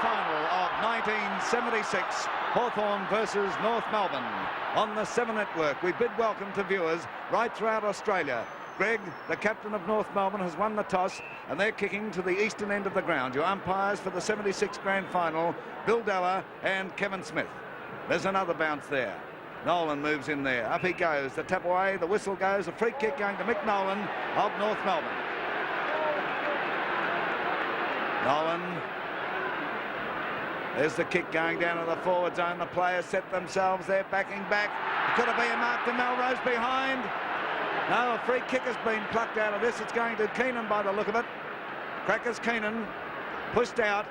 final of 1976, Hawthorn versus North Melbourne on the 7 Network. We bid welcome to viewers right throughout Australia. Greg, the captain of North Melbourne, has won the toss and they're kicking to the eastern end of the ground. Your umpires for the 76 grand final, Bill Dower and Kevin Smith. There's another bounce there. Nolan moves in there. Up he goes. The tap away, the whistle goes. A free kick going to Mick Nolan of North Melbourne. Nolan. There's the kick going down to the forward zone. The players set themselves there, backing back. Could it be a mark to Melrose behind? No, a free kick has been plucked out of this. It's going to Keenan by the look of it. Crackers Keenan pushed out.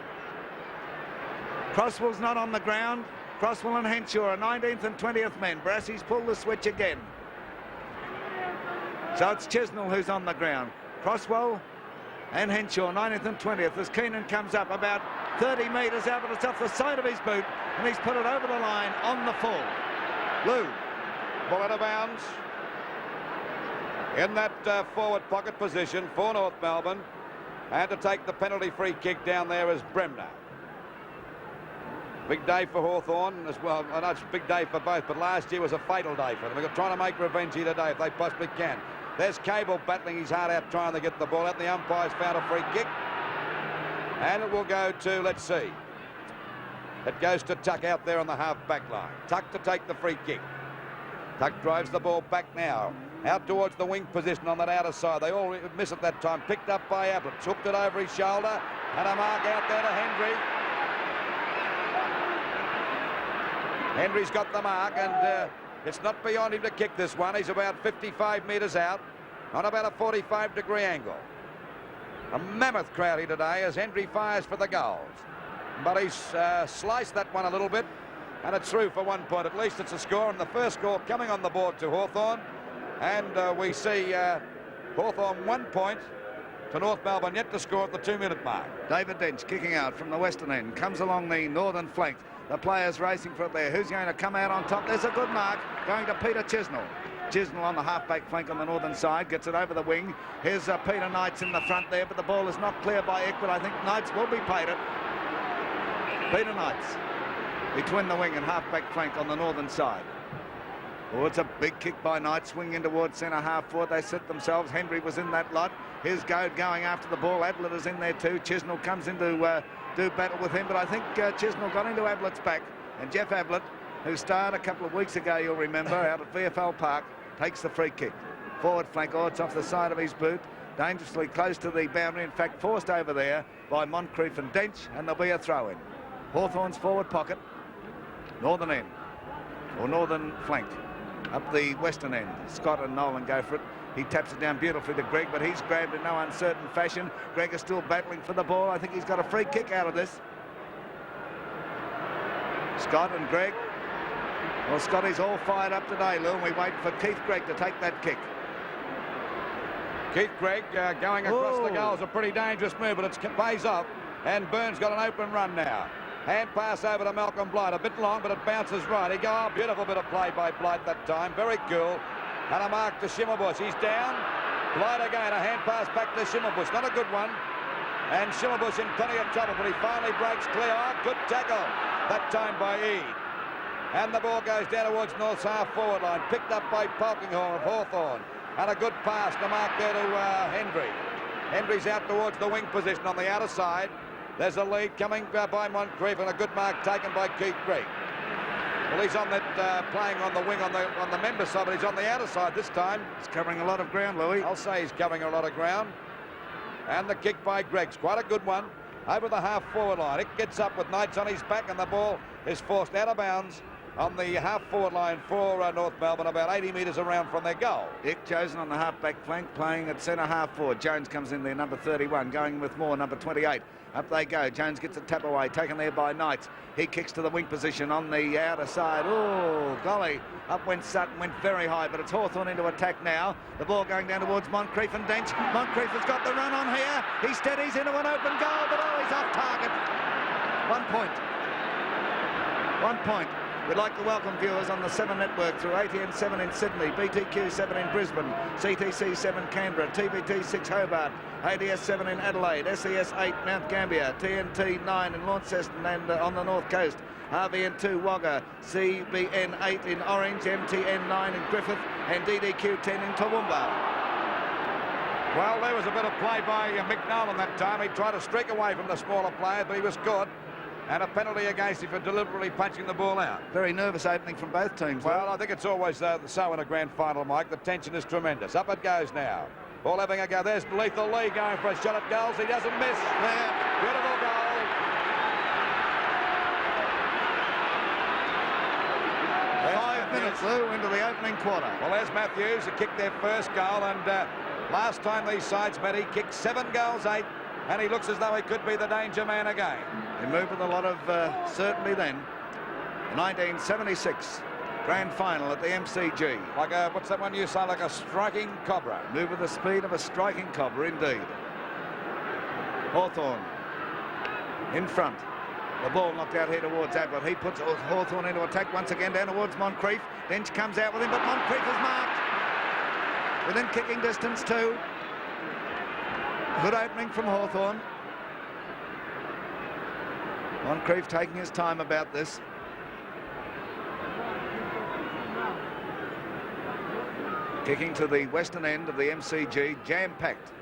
Crosswell's not on the ground. Crosswell and Henshaw are 19th and 20th men. Brassey's pulled the switch again. So it's Chisnell who's on the ground. Crosswell and Henshaw, 19th and 20th, as Keenan comes up about 30 metres out, but it's off the side of his boot, and he's put it over the line on the full. Lou. Ball out of bounds. In that forward pocket position for North Melbourne, and to take the penalty free kick down there is Bremner. Big day for Hawthorn as well. I know it's a big day for both, but last year was a fatal day for them. They're trying to make revenge here today if they possibly can. There's Cable battling his heart out trying to get the ball out. The umpire's found a free kick. And it will go to, let's see. It goes to Tuck out there on the half-back line. Tuck to take the free kick. Tuck drives the ball back now. Out towards the wing position on that outer side. They all miss it that time. Picked up by Ablett. Hooked it over his shoulder. And a mark out there to Hendry. Hendry's got the mark, and it's not beyond him to kick this one. He's about 55 metres out on about a 45-degree angle. A mammoth crowd here today as Hendry fires for the goals. But he's sliced that one a little bit, and it's through for 1 point. At least it's a score, and the first score coming on the board to Hawthorn. And we see Hawthorn 1 point to North Melbourne, yet to score at the 2-minute mark. David Dench kicking out from the western end, comes along the northern flank. The players racing for it there. Who's going to come out on top? There's a good mark going to Peter Chisnell. Chisnell on the half-back flank on the northern side, gets it over the wing. Here's Peter Knights in the front there, but the ball is not clear by Eck, but I think Knights will be paid it. Peter Knights between the wing and half-back flank on the northern side. Oh, it's a big kick by Knights, swing in towards centre half forward. They set themselves. Hendry was in that lot. Here's Goad going after the ball. Ablett is in there too. Chisnell comes in to do battle with him, but I think Chisnell got into Ablett's back, and Jeff Ablett, who starred a couple of weeks ago, you'll remember, out at VFL Park, takes the free kick. Forward flank, oh, it's off the side of his boot, dangerously close to the boundary, in fact forced over there by Moncrief and Dench, and there'll be a throw-in. Hawthorn's forward pocket, northern end, or northern flank, up the western end. Scott and Nolan go for it. He taps it down beautifully to Greg, but he's grabbed in no uncertain fashion. Greg is still battling for the ball. I think he's got a free kick out of this. Scott and Greg. Well, Scotty's all fired up today, Lou, and we wait for Keith Gregg to take that kick. Keith Gregg going across the goals, a pretty dangerous move, but it pays off, and Burns got an open run now. Hand pass over to Malcolm Blight, a bit long, but it bounces right. He go, oh, beautiful bit of play by Blight that time, very cool. And a mark to Schimmelbusch. He's down. Blight again, a hand pass back to Schimmelbusch. Not a good one. And Schimmelbusch in plenty of trouble, but he finally breaks clear. Oh, good tackle that time by Eade. And the ball goes down towards North's half-forward line, picked up by Polkinghorn of Hawthorn. And a good pass to mark there to Hendry. Hendry's out towards the wing position on the outer side. There's a lead coming by Moncrief, and a good mark taken by Keith Gregg. Well, he's on that playing on the wing on the member side, but he's on the outer side this time. He's covering a lot of ground, Louis. I'll say he's covering a lot of ground. And the kick by Gregg's quite a good one over the half-forward line. It gets up with Knights on his back, and the ball is forced out of bounds on the half-forward line for North Melbourne, about 80 metres around from their goal. Dick chosen on the half-back flank, playing at centre half-forward. Jones comes in there, number 31, going with Moore, number 28. Up they go. Jones gets a tap away, taken there by Knights. He kicks to the wing position on the outer side. Oh, golly. Up went Sutton, went very high, but it's Hawthorn into attack now. The ball going down towards Moncrief and Dench. Moncrief has got the run on here. He steadies into an open goal, but oh, he's off target. 1 point. 1 point. We'd like to welcome viewers on the 7 network through ATN 7 in Sydney, BTQ 7 in Brisbane, CTC 7 Canberra, TVT 6 Hobart, ADS 7 in Adelaide, SES 8 Mount Gambier, TNT 9 in Launceston and on the north coast, RBN 2 Wagga, CBN 8 in Orange, MTN 9 in Griffith and DDQ 10 in Toowoomba. Well, there was a bit of play by Mick Nolan that time. He tried to streak away from the smaller player, but he was caught. And a penalty against him for deliberately punching the ball out. Very nervous opening from both teams. Well, I think it's always so in a grand final, Mike. The tension is tremendous. Up it goes now. Ball having a go. There's Lethal Lee going for a shot at goals. He doesn't miss. There. Beautiful goal. There's 5 minutes, Lou, into the opening quarter. Well, there's Matthews who kicked their first goal. And last time these sides met, he kicked 7 goals, 8. And he looks as though he could be the danger man again. He moved with a lot of certainty then. 1976 grand final at the MCG. Like a, what's that one you say, like a striking cobra? Moved with the speed of a striking cobra, indeed. Hawthorn in front. The ball knocked out here towards Ablett. He puts Hawthorn into attack once again down towards Moncrief. Dench comes out with him, but Moncrief is marked. Within kicking distance too. Good opening from Hawthorn. Moncrief taking his time about this. Kicking to the western end of the MCG, jam-packed.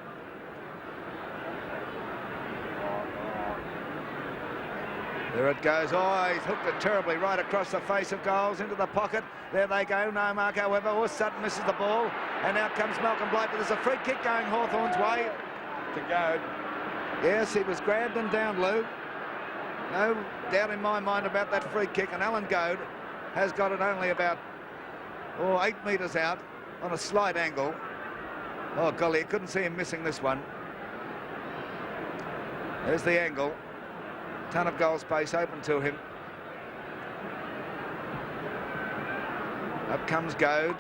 There it goes. Oh, he's hooked it terribly right across the face of goals into the pocket. There they go. No mark, however. Or Sutton misses the ball. And out comes Malcolm Blight, but there's a free kick going Hawthorn's way. To go. Yes, he was grabbed and down, Lou. No doubt in my mind about that free kick, and Alan Goad has got it only about 8 metres out on a slight angle. Oh golly, you couldn't see him missing this one. There's the angle. Ton of goal space open to him. Up comes Goad.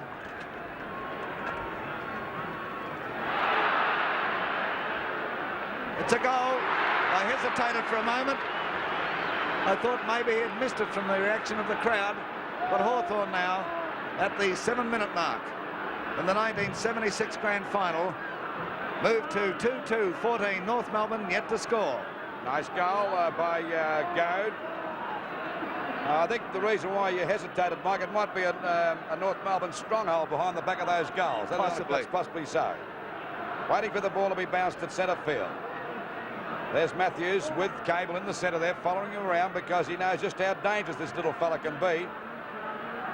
It's a goal. I hesitated for a moment. I thought maybe he had missed it from the reaction of the crowd. But Hawthorn now at the 7-minute mark in the 1976 grand final moved to 2-2-14. North Melbourne yet to score. Nice goal by Goad. I think the reason why you hesitated, Mike, it might be a North Melbourne stronghold behind the back of those goals. Possibly so. Waiting for the ball to be bounced at centre field. There's Matthews with Cable in the centre there, following him around because he knows just how dangerous this little fella can be.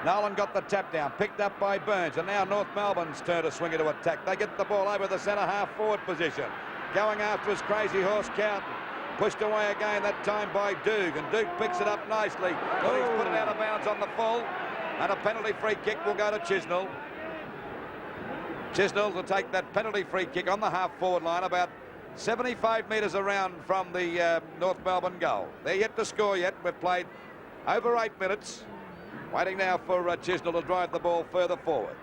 Nolan got the tap down, picked up by Burns, and now North Melbourne's turn to swing into attack. They get the ball over the centre half-forward position. Going after his crazy horse, Cowden. Pushed away again, that time by Duke, and Duke picks it up nicely. But he's put it out of bounds on the full, and a penalty free kick will go to Chisnell. Chisnell will take that penalty free kick on the half-forward line, about 75 metres around from the North Melbourne goal. They're yet to score yet. We've played over 8 minutes. Waiting now for Chisnell to drive the ball further forward.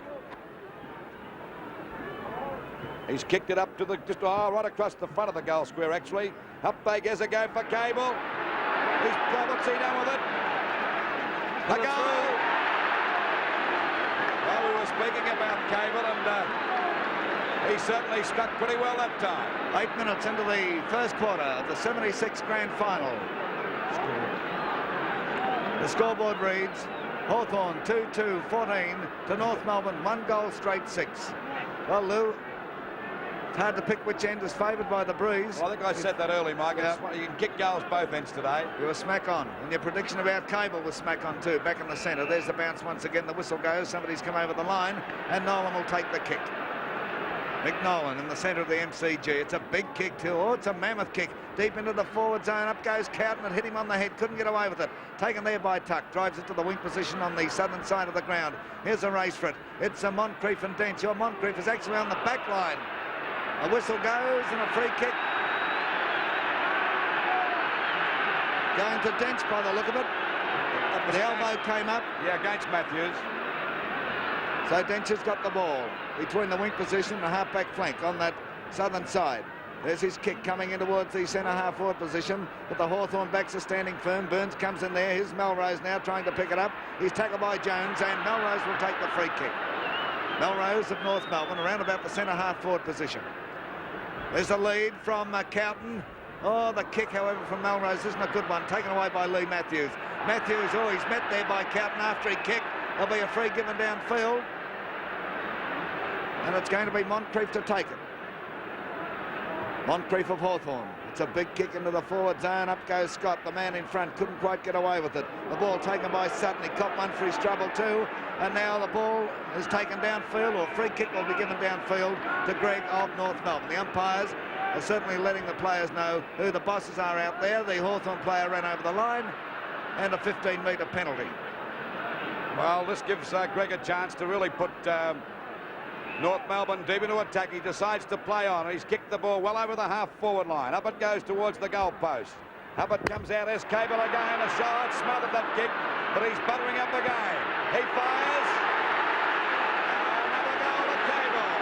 He's kicked it up to the right across the front of the goal square, actually. Up they go again for Cable. What's he done with it? A goal! Well, we were speaking about Cable, and he certainly struck pretty well that time. 8 minutes into the first quarter of the 76 grand final. The scoreboard reads Hawthorn 2-2-14 to North Melbourne, 1 goal straight 6. Well, Lou, it's hard to pick which end is favoured by the breeze. Well, I think I said that early, Mike. Yeah. You can kick goals both ends today. You were smack on. And your prediction about Cable was smack on too. Back in the centre. There's the bounce once again. The whistle goes. Somebody's come over the line. And Nolan will take the kick. Mick Nolan in the centre of the MCG. It's a big kick too. Oh, it's a mammoth kick. Deep into the forward zone. Up goes Cowden. It hit him on the head. Couldn't get away with it. Taken there by Tuck. Drives it to the wing position on the southern side of the ground. Here's a race for it. It's a Moncrief and Dench. Your Moncrief is actually on the back line. A whistle goes and a free kick. Going to Dench by the look of it. The elbow came up. Yeah, against Matthews. So Dench has got the ball between the wing position and the half-back flank on that southern side. There's his kick coming in towards the centre half forward position, but the Hawthorn backs are standing firm. Burns comes in there. Here's Melrose now trying to pick it up. He's tackled by Jones, and Melrose will take the free kick. Melrose of North Melbourne around about the centre half forward position. There's a lead from Cowton. Oh, the kick, however, from Melrose isn't a good one. Taken away by Lee Matthews. Matthews, oh, he's met there by Cowton after he kicked. There'll be a free given downfield. And it's going to be Moncrief to take it. Moncrief of Hawthorn. It's a big kick into the forward zone. Up goes Scott, the man in front. Couldn't quite get away with it. The ball taken by Sutton. He caught one for his trouble too. And now the ball is taken downfield, or free kick will be given downfield to Greg of North Melbourne. The umpires are certainly letting the players know who the bosses are out there. The Hawthorn player ran over the line, and a 15-metre penalty. Well, this gives Greg a chance to really put North Melbourne deep into attack. He decides to play on. He's kicked the ball well over the half-forward line. Up it goes towards the goal post. Up it comes out as Cable again. A shot, smothered that kick, but he's buttering up again. He fires. Another goal to Cable.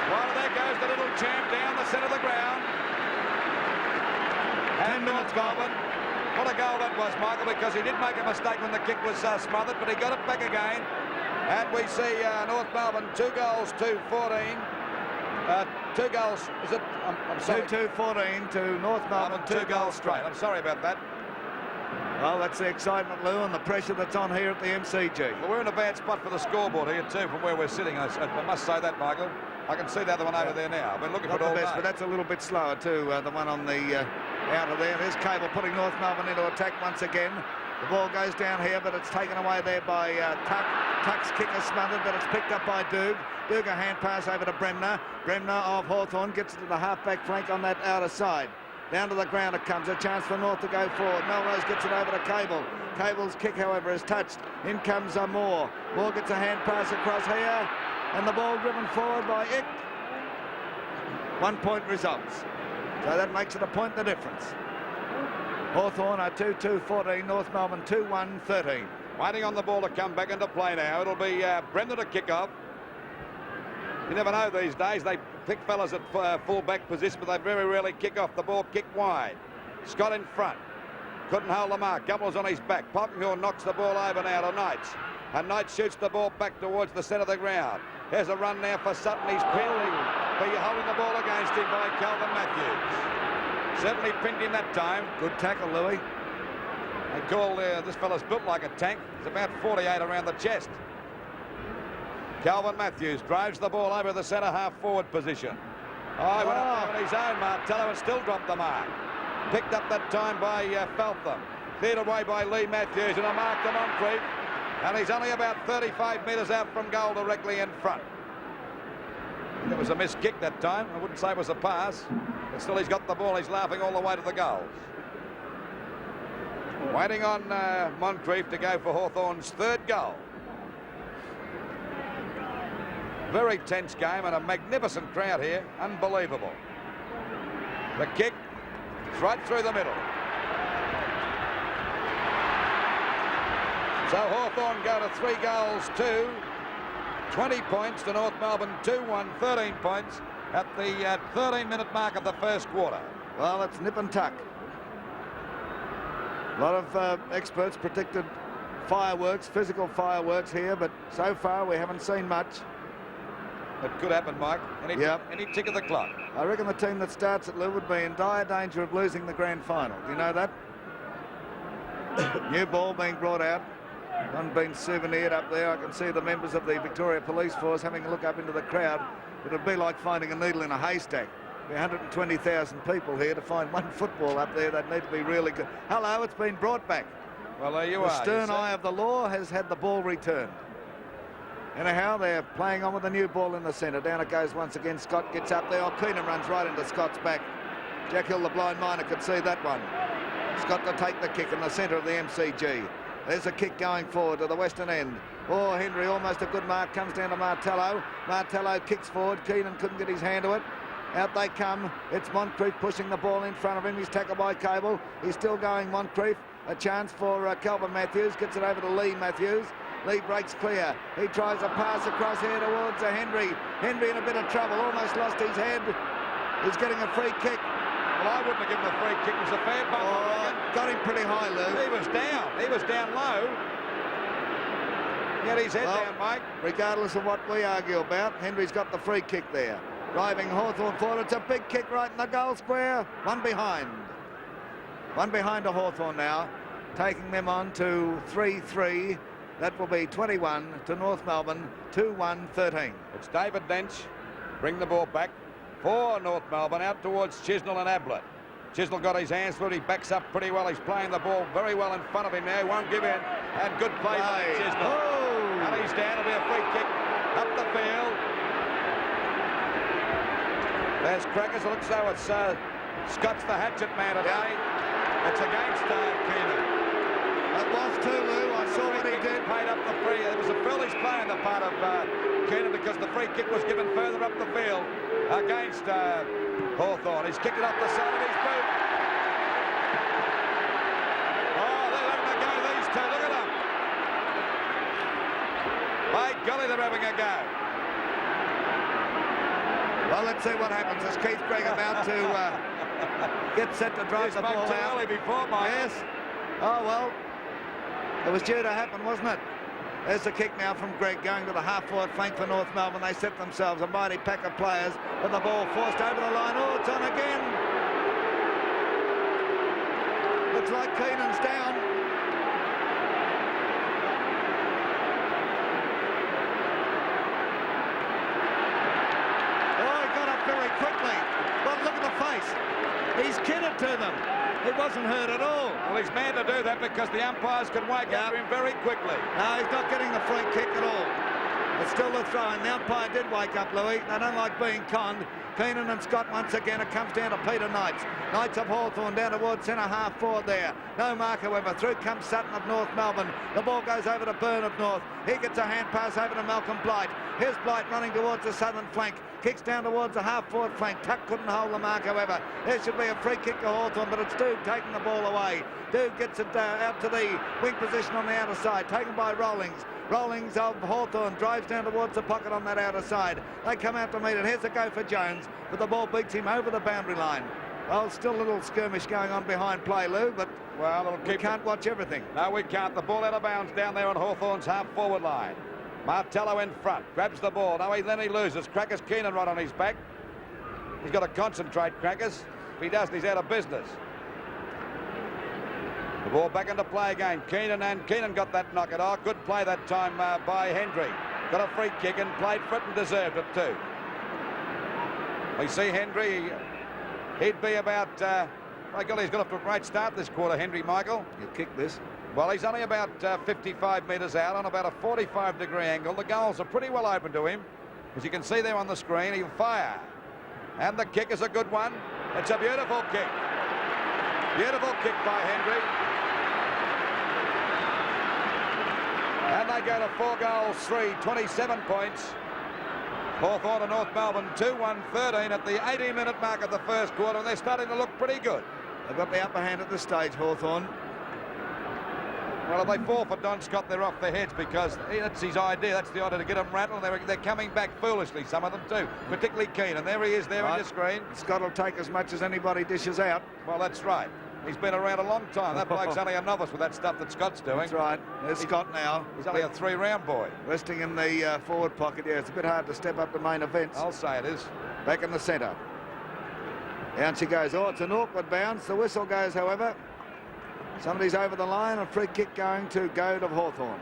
Well, there goes the little champ down the centre of the ground. And North Melbourne. What a goal that was, Michael, because he did make a mistake when the kick was smothered, but he got it back again. And we see North Melbourne 2 goals to 14. 2 goals, is it? I'm sorry. 2-2-14 to North Melbourne, 2 goals straight. I'm sorry about that. Well, that's the excitement, Lou, and the pressure that's on here at the MCG. Well, we're in a bad spot for the scoreboard here, too, from where we're sitting. I must say that, Michael. I can see the other one over there now. I've been looking for it all best, day. but that's a little bit slower, too, the one on the out of there. There's Cable putting North Melbourne into attack once again. The ball goes down here, but it's taken away there by Tuck. Tuck's kick is smothered, but it's picked up by Doog. Doog, a hand pass over to Bremner. Bremner of Hawthorn gets it to the half-back flank on that outer side. Down to the ground it comes. A chance for North to go forward. Melrose gets it over to Cable. Cable's kick, however, is touched. In comes Moore. Moore gets a hand pass across here, and the ball driven forward by Ick. 1 point results. So that makes it a point the difference. Hawthorn are 2-2-14, North Melbourne 2-1-13. Waiting on the ball to come back into play now. It'll be Bremner to kick off. You never know these days. They pick fellas at full-back position, but they very rarely kick off. The ball kicked wide. Scott in front. Couldn't hold the mark. Gumbel's on his back. Poppenhill knocks the ball over now to Knights. And Knights shoots the ball back towards the centre of the ground. There's a run now for Sutton. He's pinned for holding the ball against him by Calvin Matthews. Certainly pinned him that time. Good tackle, Louis. They call this fella's built like a tank. He's about 48 around the chest. Calvin Matthews drives the ball over the centre half forward position. Oh, he went up there on his own, Martello, and still dropped the mark. Picked up that time by Feltham. Cleared away by Lee Matthews, and a mark to Moncrief. And he's only about 35 metres out from goal, directly in front. It was a missed kick that time. I wouldn't say it was a pass, but still he's got the ball. He's laughing all the way to the goals. Waiting on Moncrief to go for Hawthorn's 3rd goal. Very tense game and a magnificent crowd here. Unbelievable. The kick is right through the middle. So Hawthorn go to 3 goals to 20 points to North Melbourne 2-1, 13 points at the 13-minute mark of the first quarter. Well, it's nip and tuck. A lot of experts predicted fireworks, physical fireworks here, but so far we haven't seen much. It could happen, Mike. Any tick of the clock. I reckon the team that starts at Lou would be in dire danger of losing the grand final. Do you know that? New ball being brought out. One being souvenired up there. I can see the members of the Victoria Police Force having a look up into the crowd. It would be like finding a needle in a haystack. There are 120,000 people here to find one football up there. They'd need to be really good. Hello, it's been brought back. Well, there you are. The stern eye of the law has had the ball returned. Anyhow, they're playing on with a new ball in the centre. Down it goes once again. Scott gets up there. Keenan runs right into Scott's back. Jack Hill, the blind miner, could see that one. Scott to take the kick in the centre of the MCG. There's a kick going forward to the western end. Oh, Henry, almost a good mark, comes down to Martello. Martello kicks forward. Keenan couldn't get his hand to it. Out they come. It's Moncrief pushing the ball in front of him. He's tackled by Cable. He's still going, Moncrief. A chance for Calvin Matthews. Gets it over to Lee Matthews. Lee breaks clear. He tries a pass across here towards Henry. Henry in a bit of trouble. Almost lost his head. He's getting a free kick. Well, I wouldn't have given him a free kick. It was a fair bump. Got him pretty high, Lou. He was down. He was down low. He had his head down, Mike. Regardless of what we argue about, Henry's got the free kick there. Driving Hawthorn forward. It's a big kick right in the goal square. One behind. One behind to Hawthorn now. Taking them on to 3-3. That will be 21 to North Melbourne, 2-1-13. It's David Dench. Bring the ball back for North Melbourne out towards Chisnell and Ablett. Chisnell got his hands through it. He backs up pretty well. He's playing the ball very well in front of him now. He won't give in. And good play by Chisnell. Oh. And he's down. It'll be a free kick up the field. There's Crackers. It looks though it's Scott's the hatchet man today. Yeah. It's against Keenan. That was too, Lou. I saw what he did. Paid up the free. It was a foolish play on the part of Keenan because the free kick was given further up the field against Hawthorn. He's kicked it off the side of his boot. Oh, they're letting it go, these two. Look at them. By golly, they're having a go. Well, let's see what happens as Keith Gregg about to get set to drive the ball too out. early before, Mike. Yes. Oh, well, it was due to happen, wasn't it? There's the kick now from Gregg going to the half-forward flank for North Melbourne. They set themselves a mighty pack of players with the ball forced over the line. Oh, it's on again. Looks like Keenan's down. Oh, he got up very quickly. Well, look at the face. He's kidded to them. He wasn't hurt at all. Well, he's mad to do that because the umpires can wake up to him very quickly. No, he's not getting the free kick at all. It's still the throw, and the umpire did wake up, Louis. They don't like being conned. Keenan and Scott once again. It comes down to Peter Knights. Knights of Hawthorn down towards centre half forward there. No mark, however. Through comes Sutton of North Melbourne. The ball goes over to Byrne of North. He gets a hand pass over to Malcolm Blight. Here's Blight running towards the southern flank. Kicks down towards the half-forward flank. Tuck couldn't hold the mark, however. There should be a free kick to Hawthorn, but it's Doob taking the ball away. Doob gets it out to the wing position on the outer side, taken by Rawlings. Rawlings of Hawthorn drives down towards the pocket on that outer side. They come out to meet it. Here's a go for Jones, but the ball beats him over the boundary line. Well, still a little skirmish going on behind play, Lou, but we can't watch everything. No, we can't. The ball out of bounds down there on Hawthorn's half-forward line. Martello in front, grabs the ball. Now then he loses. Crackers Keenan right on his back. He's got to concentrate, Crackers. If he doesn't, he's out of business. The ball back into play again. Keenan got that knock it off. Good play that time by Hendry. Got a free kick and played for it and deserved it too. We see Hendry. He'd be about... my golly, he's got off to a great start this quarter, Hendry, Michael. He'll kick this. Well, he's only about 55 metres out on about a 45-degree angle. The goals are pretty well open to him. As you can see there on the screen, he'll fire. And the kick is a good one. It's a beautiful kick. Beautiful kick by Hendry. And they go to 4 goals, 3, 27 points. Hawthorn and North Melbourne 2-1-13 at the 18-minute mark of the first quarter, and they're starting to look pretty good. They've got the upper hand at this stage, Hawthorn. Well, if they fall for Don Scott, they're off their heads because that's his idea. That's the idea, to get them rattled. They're coming back foolishly, some of them too, particularly Keenan. There he is there on your screen. Scott will take as much as anybody dishes out. Well, that's right. He's been around a long time. That bloke's only a novice with that stuff that Scott's doing. That's right. There's Scott now. He's only a 3-round boy. Resting in the forward pocket. Yeah, it's a bit hard to step up to main events. I'll say it is. Back in the centre. Down she goes. Oh, it's an awkward bounce. The whistle goes, however. Somebody's over the line. A free kick going to Goad of Hawthorn.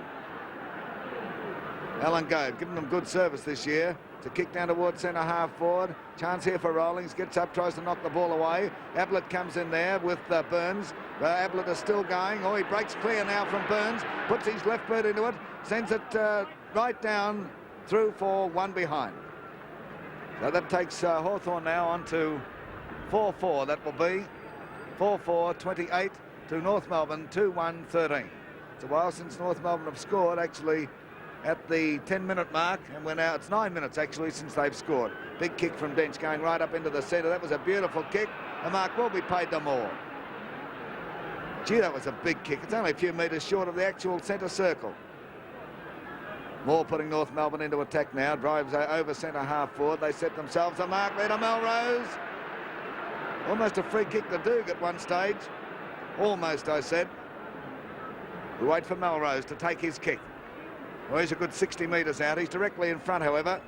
Alan Goad giving them good service this year. To kick down towards centre half forward. Chance here for Rawlings. Gets up, tries to knock the ball away. Ablett comes in there with Burns. Ablett is still going. Oh, he breaks clear now from Burns. Puts his left boot into it. Sends it right down through for one behind. So that takes Hawthorn now on to 4-4. That will be 4-4, 28 to North Melbourne, 2-1-13. It's a while since North Melbourne have scored, actually, at the 10-minute mark, and we're now, it's 9 minutes actually since they've scored. Big kick from Dench going right up into the centre. That was a beautiful kick. The mark will be paid to Moore. Gee, that was a big kick. It's only a few metres short of the actual centre circle. Moore putting North Melbourne into attack now. Drives over centre half forward. They set themselves a mark there to Melrose. Almost a free kick to Doog at one stage. Almost, I said. We wait for Melrose to take his kick. Well, he's a good 60 metres out. He's directly in front, however.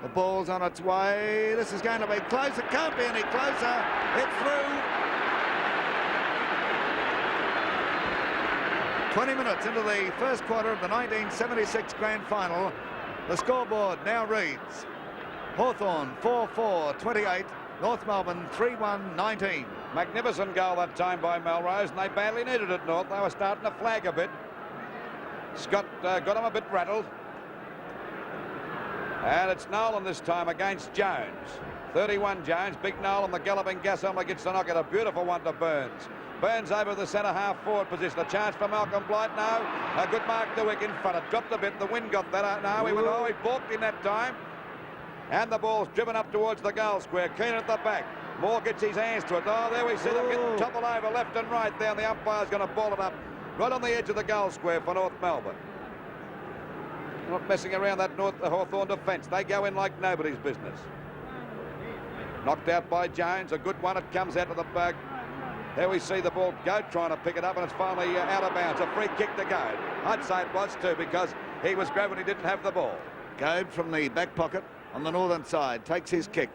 The ball's on its way. This is going to be close. It can't be any closer. It's through. 20 minutes into the first quarter of the 1976 Grand Final. The scoreboard now reads Hawthorn 4-4-28, North Melbourne 3-1-19. Magnificent goal that time by Melrose, and they badly needed it, North. They were starting to flag a bit. Scott got him a bit rattled. And it's Nolan this time against Jones. 31 Jones, big Nolan, the galloping Gasson gets the knock at a beautiful one to Burns. Burns over the centre half forward position. A chance for Malcolm Blight now. A good mark to Wick in front. It dropped a bit. The wind got that. No, he balked in that time. And the ball's driven up towards the goal square. Keenan at the back. Moore gets his hands to it. Oh, there we see them getting toppled over left and right there. And the umpire's going to ball it up right on the edge of the goal square for North Melbourne. Not messing around that Hawthorn defence. They go in like nobody's business. Knocked out by Jones. A good one. It comes out to the bug. There we see the ball go, trying to pick it up, and it's finally out of bounds. A free kick to Goad. I'd say it was too, because he was grabbing, he didn't have the ball. Goad from the back pocket on the northern side takes his kick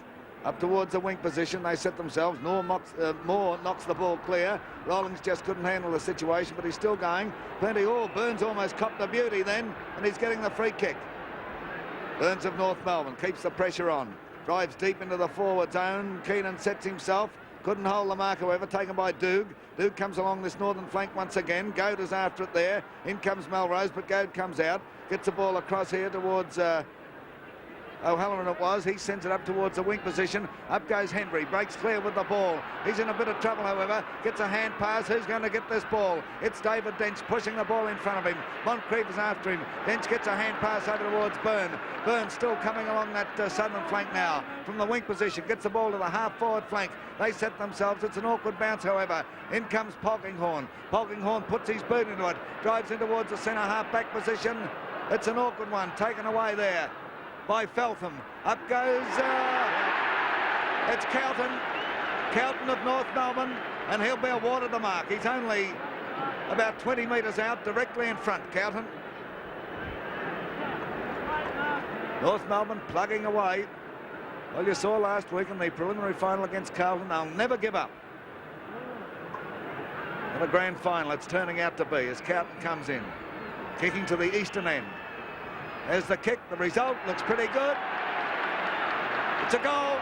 up towards the wing position. They set themselves. Moore knocks the ball clear. Rollins just couldn't handle the situation, but he's still going. Plenty. Burns almost copped the beauty then, and he's getting the free kick. Burns of North Melbourne keeps the pressure on. Drives deep into the forward zone. Keenan sets himself. Couldn't hold the mark, however, taken by Doog. Doog comes along this northern flank once again. Goad is after it there. In comes Melrose, but Goad comes out. Gets the ball across here towards O'Halloran it was. He sends it up towards the wing position. Up goes Henry. Breaks clear with the ball. He's in a bit of trouble, however. Gets a hand pass. Who's going to get this ball? It's David Dench pushing the ball in front of him. Moncrief is after him. Dench gets a hand pass over towards Byrne. Byrne still coming along that southern flank now. From the wing position. Gets the ball to the half-forward flank. They set themselves. It's an awkward bounce, however. In comes Polkinghorne. Polkinghorne puts his boot into it. Drives in towards the centre half-back position. It's an awkward one. Taken away there by Feltham. Up goes, it's Kelton of North Melbourne, and he'll be awarded the mark. He's only about 20 metres out, directly in front, Kelton. North Melbourne plugging away. Well, you saw last week in the preliminary final against Carlton, they'll never give up. In the grand final, it's turning out to be as Kelton comes in, kicking to the eastern end. There's the kick. The result looks pretty good. It's a goal.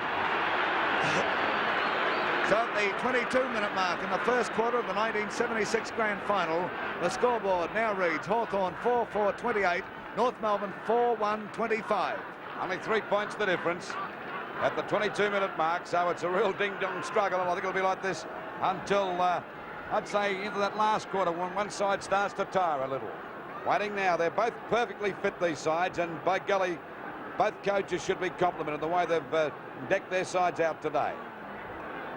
So at the 22-minute mark in the first quarter of the 1976 Grand Final, the scoreboard now reads Hawthorn 4-4-28, North Melbourne 4-1-25. Only 3 points the difference at the 22-minute mark, so it's a real ding-dong struggle, and I think it'll be like this until, I'd say, into that last quarter when one side starts to tire a little. Waiting now. They're both perfectly fit, these sides, and by golly, both coaches should be complimented the way they've decked their sides out today.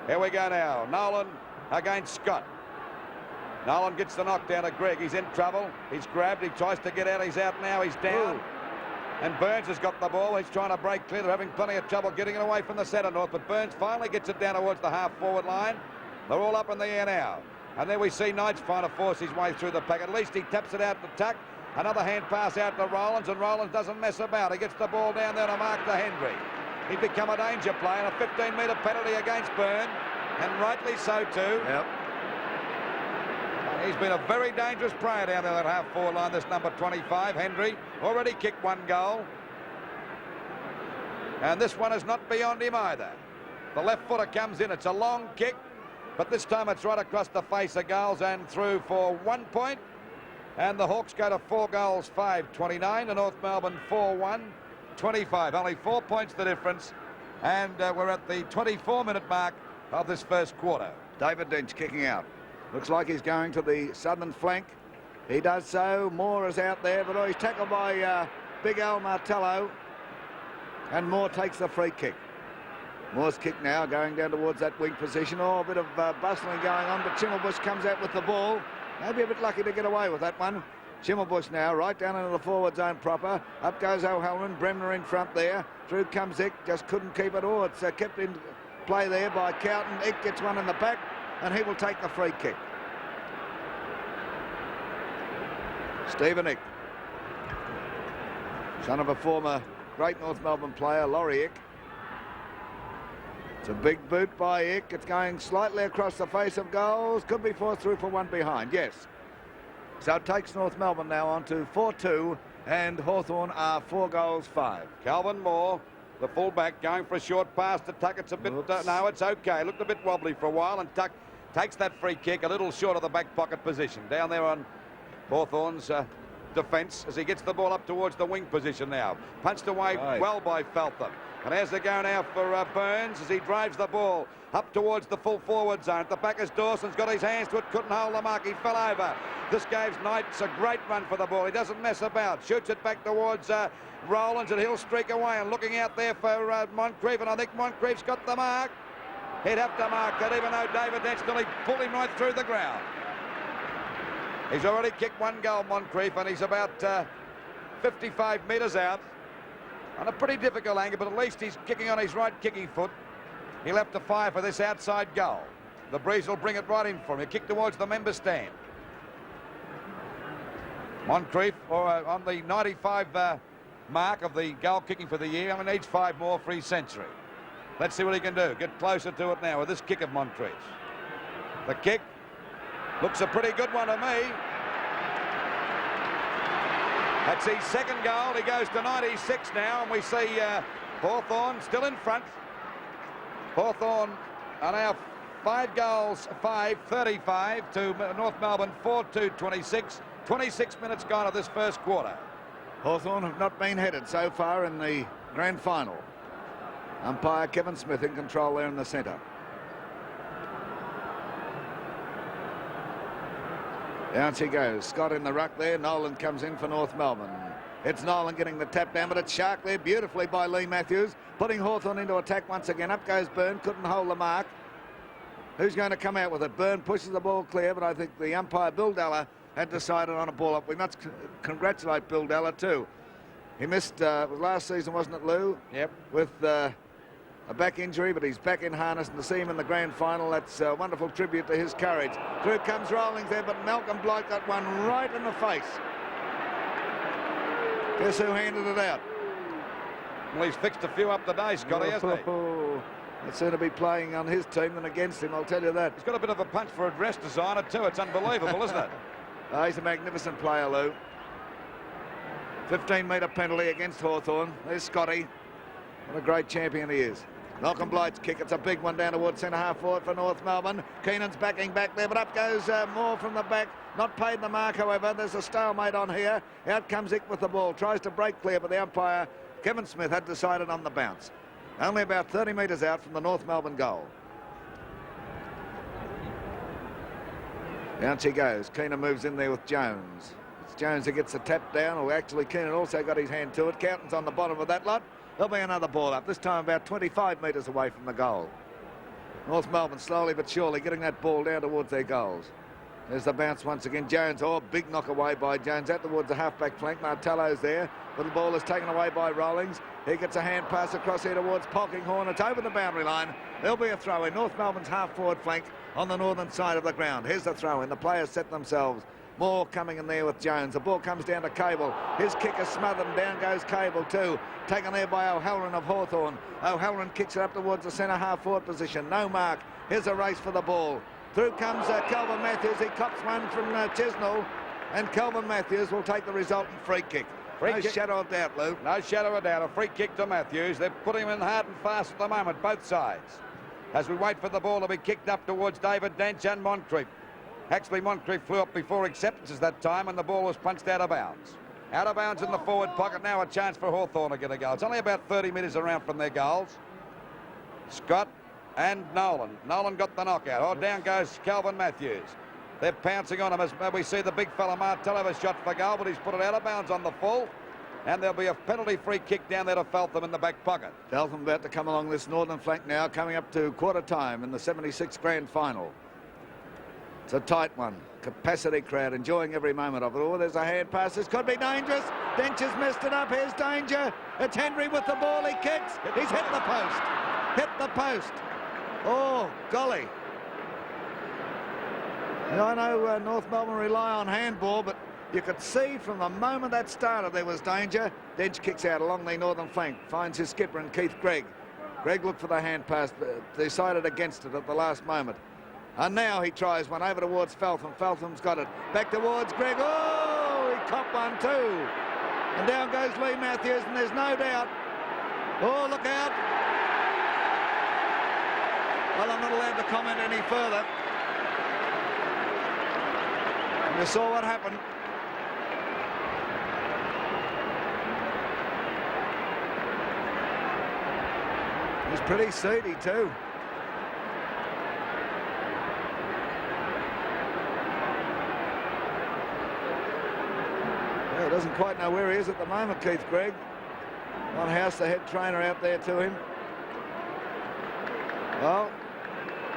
Here we go now. Nolan against Scott. Nolan gets the knockdown to Greg. He's in trouble. He's grabbed. He tries to get out. He's out now. He's down. Ooh. And Burns has got the ball. He's trying to break clear. They're having plenty of trouble getting it away from the centre, North, but Burns finally gets it down towards the half-forward line. They're all up in the air now. And there we see Knight's trying to force his way through the pack. At least he taps it out to Tuck. Another hand pass out to Rowlands, and Rowlands doesn't mess about. He gets the ball down there to mark to Henry. He's become a danger play, and a 15-metre penalty against Byrne, and rightly so too. Yep. He's been a very dangerous player down there that half-forward line, this number 25, Henry. Already kicked one goal. And this one is not beyond him either. The left footer comes in. It's a long kick, but this time it's right across the face of goals and through for 1 point. And the Hawks go to 4 goals, 5-29, and North Melbourne 4-1-25. Only 4 points the difference, and we're at the 24-minute mark of this first quarter. David Dench kicking out. Looks like he's going to the southern flank. He does so. Moore is out there, but he's tackled by Big Al Martello, and Moore takes the free kick. Moore's kick now going down towards that wing position. Oh, a bit of bustling going on, but Schimmelbusch comes out with the ball. Maybe a bit lucky to get away with that one. Schimmelbusch now right down into the forward zone proper. Up goes O'Halloran. Bremner in front there. Through comes Zick. Just couldn't keep it. Oh, it's kept in play there by Cowton. Ick gets one in the back, and he will take the free kick. Stephen Ick, son of a former great North Melbourne player, Laurie Ick. It's a big boot by Ick. It's going slightly across the face of goals. Could be forced through for one behind. Yes. So it takes North Melbourne now on to 4-2, and Hawthorn are 4 goals 5. Calvin Moore, the fullback, going for a short pass to Tuck. It's a bit... no, it's okay. Looked a bit wobbly for a while, and Tuck takes that free kick a little short of the back pocket position. Down there on Hawthorn's defence as he gets the ball up towards the wing position now. Punched away well by Feltham. And as they go now for Burns as he drives the ball up towards the full forward zone. At the back is Dawson's got his hands to it, couldn't hold the mark, he fell over. This gives Knights a great run for the ball. He doesn't mess about, shoots it back towards Rowlands, and he'll streak away. And looking out there for Moncrief, and I think Moncrief's got the mark. He'd have to mark it, even though David Dent nearly pulled him right through the ground. He's already kicked 1 goal, Moncrief, and he's about 55 metres out. On a pretty difficult angle, but at least he's kicking on his right kicking foot. He'll have to fire for this outside goal. The breeze will bring it right in for him. He'll kick towards the member stand. Moncrief on the 95 mark of the goal kicking for the year. Only needs 5 more for his century. Let's see what he can do. Get closer to it now with this kick of Moncrief. The kick looks a pretty good one to me. That's his 2nd goal. He goes to 96 now, and we see Hawthorn still in front. Hawthorn are now 5 goals, 35 to North Melbourne 4-2-26. 26 minutes gone of this first quarter. Hawthorn have not been headed so far in the grand final. Umpire Kevin Smith in control there in the centre. Down she goes. Scott in the ruck there. Nolan comes in for North Melbourne. It's Nolan getting the tap down, but it's Shark there beautifully by Lee Matthews, putting Hawthorn into attack once again. Up goes Byrne, couldn't hold the mark. Who's going to come out with it? Byrne pushes the ball clear, but I think the umpire, Bill Della, had decided on a ball up. We must congratulate Bill Della too. He missed, it was last season, wasn't it, Lou? Yep. With a back injury, but he's back in harness, and to see him in the grand final, that's a wonderful tribute to his courage. Through comes Rawlings there, but Malcolm Blight got one right in the face. Guess who handed it out? Well, he's fixed a few up today, Scotty, hasn't he? It's sooner be playing on his team than against him, I'll tell you that. He's got a bit of a punch for a dress designer too. It's unbelievable, isn't it? He's a magnificent player, Lou. 15-metre penalty against Hawthorn. There's Scotty. What a great champion he is. Malcolm Blight's kick. It's a big one down towards centre-half forward for North Melbourne. Keenan's backing back there, but up goes Moore from the back. Not paid the mark, however. There's a stalemate on here. Out comes Ick with the ball. Tries to break clear, but the umpire, Kevin Smith, had decided on the bounce. Only about 30 metres out from the North Melbourne goal. Down she goes. Keenan moves in there with Jones. It's Jones who gets the tap down, or actually Keenan also got his hand to it. Cowton's on the bottom of that lot. There'll be another ball up, this time about 25 metres away from the goal. North Melbourne slowly but surely getting that ball down towards their goals. There's the bounce once again. Jones, big knock away by Jones out towards the half-back flank. Martello's there. Little ball is taken away by Rawlings. He gets a hand pass across here towards Polkinghorne. It's over the boundary line. There'll be a throw in. North Melbourne's half-forward flank on the northern side of the ground. Here's the throw in. The players set themselves. Moore coming in there with Jones. The ball comes down to Cable. His kick is smothered, and down goes Cable too. Taken there by O'Halloran of Hawthorn. O'Halloran kicks it up towards the centre half-forward position. No mark. Here's a race for the ball. Through comes Kelvin Matthews. He cops one from Chisnell, and Kelvin Matthews will take the resultant free kick. No shadow of doubt, Lou. No shadow of doubt. A free kick to Matthews. They've put him in hard and fast at the moment, both sides. As we wait for the ball to be kicked up towards David Dench and Moncrief. Actually, Moncrief flew up before acceptances that time, and the ball was punched out of bounds. Out of bounds in the forward pocket. Now a chance for Hawthorn to get a goal. It's only about 30 metres around from their goals. Scott and Nolan. Nolan got the knockout. Down goes Calvin Matthews. They're pouncing on him as we see the big fella Martello has shot for goal, but he's put it out of bounds on the full. And there'll be a penalty free kick down there to Feltham in the back pocket. Feltham about to come along this northern flank now, coming up to quarter time in the 76 grand final. It's a tight one. Capacity crowd enjoying every moment of it. There's a hand pass. This could be dangerous. Dench has messed it up. Here's danger. It's Henry with the ball. He kicks. He's hit the post. Hit the post. Oh, golly. Now, I know North Melbourne rely on handball, but you could see from the moment that started there was danger. Dench kicks out along the northern flank, finds his skipper and Keith Gregg. Gregg looked for the hand pass, but decided against it at the last moment. And now he tries one over towards Feltham. Feltham's got it. Back towards Gregg. Oh, he copped one too. And down goes Lee Matthews, and there's no doubt. Oh, look out. Well, I'm not allowed to comment any further. You saw what happened. It was pretty seedy too. Well, doesn't quite know where he is at the moment, Keith Gregg. One House, the head trainer, out there to him. Well,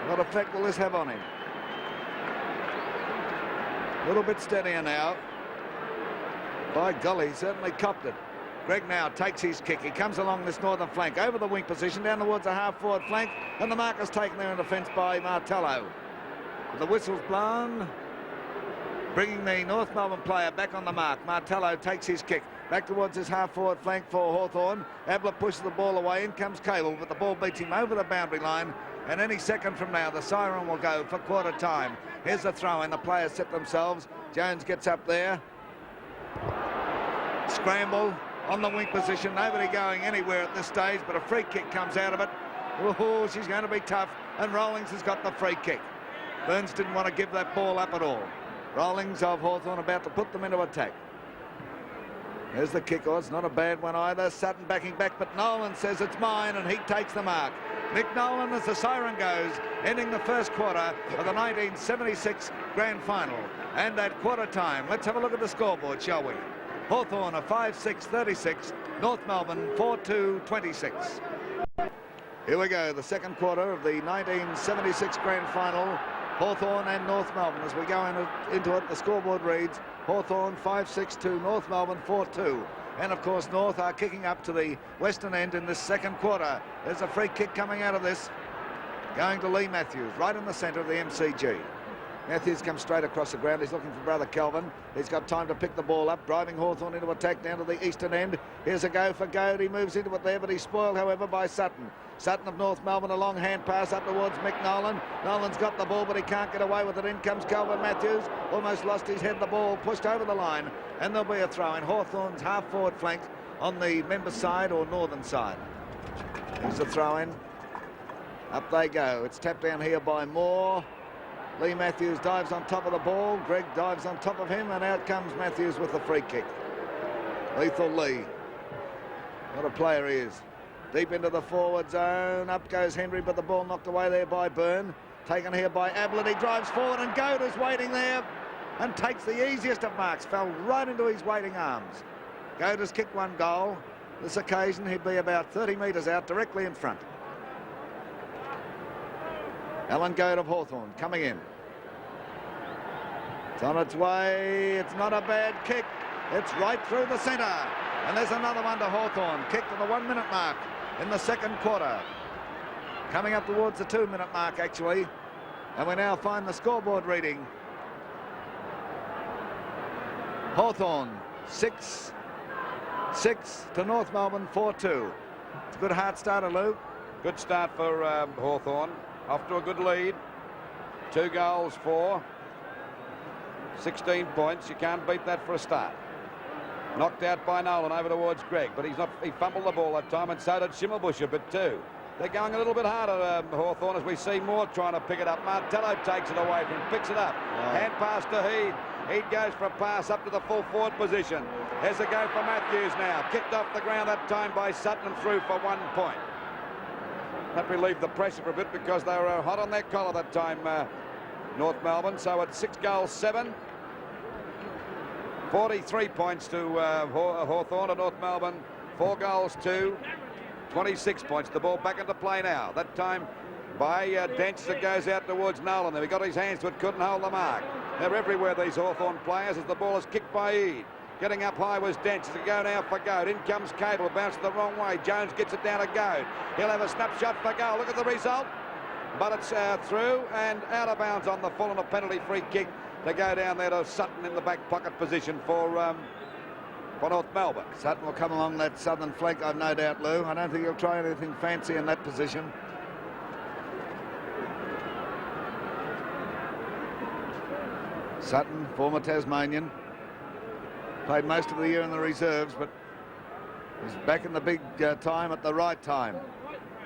what effect will this have on him? A little bit steadier now. By golly, he certainly copped it. Gregg now takes his kick. He comes along this northern flank, over the wing position, down towards the half-forward flank, and the mark is taken there in defence by Martello. The whistle's blown, bringing the North Melbourne player back on the mark. Martello takes his kick back towards his half-forward flank for Hawthorn. Ablett pushes the ball away. In comes Cable, but the ball beats him over the boundary line. And any second from now, the siren will go for quarter time. Here's the throw in. The players set themselves. Jones gets up there. Scramble on the wing position. Nobody going anywhere at this stage, but a free kick comes out of it. Oh, she's going to be tough. And Rawlings has got the free kick. Burns didn't want to give that ball up at all. Rawlings of Hawthorn about to put them into attack. There's the kick. Oh, it's not a bad one either. Sutton backing back, but Nolan says it's mine, and he takes the mark. Mick Nolan as the siren goes, ending the first quarter of the 1976 Grand Final. And at quarter time, let's have a look at the scoreboard, shall we? Hawthorn a 5-6-36, North Melbourne 4-2-26. Here we go, the second quarter of the 1976 Grand Final. Hawthorn and North Melbourne. As we go into it, the scoreboard reads Hawthorn 5-6 to North Melbourne 4-2. And of course, North are kicking up to the western end in this second quarter. There's a free kick coming out of this, going to Lee Matthews, right in the centre of the MCG. Matthews comes straight across the ground. He's looking for brother Kelvin. He's got time to pick the ball up, driving Hawthorn into attack down to the eastern end. Here's a go for Goad. He moves into it there, but he's spoiled, however, by Sutton. Sutton of North Melbourne, a long hand pass up towards Mick Nolan. Nolan's got the ball, but he can't get away with it. In comes Kelvin Matthews. Almost lost his head. The ball pushed over the line, and there'll be a throw in. Hawthorn's half-forward flank on the member side or northern side. Here's the throw in. Up they go. It's tapped down here by Moore. Lee Matthews dives on top of the ball. Gregg dives on top of him, and out comes Matthews with the free kick. Lethal Lee. What a player he is. Deep into the forward zone. Up goes Henry, but the ball knocked away there by Byrne. Taken here by Ablett. He drives forward, and Goad is waiting there and takes the easiest of marks. Fell right into his waiting arms. Goad has kicked one goal. This occasion, he'd be about 30 metres out, directly in front. Alan Goad of Hawthorn coming in. It's on its way. It's not a bad kick. It's right through the centre. And there's another one to Hawthorn. Kicked at the 1 minute mark in the second quarter. Coming up towards the 2 minute mark, actually. And we now find the scoreboard reading. Hawthorn 6-6 to North Melbourne 4-2. It's a good hard starter, Lou. Good start for Hawthorn. Off to a good lead. 2 goals for 16 points. You can't beat that for a start. Knocked out by Nolan over towards Gregg, but he fumbled the ball that time, and so did Schimmelbusch a bit too. They're going a little bit harder, Hawthorn, as we see Moore trying to pick it up. Martello takes it away from him, picks it up. Wow. Hand pass to Heed. Heed goes for a pass up to the full forward position. There's a go for Matthews now. Kicked off the ground that time by Sutton, through for 1 point. That relieved the pressure for a bit because they were hot on their collar that time, North Melbourne. So at 6 goals 7, 43 points to Hawthorn, and North Melbourne 4 goals 2, 26 points. The ball back into play now. That time by Dench that goes out towards Nolan. There he got his hands to it, couldn't hold the mark. They're everywhere, these Hawthorn players, as the ball is kicked by Eade. Getting up high was Dench. To go now for Goad. In comes Cable. Bounced the wrong way. Jones gets it down to Goad. He'll have a snapshot for goal. Look at the result. but it's through and out of bounds on the full, and a penalty free kick to go down there to Sutton in the back pocket position for North Melbourne. Sutton will come along that southern flank, I've no doubt, Lou. I don't think he'll try anything fancy in that position. Sutton, former Tasmanian, played most of the year in the reserves, but he's back in the big time at the right time.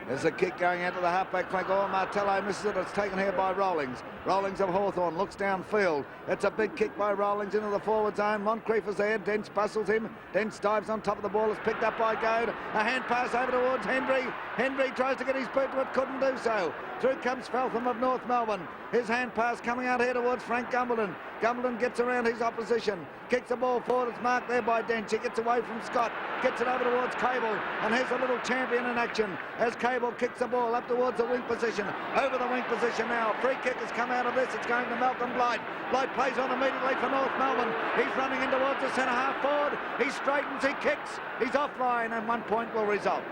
There's a kick going out to the halfback flank. Oh, Martello misses it. It's taken here by Rawlings. Rawlings of Hawthorn looks downfield. It's a big kick by Rawlings into the forward zone. Moncrief is there. Dench bustles him. Dench dives on top of the ball. It's picked up by Goad. A hand pass over towards Hendry. Hendry tries to get his boot to it. Couldn't do so. Through comes Feltham of North Melbourne. His hand pass coming out here towards Frank Gumbleton. Gumbleton gets around his opposition. Kicks the ball forward. It's marked there by Dench. He gets away from Scott. Gets it over towards Cable. And here's a little champion in action as Cable kicks the ball up towards the wing position. Over the wing position now. Free kick has come out of this. It's going to Malcolm Blight. Blight plays on immediately for North Melbourne. He's running in towards the centre half forward. He straightens. He kicks. He's offline, and 1 point will result.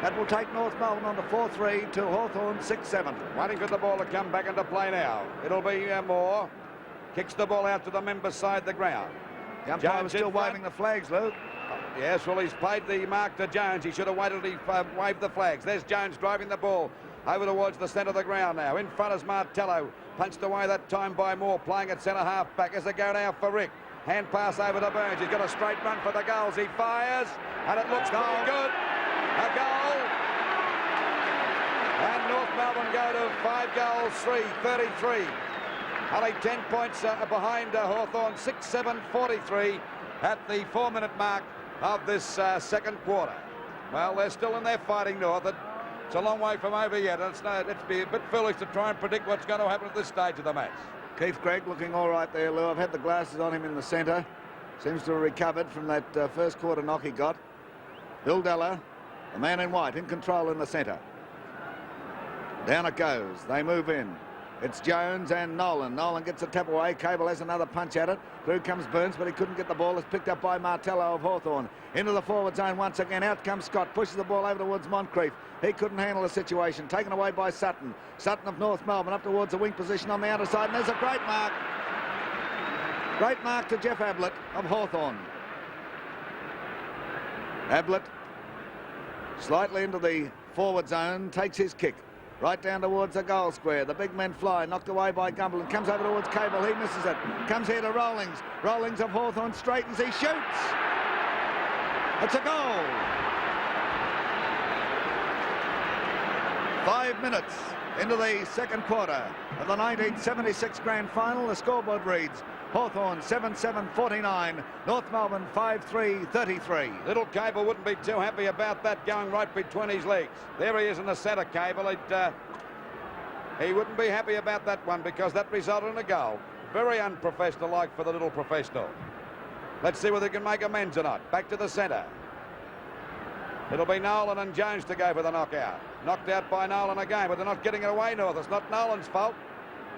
That will take North Melbourne on to 4-3 to Hawthorn 6-7. Waiting for the ball to come back into play now. It'll be Moore. Kicks the ball out to the members' side of the ground. The umpire was still waving the flags, Luke. Yes, well, he's played the mark to Jones. He should have waited till he waved the flags. There's Jones driving the ball over towards the centre of the ground now. In front is Martello. Punched away that time by Moore, playing at centre half back as they go now for Rick. Hand pass over to Burns. He's got a straight run for the goals. He fires, and it looks pretty good. A goal. And North Melbourne go to 5 goals, 33. Only 10 points behind Hawthorn, 6-7-43 at the 4-minute mark of this second quarter. Well, they're still in there fighting North. It's a long way from over yet. It's be a bit foolish to try and predict what's going to happen at this stage of the match. Keith Gregg looking all right there, Lou. I've had the glasses on him in the centre. Seems to have recovered from that first quarter knock he got. Bill Della, the man in white, in control in the centre. Down it goes. They move in. It's Jones and Nolan. Nolan gets a tap away. Cable has another punch at it. Through comes Burns, but he couldn't get the ball. It's picked up by Martello of Hawthorn. Into the forward zone once again. Out comes Scott. Pushes the ball over towards Moncrief. He couldn't handle the situation. Taken away by Sutton. Sutton of North Melbourne up towards the wing position on the outer side. And there's a great mark. Great mark to Jeff Ablett of Hawthorn. Ablett slightly into the forward zone. Takes his kick. Right down towards the goal square. The big men fly. Knocked away by Gumbleton. Comes over towards Cable. He misses it. Comes here to Rawlings. Rawlings of Hawthorn straightens. He shoots. It's a goal. 5 minutes into the second quarter of the 1976 Grand Final. The scoreboard reads Hawthorn 7-7-49. North Melbourne 5-3-33. Little Cable wouldn't be too happy about that going right between his legs. There he is in the centre, Cable. He wouldn't be happy about that one because that resulted in a goal. Very unprofessional-like for the little professional. Let's see whether he can make amends or not. Back to the centre. It'll be Nolan and Jones to go for the knockout. Knocked out by Nolan again, but they're not getting it away, North. It's not Nolan's fault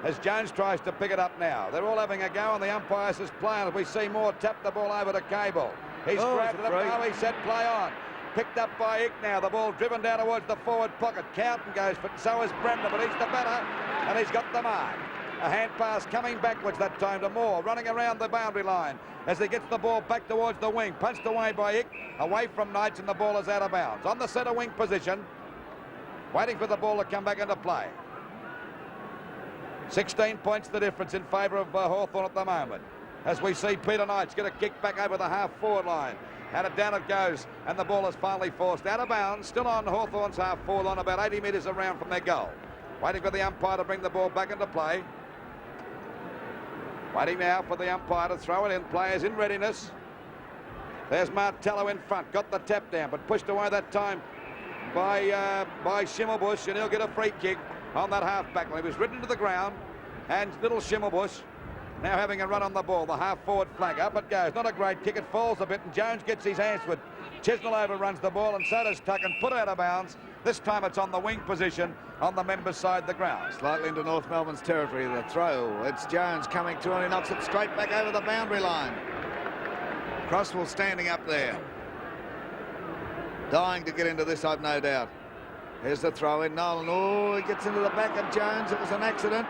as Jones tries to pick it up now. They're all having a go, and the umpire says play on. We see Moore tap the ball over to Cable. He's grabbed it up now. He said play on. Picked up by Ick now. The ball driven down towards the forward pocket. Cowton goes for it, so is Bremner, but he's the better, and he's got the mark. A hand pass coming backwards that time to Moore, running around the boundary line as he gets the ball back towards the wing. Punched away by Ick, away from Knights, and the ball is out of bounds. On the centre wing position, waiting for the ball to come back into play. 16 points the difference in favour of Hawthorn at the moment. As we see Peter Knights get a kick back over the half-forward line. And down it goes, and the ball is finally forced out of bounds. Still on Hawthorn's half-forward line, about 80 metres around from their goal. Waiting for the umpire to bring the ball back into play. Waiting now for the umpire to throw it in. Players in readiness. There's Martello in front. Got the tap down, but pushed away that time by Schimmelbusch, and he'll get a free kick on that half-back line. He was ridden to the ground, and little Schimmelbusch now having a run on the ball. The half-forward flank. Up it goes. Not a great kick. It falls a bit, and Jones gets his hands with. Chisnell overruns the ball, and so does Tuck, and put out of bounds. This time it's on the wing position on the members' side of the ground. Slightly into North Melbourne's territory, the throw. It's Jones coming through, and he knocks it straight back over the boundary line. Crosswell standing up there. Dying to get into this, I've no doubt. Here's the throw in. Nolan, oh, he gets into the back of Jones. It was an accident,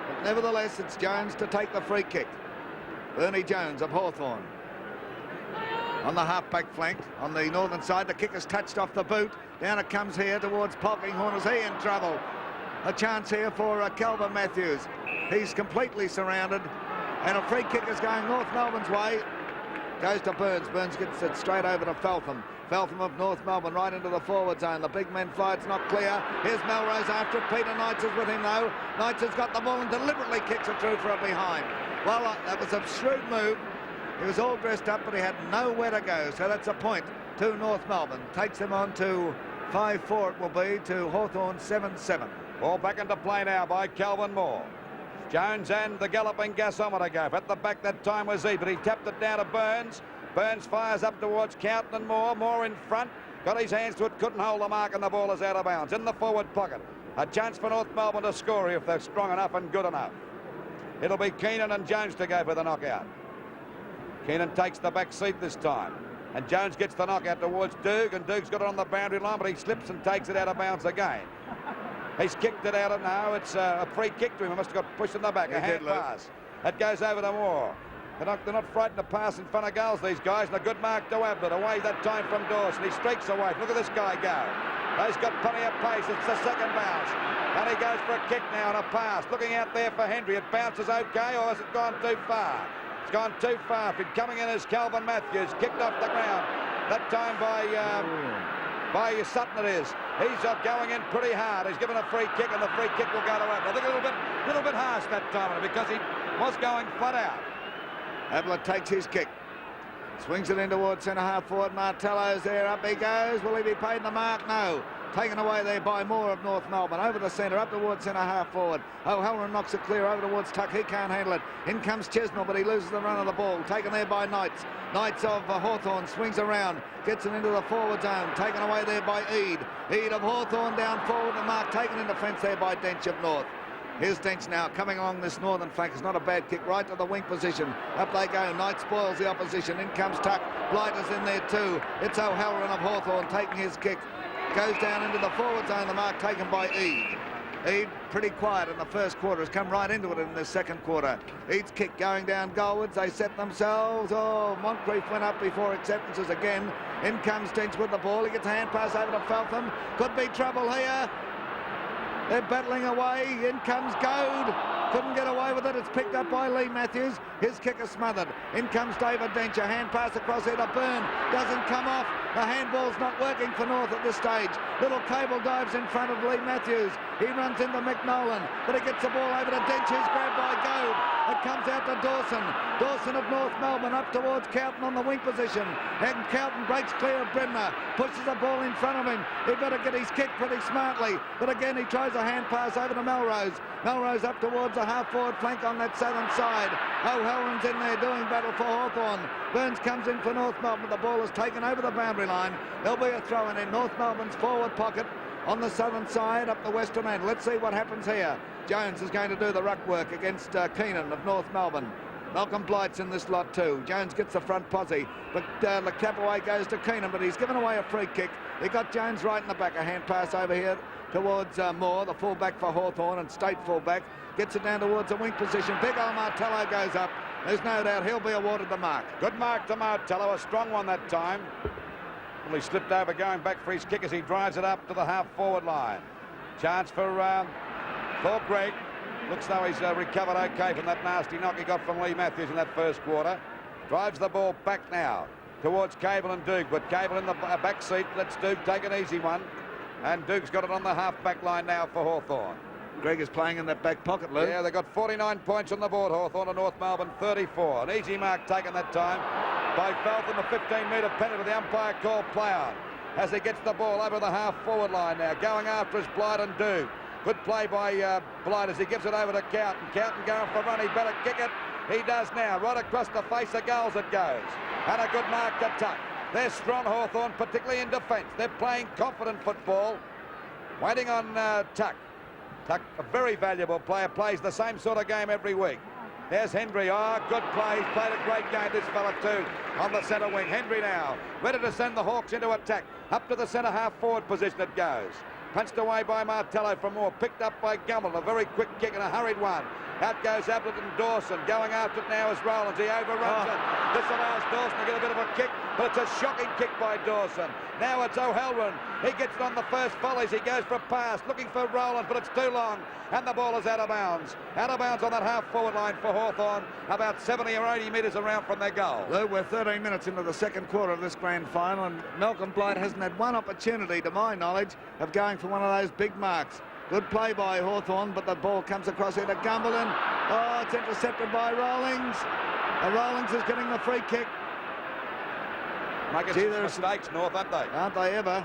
but nevertheless, it's Jones to take the free kick. Bernie Jones of Hawthorn on the half-back flank on the northern side. The kick is touched off the boot. Down it comes here towards Polkinghorne. Is he in trouble? A chance here for Calvin Matthews. He's completely surrounded, and a free kick is going North Melbourne's way. Goes to Burns. Burns gets it straight over to Feltham. Feltham of North Melbourne right into the forward zone. The big men fly. It's not clear. Here's Melrose after it. Peter Knights is with him though. Knights has got the ball and deliberately kicks it through for a behind. Well, that was a shrewd move. He was all dressed up, but he had nowhere to go. So that's a point to North Melbourne. Takes them on to 5-4 it will be to Hawthorn 7-7. Ball back into play now by Calvin Moore. Jones and the galloping gasometer go. At the back that time was he, but he tapped it down to Burns. Burns fires up towards Counton and Moore. Moore in front. Got his hands to it, couldn't hold the mark, and the ball is out of bounds. In the forward pocket. A chance for North Melbourne to score if they're strong enough and good enough. It'll be Keenan and Jones to go for the knockout. Keenan takes the back seat this time. And Jones gets the knockout towards Duke, and Duke's got it on the boundary line, but he slips and takes it out of bounds again. He's kicked it out of now. It's a free kick to him. He must have got pushed in the back. A hand pass. It goes over to Moore. They're not frightened to pass in front of goals, these guys. And a good mark to Ablett. Away that time from Dawson. He streaks away. Look at this guy go. He's got plenty of pace. It's the second bounce. And he goes for a kick now and a pass. Looking out there for Hendry. It bounces okay, or has it gone too far? It's gone too far. Coming in is Calvin Matthews. Kicked off the ground. That time by Sutton it is. He's going in pretty hard. He's given a free kick, and the free kick will go to Ablett. I think a little bit harsh that time because he was going flat out. Ablett takes his kick. Swings it in towards centre-half forward. Martello's there. Up he goes. Will he be paid the mark? No. Taken away there by Moore of North Melbourne. Over the centre, up towards centre-half forward. O'Halloran knocks it clear over towards Tuck. He can't handle it. In comes Chesnell, but he loses the run of the ball. Taken there by Knights. Knights of Hawthorn swings around. Gets it into the forward zone. Taken away there by Eade. Eade of Hawthorn down forward. The mark taken in defence there by Dench of North. Here's Dench now coming along this northern flank. It's not a bad kick, right to the wing position. Up they go. Knight spoils the opposition. In comes Tuck. Blight is in there too. It's O'Halloran of Hawthorn taking his kick. Goes down into the forward zone. The mark taken by Eade. Eade pretty quiet in the first quarter. Has come right into it in the second quarter. Eade's kick going down goalwards. They set themselves. Oh, Moncrief went up before acceptances again. In comes Dench with the ball. He gets a hand pass over to Feltham. Could be trouble here. They're battling away. In comes Goad. Couldn't get away with it. It's picked up by Lee Matthews. His kick is smothered. In comes David Dench. A hand pass across here to Byrne. Doesn't come off. The handball's not working for North at this stage. Little Cable dives in front of Lee Matthews. He runs into McNolan, but he gets the ball over to Dench. He's grabbed by Goad. It comes out to Dawson. Dawson of North Melbourne up towards Counton on the wing position. And Counton breaks clear of Bremner. Pushes the ball in front of him. He better get his kick pretty smartly. But again, he tries a hand pass over to Melrose. Melrose up towards the half-forward flank on that southern side. O'Halloran's in there doing battle for Hawthorn. Burns comes in for North Melbourne. The ball is taken over the boundary line. There'll be a throw-in in North Melbourne's forward pocket on the southern side up the western end. Let's see what happens here. Jones is going to do the ruck work against Keenan of North Melbourne. Malcolm Blight's in this lot too. Jones gets the front posse, but the cap away goes to Keenan, but he's given away a free kick. He got Jones right in the back. A hand pass over here towards Moore, the fullback for Hawthorn and state fullback. Gets it down towards the wing position. Big old Martello goes up. There's no doubt he'll be awarded the mark. Good mark to Martello, a strong one that time. Well, he slipped over going back for his kick as he drives it up to the half-forward line. Chance for Greg. Looks though he's recovered okay from that nasty knock he got from Lee Matthews in that first quarter. Drives the ball back now towards Cable and Duke, but Cable in the back seat lets Duke take an easy one. And Duke's got it on the half-back line now for Hawthorn. Greg is playing in that back pocket, Lou. Yeah, they got 49 points on the board, Hawthorn, and North Melbourne 34. An easy mark taken that time by Feltham, a 15-metre penalty. The umpire called play on as he gets the ball over the half-forward line now. Going after is Blight and Duke. Good play by Blight as he gives it over to Counton. Counton going for a run. He better kick it. He does now. Right across the face of goals it goes. And a good mark to Tuck. They're strong, Hawthorn, particularly in defence. They're playing confident football. Waiting on Tuck. Tuck, a very valuable player, plays the same sort of game every week. There's Hendry. Oh, good play. He's played a great game, this fella, too, on the centre wing. Hendry now, ready to send the Hawks into attack. Up to the centre half-forward position it goes. Punched away by Martello from Moore. Picked up by Gummel. A very quick kick and a hurried one. Out goes Ablett and Dawson. Going after it now is Rowlands. He overruns it. This allows Dawson to get a bit of a kick, but it's a shocking kick by Dawson. Now it's O'Halloran. He gets it on the first volleys. He goes for a pass, looking for Rowlands, but it's too long. And the ball is out of bounds. Out of bounds on that half-forward line for Hawthorn, about 70 or 80 metres around from their goal. Lou, we're 13 minutes into the second quarter of this grand final, and Malcolm Blight hasn't had one opportunity, to my knowledge, of going for one of those big marks. Good play by Hawthorn, but the ball comes across here to Gumberland. Oh, it's intercepted by Rawlings. Rawlings is getting the free kick. Making some mistakes, North, aren't they? Aren't they ever?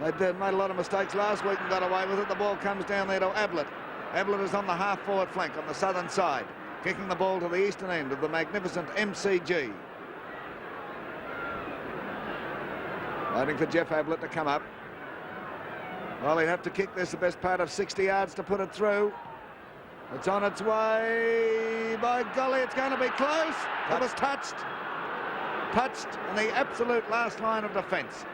They made a lot of mistakes last week and got away with it. The ball comes down there to Ablett. Ablett is on the half-forward flank on the southern side, kicking the ball to the eastern end of the magnificent MCG. Waiting for Jeff Ablett to come up. Well, he'd have to kick this the best part of 60 yards to put it through. It's on its way. By golly, it's going to be close. It was touched in the absolute last line of defence.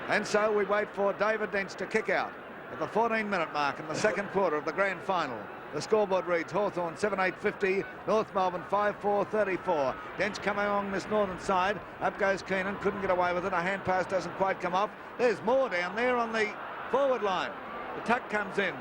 And so we wait for David Dench to kick out at the 14-minute mark in the second quarter of the grand final. The scoreboard reads Hawthorn 7-8-50, North Melbourne 5-4-34. Dench coming along this northern side. Up goes Keenan, couldn't get away with it. A hand pass doesn't quite come off. There's more down there on the forward line. The tuck comes in.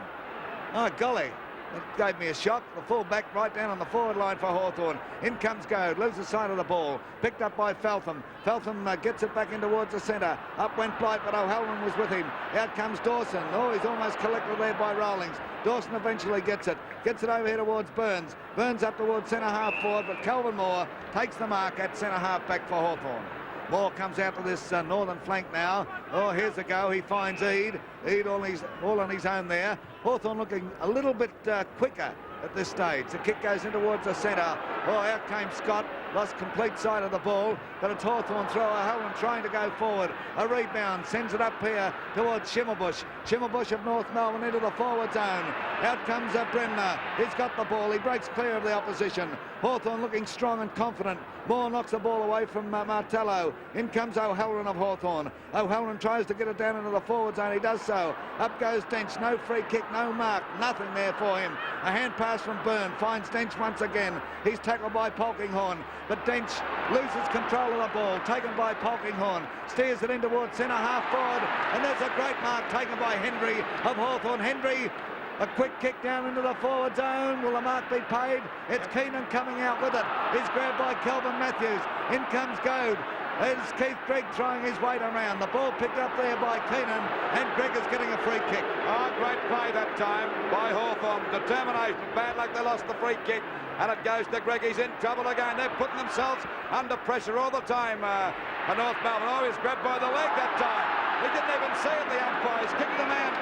Oh, golly. It gave me a shock. The full back right down on the forward line for Hawthorn. In comes Goad, loses sight of the ball. Picked up by Feltham. Feltham gets it back in towards the centre. Up went Blight, but O'Halloran was with him. Out comes Dawson. Oh, he's almost collected there by Rawlings. Dawson eventually gets it. Gets it over here towards Burns. Burns up towards centre half forward, but Calvin Moore takes the mark at centre half back for Hawthorn. Moore comes out to this northern flank now. Oh, here's a go. He finds Eade. Eade all on his own there. Hawthorn looking a little bit quicker at this stage. The kick goes in towards the centre. Oh, out came Scott. Lost complete sight of the ball, but it's Hawthorn throw. O'Halloran trying to go forward. A rebound, sends it up here towards Schimmelbusch. Schimmelbusch of North Melbourne into the forward zone. Out comes Bremner. He's got the ball. He breaks clear of the opposition. Hawthorn looking strong and confident. Moore knocks the ball away from Martello. In comes O'Halloran of Hawthorn. O'Halloran tries to get it down into the forward zone. He does so. Up goes Dench. No free kick, no mark. Nothing there for him. A hand pass from Byrne. Finds Dench once again. He's tackled by Polkinghorne. But Dench loses control of the ball. Taken by Polkinghorne. Steers it in towards centre half forward. And there's a great mark taken by Hendry of Hawthorn. Hendry, a quick kick down into the forward zone. Will the mark be paid? It's Keenan coming out with it. He's grabbed by Kelvin Matthews. In comes Goad. There's Keith Gregg throwing his weight around. The ball picked up there by Keenan, and Gregg is getting a free kick. Oh, great play that time by Hawthorn. Determination. Bad luck, they lost the free kick, and it goes to Gregg. He's in trouble again. They're putting themselves under pressure all the time. North Melbourne. Oh, he's grabbed by the leg that time. He didn't even see it, the umpire. He's kicked the man.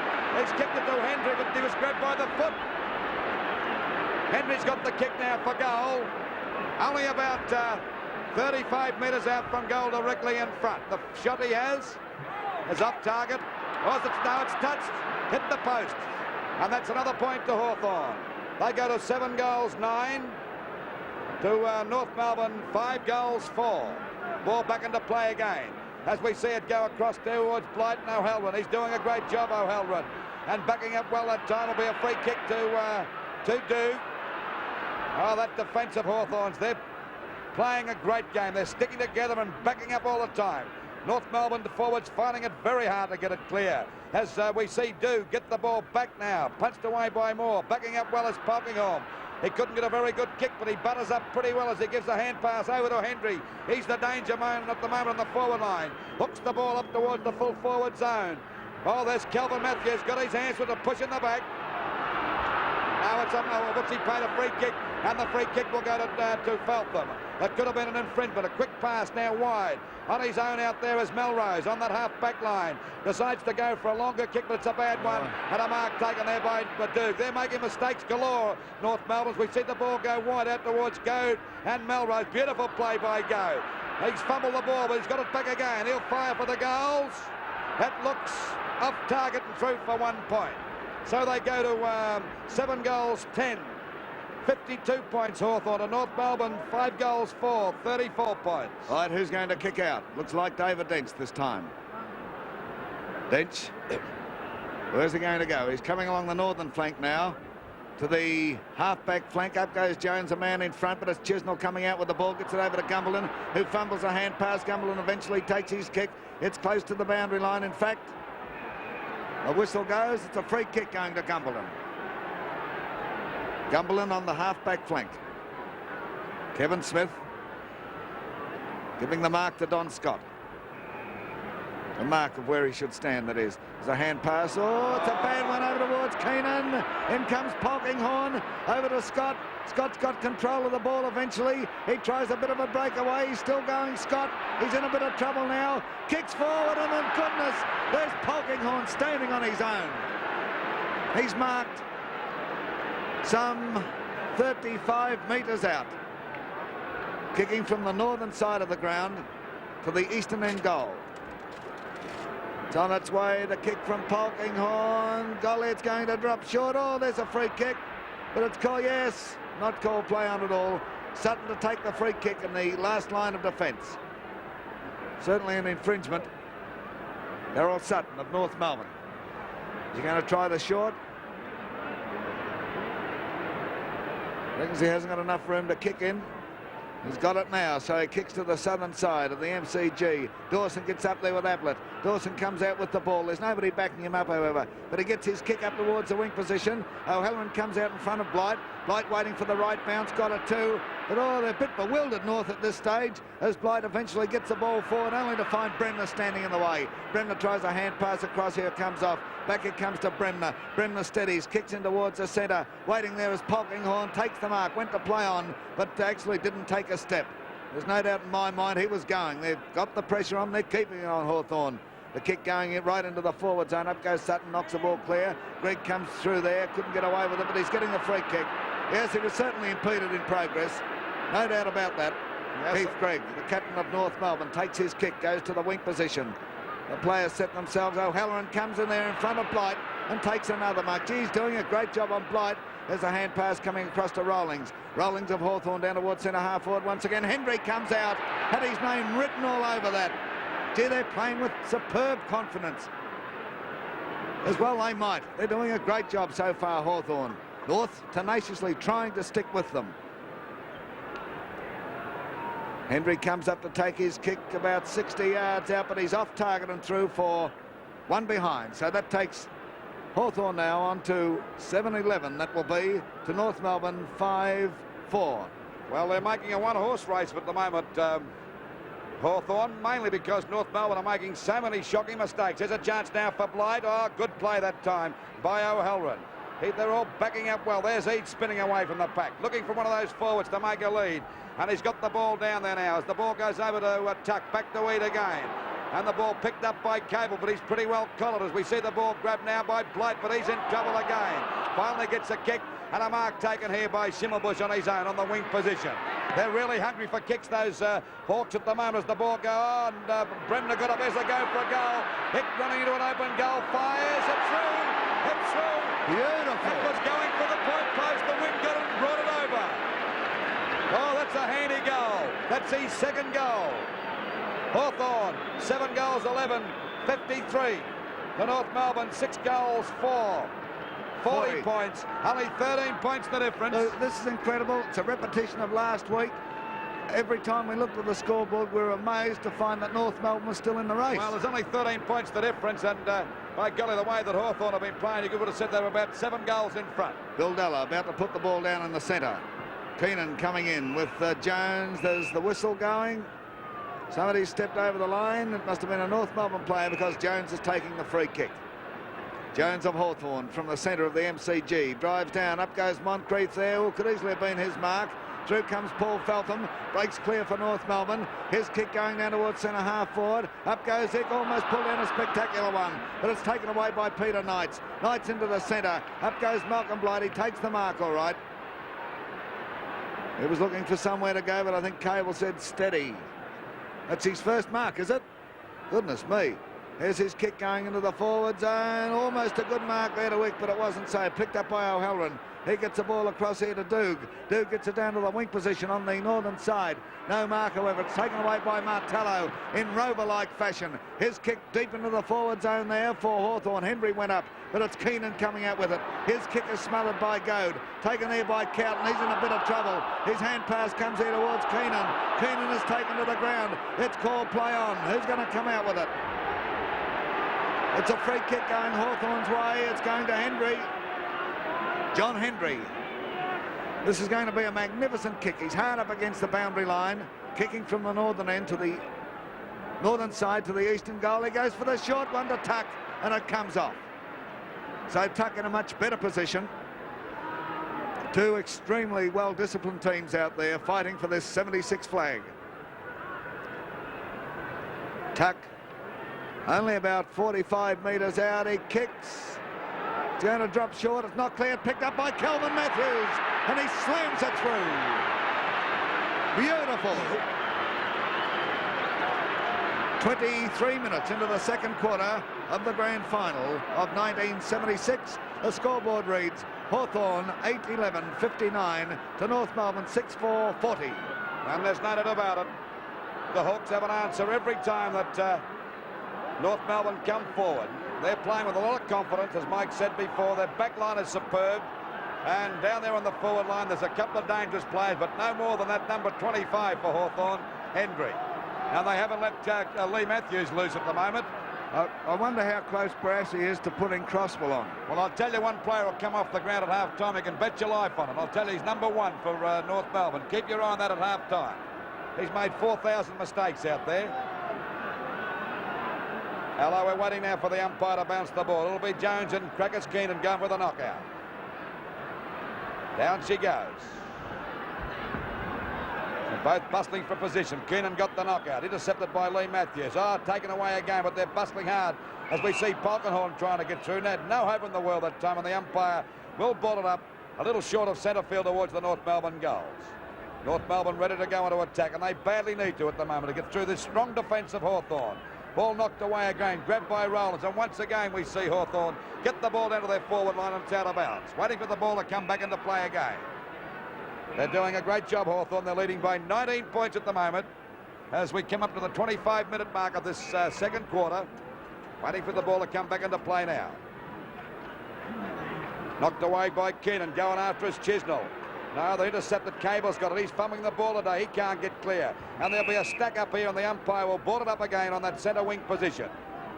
He's kicked it to Hendry, but he was grabbed by the foot. Henry's got the kick now for goal. Only about 35 metres out from goal, directly in front. The shot he has is off target. Oh, now it's touched. Hit the post. And that's another point to Hawthorn. They go to 7 goals, 9. To North Melbourne, 5 goals, 4. Ball back into play again. As we see it go across towards Blight and O'Halloran. He's doing a great job, O'Halloran. And backing up well that time will be a free kick to do. Oh, that defence of Hawthorn's. They're playing a great game. They're sticking together and backing up all the time. North Melbourne, the forwards, finding it very hard to get it clear. As we see Do get the ball back now. Punched away by Moore. Backing up well as Polkinghorne. He couldn't get a very good kick, but he butters up pretty well as he gives a hand pass over to Hendry. He's the danger man at the moment on the forward line. Hooks the ball up towards the full forward zone. Oh, there's Kelvin Matthews. Got his hands with a push in the back. Now it's what's he paid a free kick, and the free kick will go to Feltham. That could have been an infringement. A quick pass now wide. On his own out there is Melrose on that half-back line. Decides to go for a longer kick, but it's a bad one. And a mark taken there by Duke. They're making mistakes galore, North Melbourne. We see the ball go wide out towards Goad and Melrose. Beautiful play by Goad. He's fumbled the ball, but he's got it back again. He'll fire for the goals. That looks off target and through for 1 point. So they go to 7 goals, 10. 52 points Hawthorn, and North Melbourne 5 goals, 4, 34 points. All right, who's going to kick out? Looks like David Dench this time. Dench Where's he going to go? He's coming along the northern flank now to the half-back flank. Up goes Jones, a man in front, but it's Chisnell coming out with the ball, gets it over to Gumberland, who fumbles a hand pass. Gumberland eventually takes his kick. It's close to the boundary line. In fact, a whistle goes. It's a free kick going to Gumberland. Gumberland on the half-back flank. Kevin Smith giving the mark to Don Scott. The mark of where he should stand, that is. There's a hand pass. Oh, it's a bad one over towards Keenan. In comes Polkinghorne over to Scott. Scott's got control of the ball eventually. He tries a bit of a breakaway. He's still going, Scott. He's in a bit of trouble now. Kicks forward, and then goodness, there's Polkinghorne standing on his own. He's marked some 35 metres out. Kicking from the northern side of the ground to the eastern end goal. It's on its way, the kick from Polkinghorne. Golly, it's going to drop short. Oh, there's a free kick, but it's called, yes, not called play on at all. Sutton to take the free kick in the last line of defence. Certainly an infringement. Errol Sutton of North Melbourne. Is he going to try the short? Reckons he hasn't got enough room to kick in. He's got it now, so he kicks to the southern side of the MCG. Dawson gets up there with Ablett. Dawson comes out with the ball. There's nobody backing him up, however, but he gets his kick up towards the wing position. O'Halloran comes out in front of Blight. Blight waiting for the right bounce, got it too. But oh, they're a bit bewildered, North, at this stage, as Blight eventually gets the ball forward, only to find Bremner standing in the way. Bremner tries a hand pass across here, comes off. Back it comes to Bremner. Bremner steadies, kicks in towards the centre. Waiting there is Polkinghorne, takes the mark, went to play on, but actually didn't take a step. There's no doubt in my mind he was going. They've got the pressure on, they're keeping it on Hawthorn. The kick going right into the forward zone. Up goes Sutton, knocks the ball clear. Greg comes through there, couldn't get away with it, but he's getting the free kick. Yes, he was certainly impeded in progress. No doubt about that. Yes. Keith Gregg, the captain of North Melbourne, takes his kick, goes to the wing position. The players set themselves. O'Halloran comes in there in front of Blight and takes another mark. Geez, doing a great job on Blight. There's a hand pass coming across to Rawlings. Rawlings of Hawthorn down towards centre half forward once again. Hendry comes out, had his name written all over that. Gee, they're playing with superb confidence. As well they might. They're doing a great job so far, Hawthorn. North tenaciously trying to stick with them. Hendry comes up to take his kick about 60 yards out, but he's off target and through for one behind. So that takes Hawthorn now on to 7-11. That will be to North Melbourne 5-4. Well, they're making a one-horse race at the moment, Hawthorn, mainly because North Melbourne are making so many shocking mistakes. There's a chance now for Blight. Oh, good play that time by O'Halloran. They're all backing up well. There's Eade spinning away from the pack, looking for one of those forwards to make a lead. And he's got the ball down there now as the ball goes over to Tuck, back to Eade again. And the ball picked up by Cable, but he's pretty well collared as we see the ball grabbed now by Blight, but he's in trouble again. Finally gets a kick and a mark taken here by Schimmelbusch on his own on the wing position. They're really hungry for kicks, those Hawks at the moment as the ball goes on. Bremner got up, there's a go for a goal. Hick running into an open goal, fires, it's through, it's through. Beautiful. It was going for the point post, the wind got it and brought it over. Oh, that's a handy goal. That's his second goal. Hawthorn, 7 goals, 11, 53. To North Melbourne, 6 goals, 4. 40 points, only 13 points the difference. So this is incredible. It's a repetition of last week. Every time we looked at the scoreboard, we were amazed to find that North Melbourne was still in the race. Well, there's only 13 points the difference, and by golly, the way that Hawthorn have been playing, you would have said they were about 7 goals in front. Bill Della about to put the ball down in the centre. Keenan coming in with Jones. There's the whistle going. Somebody stepped over the line. It must have been a North Melbourne player because Jones is taking the free kick. Jones of Hawthorn from the centre of the MCG. Drives down, up goes Moncrief there. Well, could easily have been his mark. Through comes Paul Feltham. Breaks clear for North Melbourne. His kick going down towards centre half forward. Up goes Zick, almost pulled down a spectacular one. But it's taken away by Peter Knights. Knights into the centre. Up goes Malcolm Blight. He takes the mark all right. He was looking for somewhere to go, but I think Cable said steady. That's his first mark, is it? Goodness me. Here's his kick going into the forward zone. Almost a good mark there to Wick, but it wasn't so. Picked up by O'Halloran. He gets the ball across here to Doog. Doog gets it down to the wing position on the northern side. No mark, however. It's taken away by Martello in Rover-like fashion. His kick deep into the forward zone there for Hawthorn. Henry went up, but it's Keenan coming out with it. His kick is smothered by Goad. Taken there by Cowton. He's in a bit of trouble. His hand pass comes here towards Keenan. Keenan is taken to the ground. It's called play on. Who's going to come out with it? It's a free kick going Hawthorn's way. It's going to Henry. John Henry. This is going to be a magnificent kick. He's hard up against the boundary line, kicking from the northern end to the northern side to the eastern goal. He goes for the short one to Tuck, and it comes off. So Tuck in a much better position. Two extremely well-disciplined teams out there fighting for this 76 flag. Tuck only about 45 metres out. He kicks. It's going to drop short. It's not clear. Picked up by Kelvin Matthews, and he slams it through. Beautiful. 23 minutes into the second quarter of the grand final of 1976. The scoreboard reads Hawthorn 8-11, 59 to North Melbourne 6-4, 40. And there's no doubt about it. The Hawks have an answer every time that North Melbourne come forward. They're playing with a lot of confidence, as Mike said before. Their back line is superb. And down there on the forward line, there's a couple of dangerous players, but no more than that number 25 for Hawthorn, Hendry. Now, they haven't let Lee Matthews loose at the moment. I wonder how close Brassey is to putting Crosswell on. Well, I'll tell you, one player will come off the ground at half-time. You can bet your life on it. I'll tell you, he's number one for North Melbourne. Keep your eye on that at half-time. He's made 4,000 mistakes out there. Hello, we're waiting now for the umpire to bounce the ball. It'll be Jones and Crackers Keenan going with a knockout. Down she goes. They're both bustling for position. Keenan got the knockout. Intercepted by Lee Matthews. Taken away again, but they're bustling hard as we see Polkenhorn trying to get through. No hope in the world that time, and the umpire will ball it up a little short of centre field towards the North Melbourne goals. North Melbourne ready to go into attack, and they badly need to at the moment to get through this strong defence of Hawthorn. Ball knocked away again, grabbed by Rowlands, and once again we see Hawthorn get the ball down to their forward line and it's out of bounds. Waiting for the ball to come back into play again. They're doing a great job, Hawthorn. They're leading by 19 points at the moment as we come up to the 25-minute mark of this second quarter. Waiting for the ball to come back into play now. Knocked away by Keenan, going after his Chisnell. No, the intercepted Cable's got it. He's fumbling the ball today. He can't get clear. And there'll be a stack up here, and the umpire will board it up again on that centre wing position.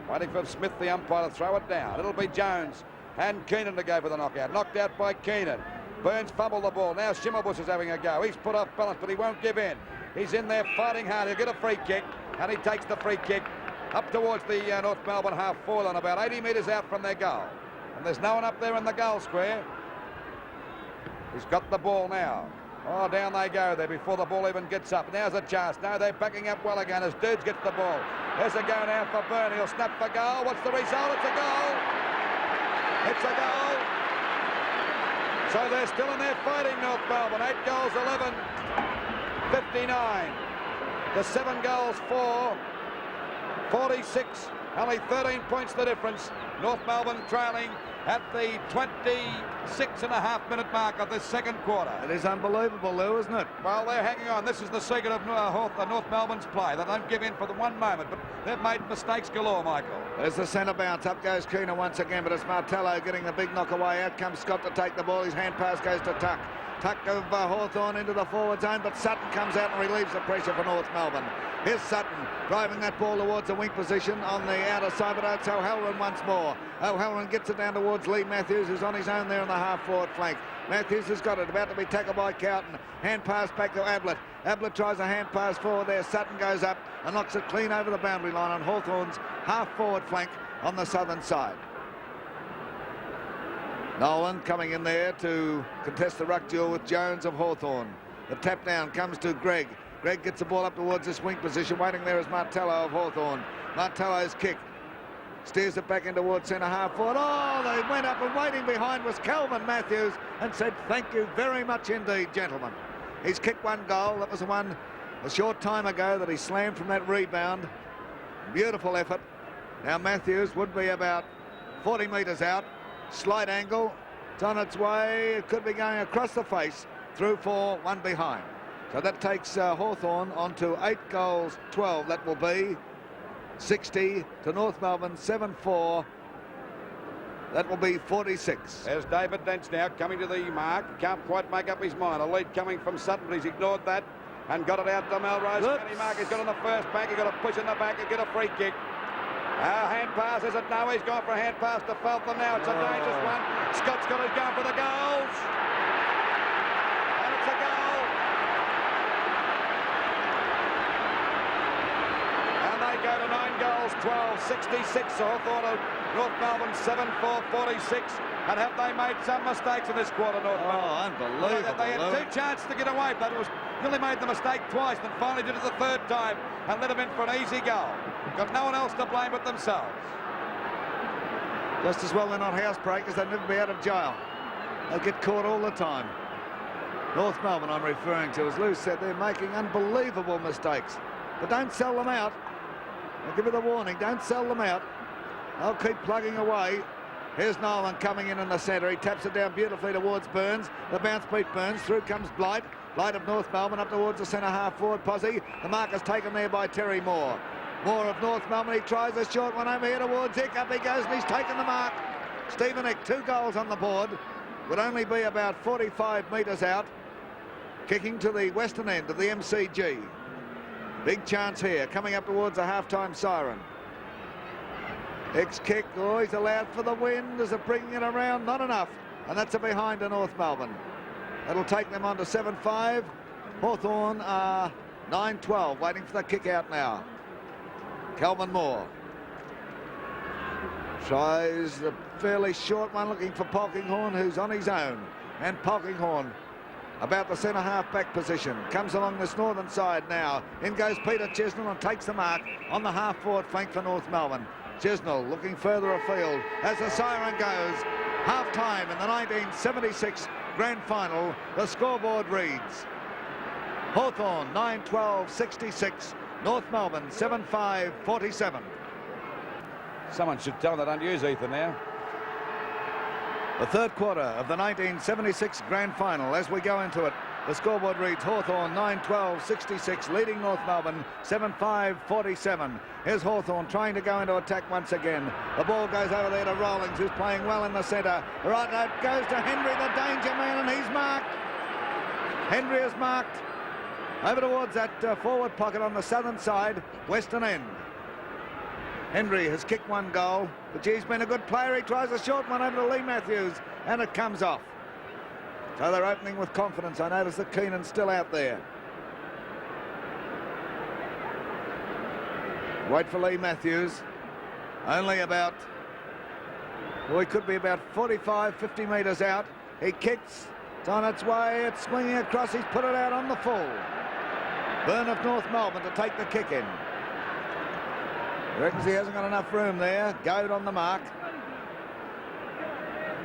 Waiting for Smith, the umpire, to throw it down. It'll be Jones and Keenan to go for the knockout. Knocked out by Keenan. Burns fumbled the ball. Now Schimmelbusch is having a go. He's put off balance, but he won't give in. He's in there fighting hard. He'll get a free kick, and he takes the free kick up towards the North Melbourne half-forward line, about 80 metres out from their goal. And there's no one up there in the goal square. He's got the ball now. Down they go there before the ball even gets up. Now's a chance. No, they're backing up well again as Dudes gets the ball. There's a go now for Byrne. He'll snap for goal. What's the result? It's a goal. It's a goal. So they're still in there fighting, North Melbourne. 8 goals, 11, 59. To 7 goals, 4, 46. Only 13 points the difference. North Melbourne trailing at the 26.5-minute mark of this second quarter. It is unbelievable, Lou, isn't it? Well, they're hanging on. This is the secret of North Melbourne's play. They don't give in for the one moment, but they've made mistakes galore, Michael. There's the centre bounce. Up goes Keenan once again, but it's Martello getting the big knock away. Out comes Scott to take the ball. His hand pass goes to Tuck. Tuck of Hawthorn into the forward zone, but Sutton comes out and relieves the pressure for North Melbourne. Here's Sutton driving that ball towards the wing position on the outer side, but it's O'Halloran once more. O'Halloran gets it down towards Lee Matthews, who's on his own there on the half-forward flank. Matthews has got it, about to be tackled by Cowton. Hand pass back to Ablett. Ablett tries a hand pass forward there. Sutton goes up and knocks it clean over the boundary line on Hawthorn's half-forward flank on the southern side. Nolan coming in there to contest the ruck duel with Jones of Hawthorn. The tap down comes to Greg. Greg gets the ball up towards this wing position. Waiting there is Martello of Hawthorn. Martello's kick. Steers it back in towards centre half forward. They went up, and waiting behind was Kelvin Matthews and said, "Thank you very much indeed, gentlemen." He's kicked one goal. That was the one a short time ago that he slammed from that rebound. Beautiful effort. Now Matthews would be about 40 metres out. Slight angle. It's on its way. It could be going across the face. Through for one behind. So that takes Hawthorn on to 8 goals 12. That will be 60 to North Melbourne 7-4. That will be 46. There's David Dent now coming to the mark. Can't quite make up his mind. A lead coming from Sutton, but he's ignored that and got it out to Melrose. Can he mark? He's got on the first back. He's got to push in the back and get a free kick. Hand pass, is it? No, he's gone for a hand pass to Felton now. It's a dangerous one. Scott's got his gun for the goals. And it's a goal. And they go to 9 goals, 12, 66. Hawthorn of North Melbourne, 7-4, 46. And have they made some mistakes in this quarter, North Melbourne? Unbelievable. They had 2 chances to get away, but it was nearly made the mistake twice, and finally did it the 3rd time and let them in for an easy goal. Got no one else to blame but themselves. Just as well they're not housebreakers, they'd never be out of jail. They get caught all the time. North Melbourne I'm referring to, as Lou said, they're making unbelievable mistakes. But don't sell them out. I'll give you the warning, don't sell them out. They'll keep plugging away. Here's Nolan coming in the centre. He taps it down beautifully towards Burns. The bounce beat Burns. Through comes Blight. Blight of North Melbourne up towards the centre half forward posse. The mark is taken there by Terry Moore. Moore of North Melbourne. He tries a short one over here towards Ick. Up he goes and he's taken the mark. Stephen Ick, 2 goals on the board. Would only be about 45 metres out. Kicking to the western end of the MCG. Big chance here. Coming up towards the half-time siren. Ick's kick. Oh, he's allowed for the win. Is it bringing it around? Not enough. And that's a behind to North Melbourne. That'll take them on to 7-5. Hawthorn are 9-12, waiting for the kick out now. Calvin Moore tries the fairly short one, looking for Polkinghorne, who's on his own. And Polkinghorne about the centre half back position. Comes along this northern side now. In goes Peter Chisnell and takes the mark on the half forward flank for North Melbourne. Chisnell looking further afield as the siren goes. Half time in the 1976 grand final. The scoreboard reads Hawthorn 9-12-66. North Melbourne 7-5-47. Someone should tell them they don't use Ethan now. The 3rd quarter of the 1976 grand final. As we go into it, the scoreboard reads Hawthorn 9-12-66, leading North Melbourne 7-5-47. Here's Hawthorn trying to go into attack once again. The ball goes over there to Rawlings, who's playing well in the centre. Right now it goes to Henry, the danger man, and he's marked. Henry is marked over towards that forward pocket on the southern side, western end. Henry has kicked 1 goal, but he's been a good player. He tries a short one over to Lee Matthews, and it comes off. So they're opening with confidence. I notice that Keenan's still out there. Wait for Lee Matthews. Only about, well, he could be about 45, 50 metres out. He kicks. It's on its way. It's swinging across. He's put it out on the full. Byrne of North Melbourne to take the kick in. He reckons he hasn't got enough room there. Goad on the mark.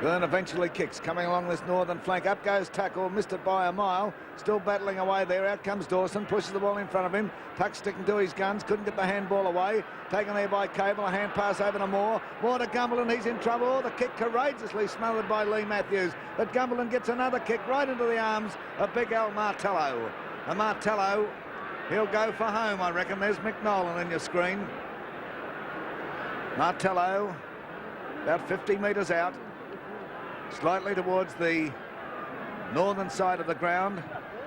Byrne eventually kicks, coming along this northern flank. Up goes tackle, missed it by a mile. Still battling away there. Out comes Dawson, pushes the ball in front of him. Tuck sticking to his guns, couldn't get the handball away. Taken there by Cable, a hand pass over to Moore. Moore to Gumberland, he's in trouble. Oh, the kick courageously smothered by Lee Matthews. But Gumberland gets another kick right into the arms of Big Al Martello. And Martello, he'll go for home, I reckon. There's McNolan in your screen. Martello, about 50 metres out. Slightly towards the northern side of the ground.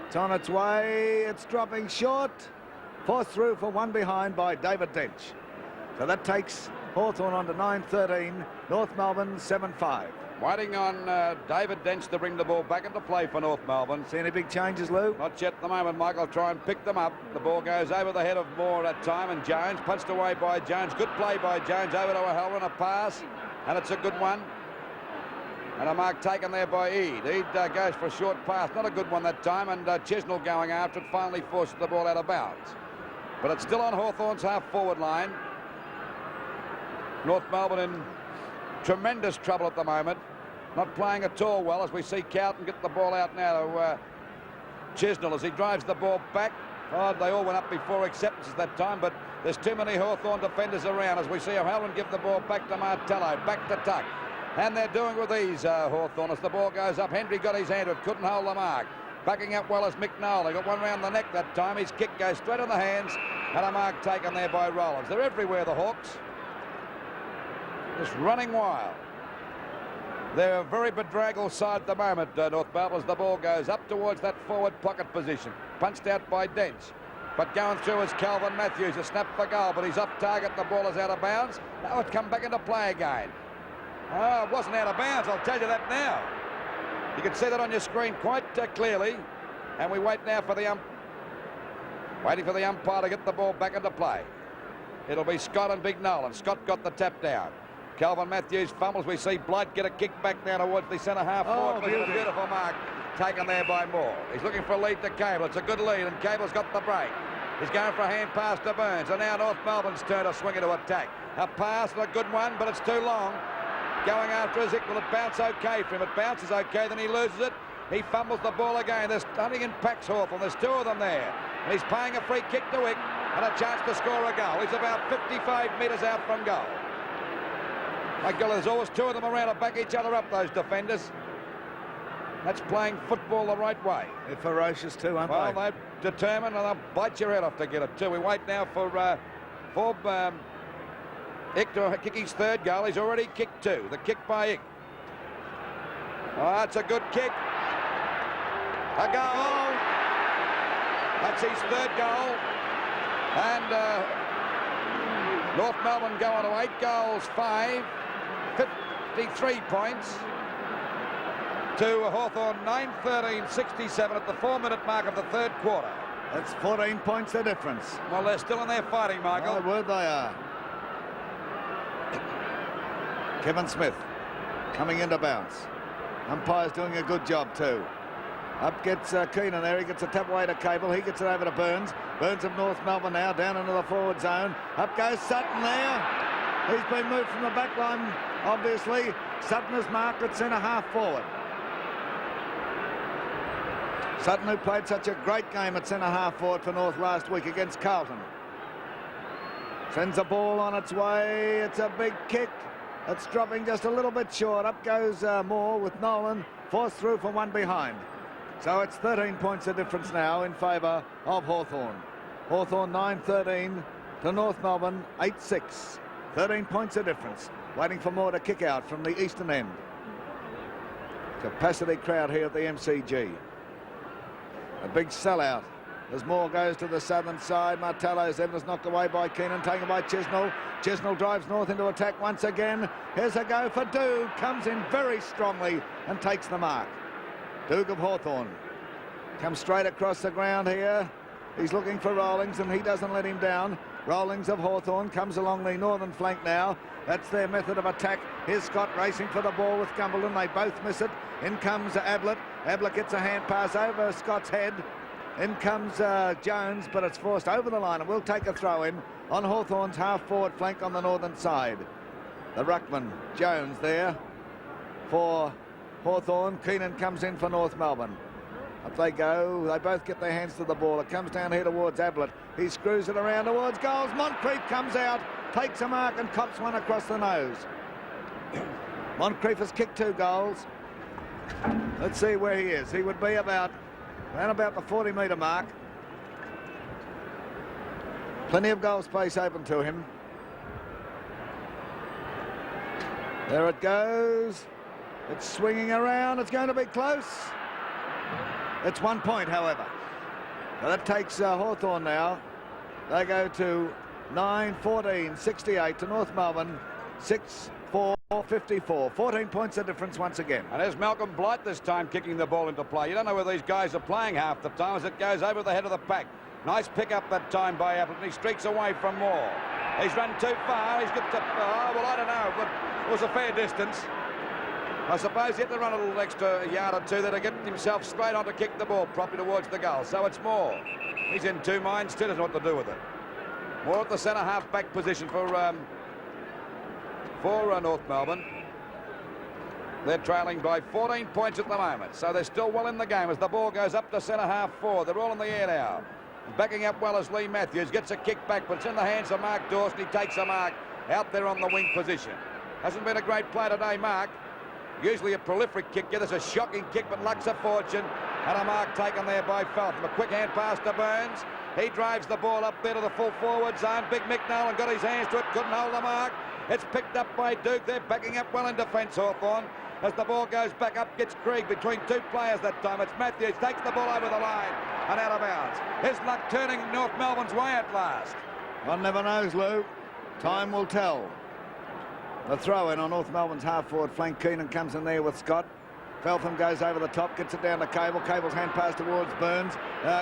It's on its way. It's dropping short. Forced through for 1 behind by David Dench. So that takes Hawthorn on to 9-13. North Melbourne 7-5. Waiting on David Dench to bring the ball back into play for North Melbourne. See any big changes, Lou? Not yet at the moment. Michael try and pick them up. The ball goes over the head of Moore at that time, and Jones punched away by Jones. Good play by Jones over to O'Halloran, a pass, and it's a good one. And a mark taken there by Eade. Eade goes for a short pass. Not a good one that time. And Chisnell going after it finally forces the ball out of bounds. But it's still on Hawthorn's half-forward line. North Melbourne in tremendous trouble at the moment. Not playing at all well, as we see Cowton get the ball out now to Chisnell as he drives the ball back. Oh, they all went up before acceptance at that time, but there's too many Hawthorn defenders around as we see O'Halloran give the ball back to Martello, back to Tuck. And they're doing with these Hawthorn as the ball goes up. Hendry got his hand, but couldn't hold the mark. Backing up well as McNoll. They got one round the neck that time. His kick goes straight in the hands, and a mark taken there by Rollins. They're everywhere, the Hawks. Just running wild. They're a very bedraggled side at the moment, North Melbourne, as the ball goes up towards that forward pocket position. Punched out by Dents. But going through is Calvin Matthews. A snap for goal, but he's off target. The ball is out of bounds. Now it's come back into play again. Oh, it wasn't out of bounds, I'll tell you that now. You can see that on your screen quite clearly. And we wait now for the waiting for the umpire to get the ball back into play. It'll be Scott and Big Nolan. Scott got the tap down. Calvin Matthews fumbles. We see Blight get a kick back down towards the centre half forward. A beautiful mark taken there by Moore. He's looking for a lead to Cable. It's a good lead, and Cable's got the break. He's going for a hand pass to Burns, and now North Melbourne's turn to swing into attack. A pass and a good one, but it's too long. Going after his Will it bounce okay for him? It bounces okay, then he loses it. He fumbles the ball again. There's hunting in packs, Hawthorn. There's two of them there. And he's paying a free kick to Wick and a chance to score a goal. He's about 55 metres out from goal. My God, there's always two of them around to back each other up, those defenders. That's playing football the right way. They're ferocious too, aren't they? Well, they're determined, and they'll bite your head off to get it too. We wait now for Ick to kick his third goal. He's already kicked two. The kick by Ick. Oh, that's a good kick. A goal. That's his third goal. And North Melbourne go on to 8 goals, 53 points. To Hawthorn, 9-13-67 at the 4-minute mark of the third quarter. That's 14 points the difference. Well, they're still in there fighting, Michael. My word, they are. Kevin Smith coming into bounce. Umpire's doing a good job too. Up gets Keenan there. He gets a tap away to Cable. He gets it over to Burns. Burns of North Melbourne now down into the forward zone. Up goes Sutton there. He's been moved from the back line, obviously. Sutton is marked at centre half forward. Sutton, who played such a great game at centre half forward for North last week against Carlton. Sends the ball on its way. It's a big kick. It's dropping just a little bit short. Up goes Moore with Nolan, forced through from one behind. So it's 13 points of difference now in favour of Hawthorn. Hawthorn 9-13 to North Melbourne 8-6. 13 points of difference. Waiting for Moore to kick out from the eastern end. Capacity crowd here at the MCG. A big sellout as Moore goes to the southern side. Martello's there, was knocked away by Keenan, taken by Chisnell. Chisnell drives north into attack once again. Here's a go for Doog. Comes in very strongly and takes the mark. Doog of Hawthorn comes straight across the ground here. He's looking for Rawlings and he doesn't let him down. Rawlings of Hawthorn comes along the northern flank now. That's their method of attack. Here's Scott racing for the ball with Gumbleton. They both miss it. In comes Ablett. Ablett gets a hand pass over Scott's head. In comes Jones, but it's forced over the line and will take a throw in on Hawthorn's half-forward flank on the northern side. The ruckman, Jones, there for Hawthorn. Keenan comes in for North Melbourne. Up they go. They both get their hands to the ball. It comes down here towards Ablett. He screws it around towards goals. Moncrief comes out, takes a mark and cops one across the nose. Moncrief has kicked 2 goals. Let's see where he is. He would be around about the 40-metre mark. Plenty of goal space open to him. There it goes. It's swinging around. It's going to be close. It's 1 point, however. So that takes Hawthorn now. They go to 9-14-68 to North Melbourne 6-4-54. 14 points of difference once again. And there's Malcolm Blight this time kicking the ball into play. You don't know where these guys are playing half the time as it goes over the head of the pack. Nice pick up that time by Appleton. He streaks away from Moore. He's run too far. He's got to, well, I don't know, but it was a fair distance. I suppose he had to run a little extra yard or two there to get himself straight on to kick the ball properly towards the goal. So it's Moore. He's in 2 minds, still doesn't know what to do with it. Moore at the centre half back position for North Melbourne. They're trailing by 14 points at the moment, so they're still well in the game as the ball goes up to centre half forward. They're all in the air now. Backing up well as Lee Matthews. Gets a kick back, but it's in the hands of Mark Dawson. He takes a mark out there on the wing position. Hasn't been a great play today, Mark. Usually a prolific kick. Yeah, there's a shocking kick, but luck's a fortune. And a mark taken there by Feltham. A quick hand pass to Burns. He drives the ball up there to the full forward zone. Big Mick Nolan got his hands to it. Couldn't hold the mark. It's picked up by Duke. They're backing up well in defence, Hawthorn. As the ball goes back up, gets Krieg between two players that time. It's Matthews. Takes the ball over the line and out of bounds. His luck turning North Melbourne's way at last. One never knows, Lou. Time will tell. The throw in on North Melbourne's half-forward flank. Keenan comes in there with Scott. Feltham goes over the top, gets it down to Cable. Cable's hand pass towards Burns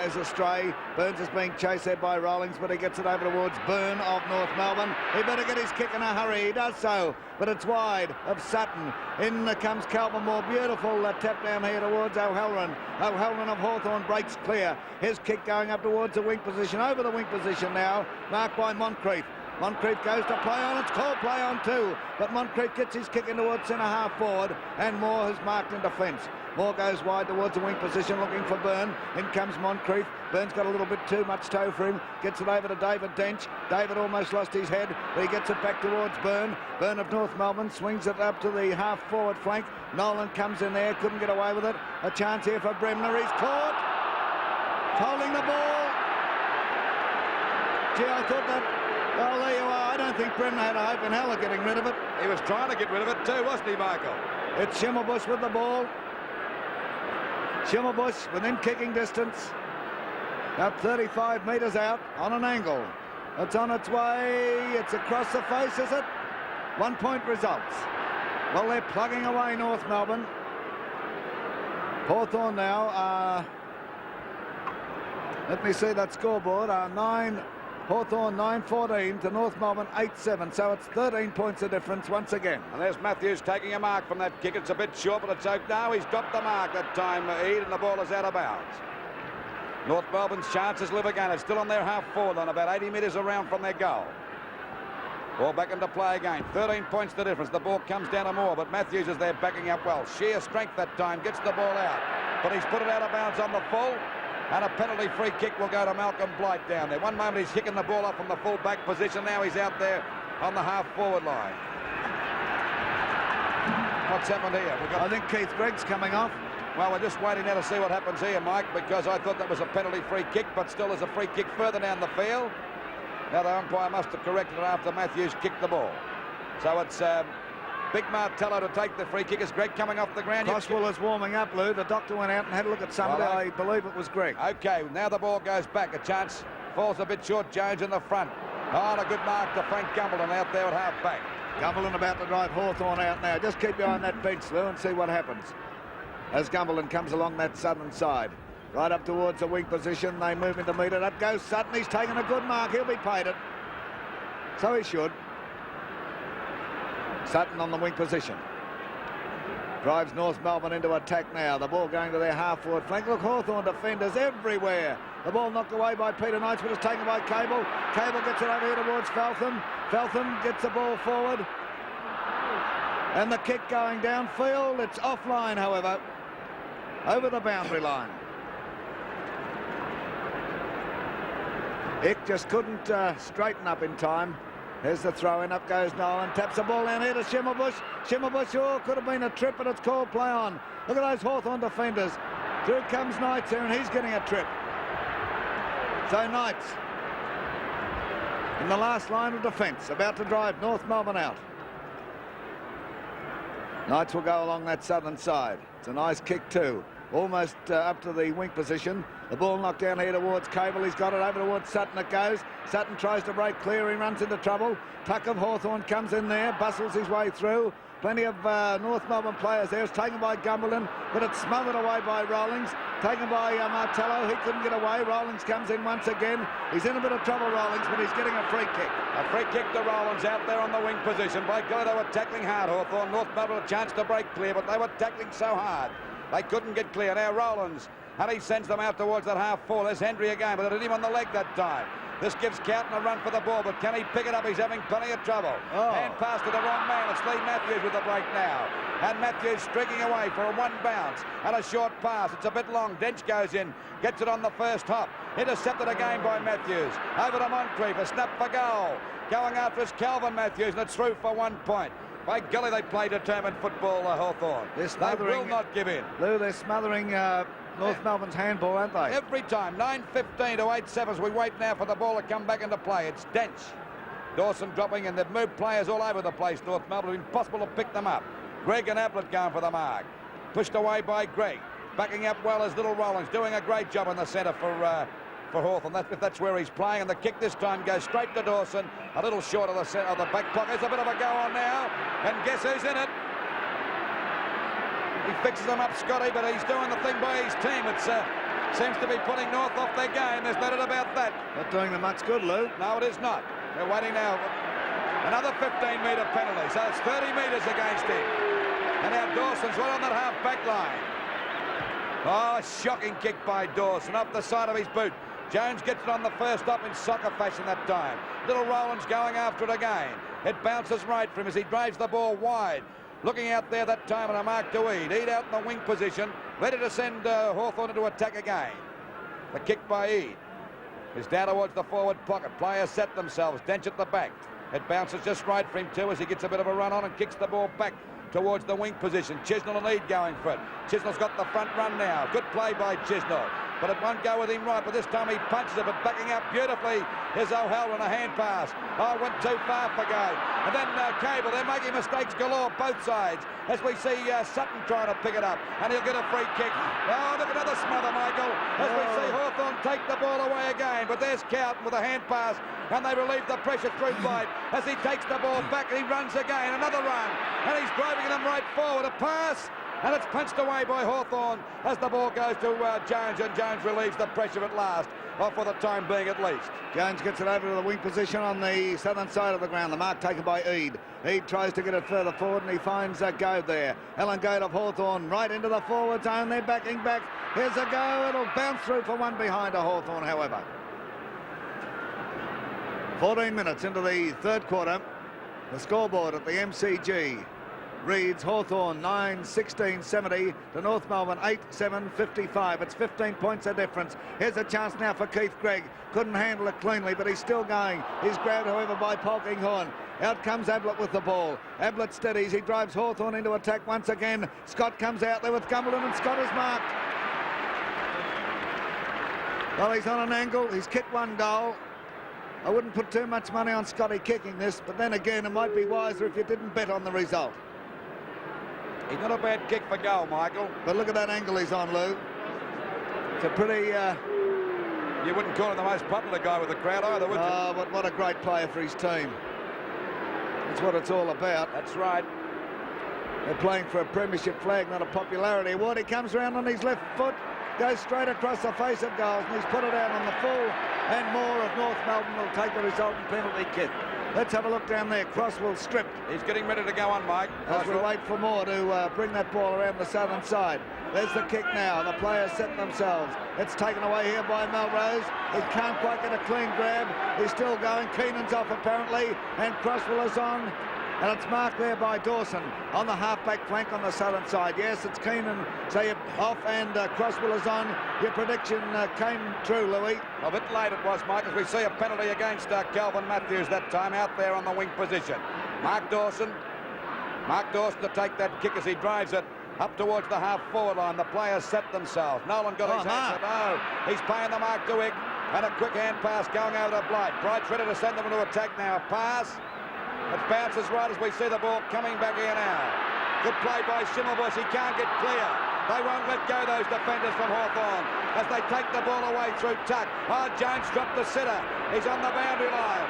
is astray. Burns is being chased there by Rawlings, but he gets it over towards Byrne of North Melbourne. He better get his kick in a hurry. He does so, but it's wide of Sutton. In comes Calvermore. Beautiful tap down here towards O'Halloran. O'Halloran of Hawthorn breaks clear. His kick going up towards the wing position. Over the wing position now, marked by Moncrief. Moncrief goes to play on. It's called play on too, but Moncrief gets his kick in towards centre half forward, and Moore has marked in defence. Moore goes wide towards the wing position looking for Byrne. In comes Moncrief. Byrne's got a little bit too much toe for him. Gets it over to David Dench. David almost lost his head, but he gets it back towards Byrne. Byrne of North Melbourne swings it up to the half forward flank. Nolan comes in there, couldn't get away with it. A chance here for Bremner. He's caught. Holding the ball. Gee, I thought that... Well, there you are. I don't think Bremner had a hope in hell of getting rid of it. He was trying to get rid of it too, wasn't he, Michael? It's Schimmelbusch with the ball. Schimmelbusch within kicking distance. About 35 metres out on an angle. It's on its way. It's across the face, is it? 1 point results. Well, they're plugging away North Melbourne. Hawthorn now. Let me see that scoreboard. Hawthorn 9-14 to North Melbourne 8-7, so it's 13 points of difference once again. And there's Matthews taking a mark from that kick. It's a bit short, but it's out now. He's dropped the mark that time, Eade, and the ball is out of bounds. North Melbourne's chances live again. It's still on their half-forward line, about 80 metres around from their goal. Ball back into play again. 13 points the difference. The ball comes down to Moore, but Matthews is there backing up well. Sheer strength that time, gets the ball out, but he's put it out of bounds on the full. And a penalty free kick will go to Malcolm Blight down there. One moment he's kicking the ball up from the full back position. Now he's out there on the half forward line. What's happened here? I think Keith Gregg's coming off. Well, we're just waiting now to see what happens here, Mike, because I thought that was a penalty free kick, but still there's a free kick further down the field. Now the umpire must have corrected it after Matthews kicked the ball. So it's Big Martello to take the free kick. Is Gregg coming off the ground? Crosswell is warming up, Lou. The doctor went out and had a look at somebody. Well, I believe it was Gregg. Okay, now the ball goes back. A chance falls a bit short. Jones in the front. Oh, and a good mark to Frank Gumbleton out there at half back. Gumbleton about to drive Hawthorn out now. Just keep you on that bench, Lou, and see what happens. As Gumbleton comes along that southern side. Right up towards the weak position. They move into meter. Up goes Sutton. He's taken a good mark. He'll be paid it. So he should. Sutton on the wing position. Drives North Melbourne into attack now. The ball going to their half-forward flank. Look, Hawthorn defenders everywhere. The ball knocked away by Peter Knights, but it's taken by Cable. Cable gets it over here towards Feltham. Feltham gets the ball forward. And the kick going downfield. It's offline, however, over the boundary line. Ick just couldn't straighten up in time. There's the throw in. Up goes Nolan. Taps the ball down here to Schimmelbusch. Schimmelbusch, oh, could have been a trip, but it's called play on. Look at those Hawthorn defenders. Through comes Knights here, and he's getting a trip. So Knights in the last line of defence, about to drive North Melbourne out. Knights will go along that southern side. It's a nice kick too. Almost up to the wing position. The ball knocked down here towards Cable. He's got it over towards Sutton. It goes. Sutton tries to break clear. He runs into trouble. Tuck of Hawthorn comes in there, bustles his way through. Plenty of North Melbourne players there. It's taken by Gumbleton, but it's smothered away by Rawlings. Taken by Martello. He couldn't get away. Rawlings comes in once again. He's in a bit of trouble, Rawlings, but he's getting a free kick. A free kick to Rawlings out there on the wing position. By golly, they were tackling hard, Hawthorn. North Melbourne a chance to break clear, but they were tackling so hard. They couldn't get clear. Now Rawlings, and he sends them out towards that half-forward. There's Hendry again, but it hit him on the leg that time. This gives Cowton a run for the ball, but can he pick it up? He's having plenty of trouble. Hand pass to the wrong man. It's Lee Matthews with the break now. And Matthews streaking away for a one bounce and a short pass. It's a bit long. Dench goes in, gets it on the first hop. Intercepted again by Matthews. Over to Moncrief, a snap for goal. Going after is Calvin Matthews, and it's through for 1 point. By golly, they play determined football, Hawthorn. They will not give in. Lou, they're smothering North Melbourne's handball, aren't they? Every time. 9:15 to 8-7. We wait now for the ball to come back into play. It's Dench. Dawson dropping, and they've moved players all over the place, North Melbourne. Impossible to pick them up. Greg and Ablett going for the mark. Pushed away by Greg. Backing up well as Little Rollins, doing a great job in the centre for Hawthorn. That's where he's playing, and the kick this time goes straight to Dawson, a little short of the back pocket. There's a bit of a go on now, and guess who's in it? He fixes them up, Scotty, but he's doing the thing by his team. It seems to be putting North off their game. There's no doubt about that. Not doing them much good, Lou. No, it is not. They're waiting now. Another 15-metre penalty, so it's 30 metres against him. And now Dawson's right on that half-back line. Oh, shocking kick by Dawson off the side of his boot. Jones gets it on the first up in soccer fashion that time. Little Rollins going after it again. It bounces right for him as he drives the ball wide. Looking out there that time and a mark to Eade. Eade out in the wing position, ready to send Hawthorn into attack again. The kick by Eade is down towards the forward pocket. Players set themselves. Dench at the back. It bounces just right for him too as he gets a bit of a run on and kicks the ball back towards the wing position. Chisnell and Eade going for it. Chisnell's got the front run now. Good play by Chisnell, but it won't go with him right. But this time he punches it, but backing up beautifully is O'Halloran, a hand pass. Oh, went too far for go. And then Cable, they're making mistakes galore, both sides, as we see Sutton trying to pick it up, and he'll get a free kick. Oh, look, another smother, Michael, as we see Hawthorn take the ball away again. But there's Cowton with a hand pass, and they relieve the pressure through Blight as he takes the ball back, and he runs again. Another run, and he's driving them right forward. A pass, and it's punched away by Hawthorn as the ball goes to Jones, and Jones relieves the pressure at last, or for the time being at least. Jones gets it over to the wing position on the southern side of the ground. The mark taken by Eade. Eade tries to get it further forward, and he finds Goad there. Alan Goad of Hawthorn right into the forward zone. They're backing back. Here's a go. It'll bounce through for one behind a Hawthorn, however. 14 minutes into the third quarter. The scoreboard at the MCG reads Hawthorn 9-16-70 to North Melbourne 8-7-55. It's 15 points of difference. Here's a chance now for Keith Gregg. Couldn't handle it cleanly, but he's still going. He's grabbed, however, by Polkinghorn. Out comes Ablett with the ball. Ablett steadies. He drives Hawthorn into attack once again. Scott comes out there with Gumbleton, and Scott is marked. Well, he's on an angle. He's kicked one goal. I wouldn't put too much money on Scotty kicking this, but then again, it might be wiser if you didn't bet on the result. He's not a bad kick for goal, Michael. But look at that angle he's on, Lou. It's a pretty... You wouldn't call him the most popular guy with the crowd either, would you? Oh, but what a great player for his team. That's what it's all about. That's right. They're playing for a premiership flag, not a popularity award. He comes around on his left foot, goes straight across the face of goals, and he's put it out on the full, and more of North Melbourne will take the resultant penalty kick. Let's have a look down there. Crosswell stripped. He's getting ready to go on, Mike. As we wait for more to bring that ball around the southern side. There's the kick now. The players set themselves. It's taken away here by Melrose. He can't quite get a clean grab. He's still going. Keenan's off apparently, and Crosswell is on. And it's marked there by Dawson on the half-back flank on the southern side. Yes, it's Keenan. So you're off, and Crosswell is on. Your prediction came true, Louis. A bit late it was, Mike, as we see a penalty against Calvin Matthews that time out there on the wing position. Mark Dawson to take that kick as he drives it up towards the half-forward line. The players set themselves. Nolan got his hands. No, he's paying the mark to Ig, and a quick hand pass going over to Blight. Bright's ready to send them into attack now. A pass. It bounces right as we see the ball coming back here now. Good play by Schimmelbusch. He can't get clear. They won't let go, those defenders from Hawthorn, as they take the ball away through tuck. Oh, Jones dropped the sitter. He's on the boundary line.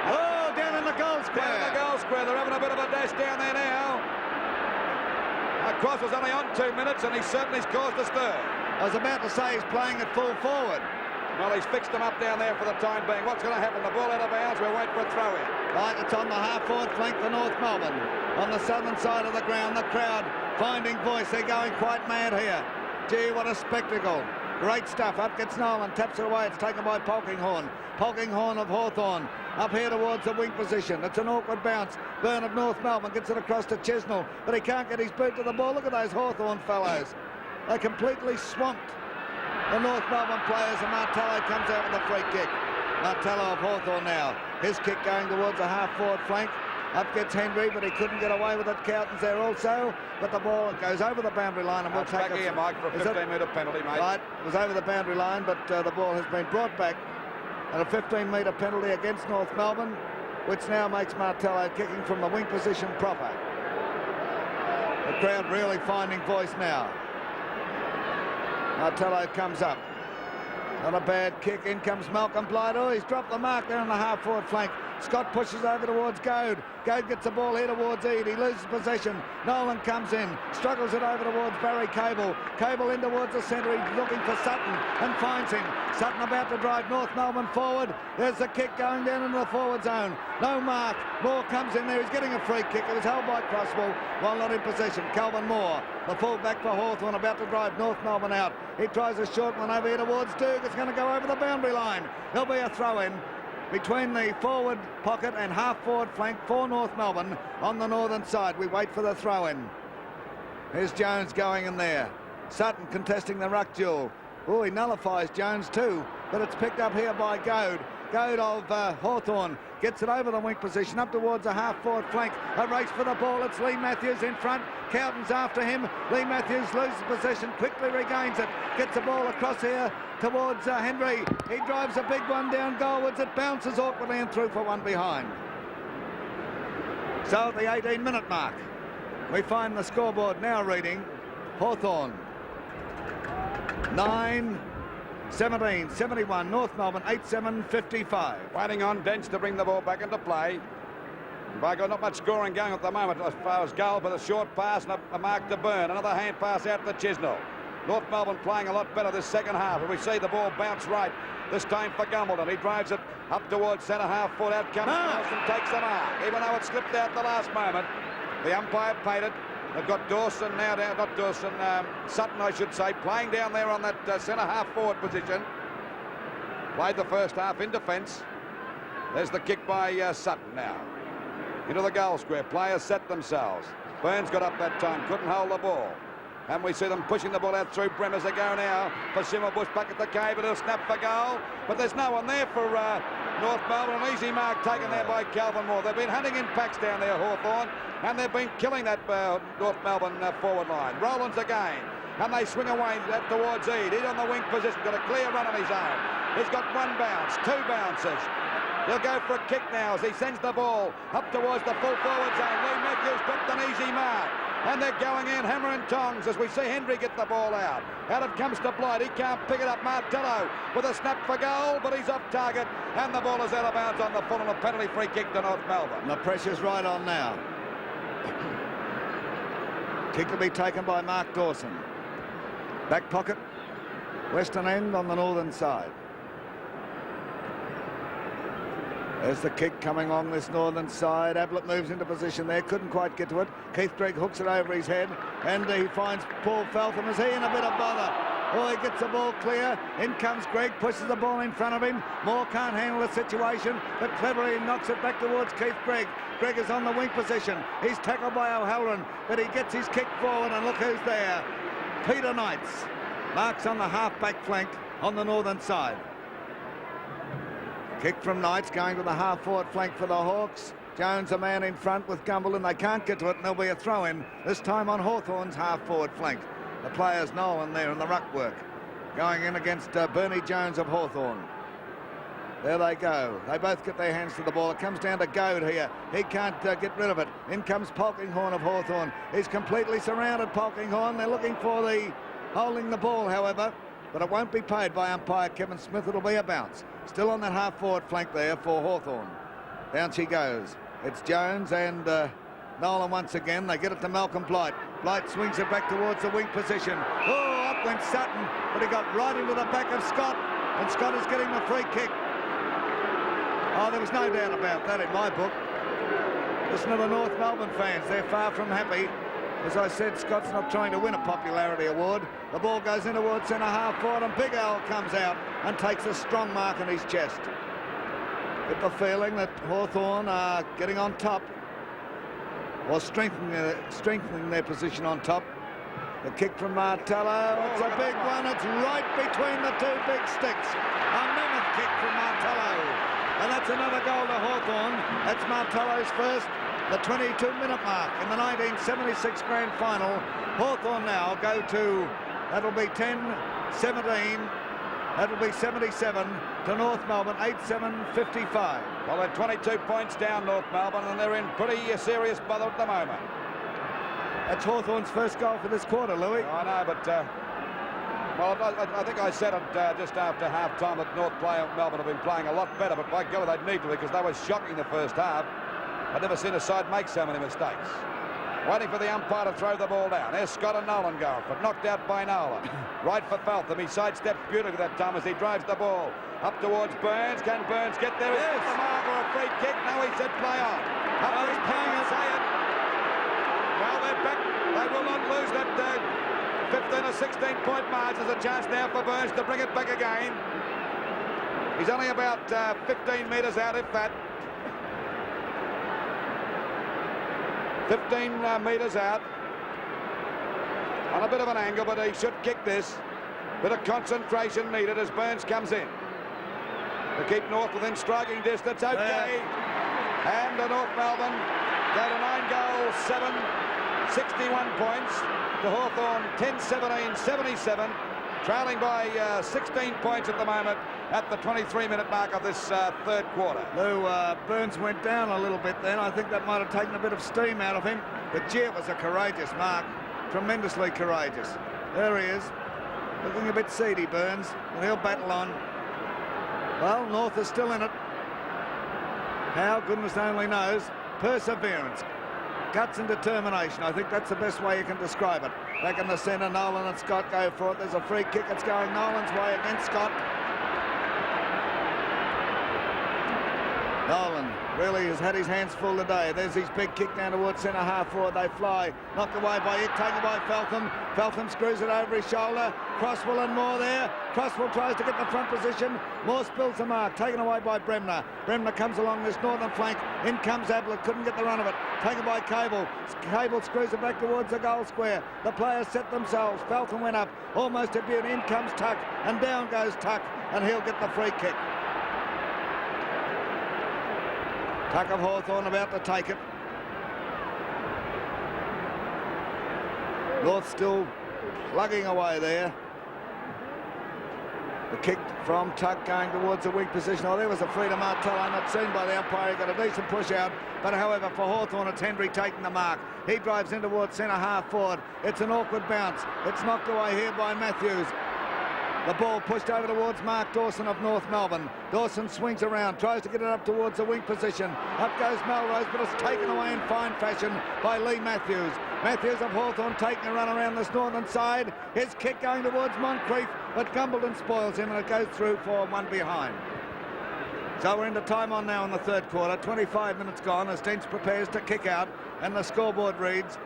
Oh, down in the goal square. Down in the goal square. They're having a bit of a dash down there now. Cross was only on 2 minutes, and he certainly's caused a stir. I was about to say he's playing it full forward. Well, he's fixed them up down there for the time being. What's going to happen? The ball out of bounds. We'll wait for a throw-in. Right, it's on the half-forward flank for North Melbourne. On the southern side of the ground, the crowd finding voice. They're going quite mad here. Gee, what a spectacle. Great stuff. Up gets Nolan, taps it away. It's taken by Polkinghorne. Polkinghorne of Hawthorn up here towards the wing position. It's an awkward bounce. Byrne of North Melbourne gets it across to Chisnell, but he can't get his boot to the ball. Look at those Hawthorn fellows. They completely swamped the North Melbourne players, and Martello comes out with a free kick. Martello of Hawthorn now. His kick going towards a half-forward flank. Up gets Henry, but he couldn't get away with it. Cowton's there also, but the ball goes over the boundary line, and we'll take it. Back here, Mike, for a 15-metre penalty, mate. Right, it was over the boundary line, but the ball has been brought back, and a 15-metre penalty against North Melbourne, which now makes Martello kicking from the wing position proper. The crowd really finding voice now. Martello comes up. Not a bad kick. In comes Malcolm Blight. Oh, he's dropped the mark there on the half-forward flank. Scott pushes over towards Goad. Goad gets the ball here towards Eade. He loses possession. Nolan comes in, struggles it over towards Barry Cable. Cable in towards the centre. He's looking for Sutton and finds him. Sutton about to drive North Melbourne forward. There's the kick going down into the forward zone. No mark. Moore comes in there. He's getting a free kick. It was held by Crosswell while not in possession. Calvin Moore, the full-back for Hawthorn, about to drive North Melbourne out. He tries a short one over here towards Duke. It's going to go over the boundary line. There'll be a throw-in between the forward pocket and half-forward flank for North Melbourne on the northern side. We wait for the throw-in. Here's Jones going in there. Sutton contesting the ruck duel. Oh, he nullifies Jones too, but it's picked up here by Goad. Goad of Hawthorn gets it over the wing position, up towards the half-forward flank. A race for the ball. It's Lee Matthews in front. Cowton's after him. Lee Matthews loses possession, quickly regains it. Gets the ball across here towards Henry. He drives a big one down goalwards. It bounces awkwardly and through for one behind. So at the 18-minute mark, we find the scoreboard now reading Hawthorn 9-17, 71. North Melbourne 8-7, 55. Waiting on Dents to bring the ball back into play. By God, not much scoring going at the moment as far as goal, but a short pass and a mark to Byrne. Another hand pass out to Chisnell. North Melbourne playing a lot better this second half, and we see the ball bounce right this time for Gumbleton. He drives it up towards centre half foot. Out comes Nelson, takes the mark, even though it slipped out the last moment. The umpire paid it. They've got Dawson now down, not Dawson, Sutton, I should say, playing down there on that centre half forward position. Played the first half in defence. There's the kick by Sutton now. Into the goal square. Players set themselves. Burns got up that time, couldn't hold the ball. And we see them pushing the ball out through Brem as they go now for Simmerbush back at the cave. It'll snap for goal, but there's no one there for North Melbourne. An easy mark taken there by Calvin Moore. They've been hunting in packs down there, Hawthorn, and they've been killing that North Melbourne forward line. Rowlands again, and they swing away towards Eade. Eade on the wing position, got a clear run on his own. He's got one bounce, two bounces. He'll go for a kick now as he sends the ball up towards the full forward zone. Lee Matthews dropped an easy mark. And they're going in hammer and tongs as we see Henry get the ball out. Out it comes to Blight. He can't pick it up. Martello with a snap for goal, but he's off target. And the ball is out of bounds on the full and a penalty free kick to North Melbourne. And the pressure's right on now. Kick to be taken by Mark Dawson. Back pocket, western end on the northern side. There's the kick coming on this northern side. Ablett moves into position there, couldn't quite get to it. Keith Gregg hooks it over his head, and he finds Paul Feltham. Is he in a bit of bother? Oh, he gets the ball clear. In comes Gregg, pushes the ball in front of him. Moore can't handle the situation, but cleverly knocks it back towards Keith Gregg. Gregg is on the wing position. He's tackled by O'Halloran, but he gets his kick forward, and look who's there. Peter Knights marks on the half-back flank on the northern side. Kick from Knights going to the half-forward flank for the Hawks. Jones a man in front with Gumbleton. They can't get to it, and there'll be a throw-in, this time on Hawthorn's half-forward flank. The players Nolan there in the ruck work, going in against Bernie Jones of Hawthorn. There they go. They both get their hands to the ball. It comes down to Goad here. He can't get rid of it. In comes Polkinghorne of Hawthorn. He's completely surrounded, Polkinghorne. They're looking for the holding the ball, however, but it won't be paid by umpire Kevin Smith. It'll be a bounce. Still on that half-forward flank there for Hawthorn. Down she goes. It's Jones and Nolan once again. They get it to Malcolm Blight. Blight swings it back towards the wing position. Oh, up went Sutton, but he got right into the back of Scott, and Scott is getting the free kick. Oh, there was no doubt about that in my book. Listen to the North Melbourne fans. They're far from happy. As I said, Scott's not trying to win a popularity award. The ball goes in towards centre half forward, and Big Al comes out and takes a strong mark on his chest. Get the feeling that Hawthorn are getting on top, or strengthening their position on top. The kick from Martello, it's a big one, it's right between the two big sticks. A mammoth kick from Martello. And that's another goal to Hawthorn. That's Martello's first, the 22-minute mark in the 1976 Grand Final. Hawthorn now go to, that'll be 10-17. That'll be 77 to North Melbourne, 8-7-55. Well, they're 22 points down, North Melbourne, and they're in pretty serious bother at the moment. That's Hawthorn's first goal for this quarter, Louis. I know, but well, I think I said it just after half-time that North Melbourne have been playing a lot better, but by God, they'd need to, because they were shocking the first half. I've never seen a side make so many mistakes. Waiting for the umpire to throw the ball down. There's Scott and Nolan going for it. Knocked out by Nolan. Right for Feltham. He sidesteps beautifully that time as he drives the ball up towards Burns. Can Burns get there? Yes. The mark or a free kick? No, he said play on. Up he's playing it. Well, they're back. They will not lose that 15 or 16-point march. There's a chance now for Burns to bring it back again. He's only about 15 metres out, if that. 15 metres out. On a bit of an angle, but he should kick this. Bit of concentration needed as Burns comes in. To keep North within striking distance. Okay. And North Melbourne go to 9 goals, 61 points. To Hawthorn, 10-17, 77. Trailing by 16 points at the moment at the 23-minute mark of this third quarter. Lou, Burns went down a little bit then. I think that might have taken a bit of steam out of him. But gee, it was a courageous mark. Tremendously courageous. There he is. Looking a bit seedy, Burns. And he'll battle on. Well, North is still in it. How? Goodness only knows. Perseverance. Guts and determination. I think that's the best way you can describe it. Back in the centre, Nolan and Scott go for it. There's a free kick. It's going Nolan's way against Scott. Nolan really has had his hands full today. There's his big kick down towards centre half forward. They fly. Knocked away by it. Taken by Feltham. Feltham screws it over his shoulder. Crosswell and Moore there. Crosswell tries to get the front position. Moore spills the mark. Taken away by Bremner. Bremner comes along this northern flank. In comes Ablett. Couldn't get the run of it. Taken by Cable. Cable screws it back towards the goal square. The players set themselves. Feltham went up. Almost a beauty. In comes Tuck. And down goes Tuck. And he'll get the free kick. Tuck of Hawthorn about to take it. North still plugging away there. The kick from Tuck going towards the weak position. Oh, there was a free to Martello, not seen by the umpire. He got a decent push out. But however, for Hawthorn, it's Hendry taking the mark. He drives in towards centre half forward. It's an awkward bounce. It's knocked away here by Matthews. The ball pushed over towards Mark Dawson of North Melbourne. Dawson swings around, tries to get it up towards the wing position. Up goes Melrose, but it's taken away in fine fashion by Lee Matthews. Matthews of Hawthorn taking a run around this northern side. His kick going towards Moncrief, but Gumbleton spoils him, and it goes through for one behind. So we're into time on now in the third quarter. 25 minutes gone as Dents prepares to kick out, and the scoreboard reads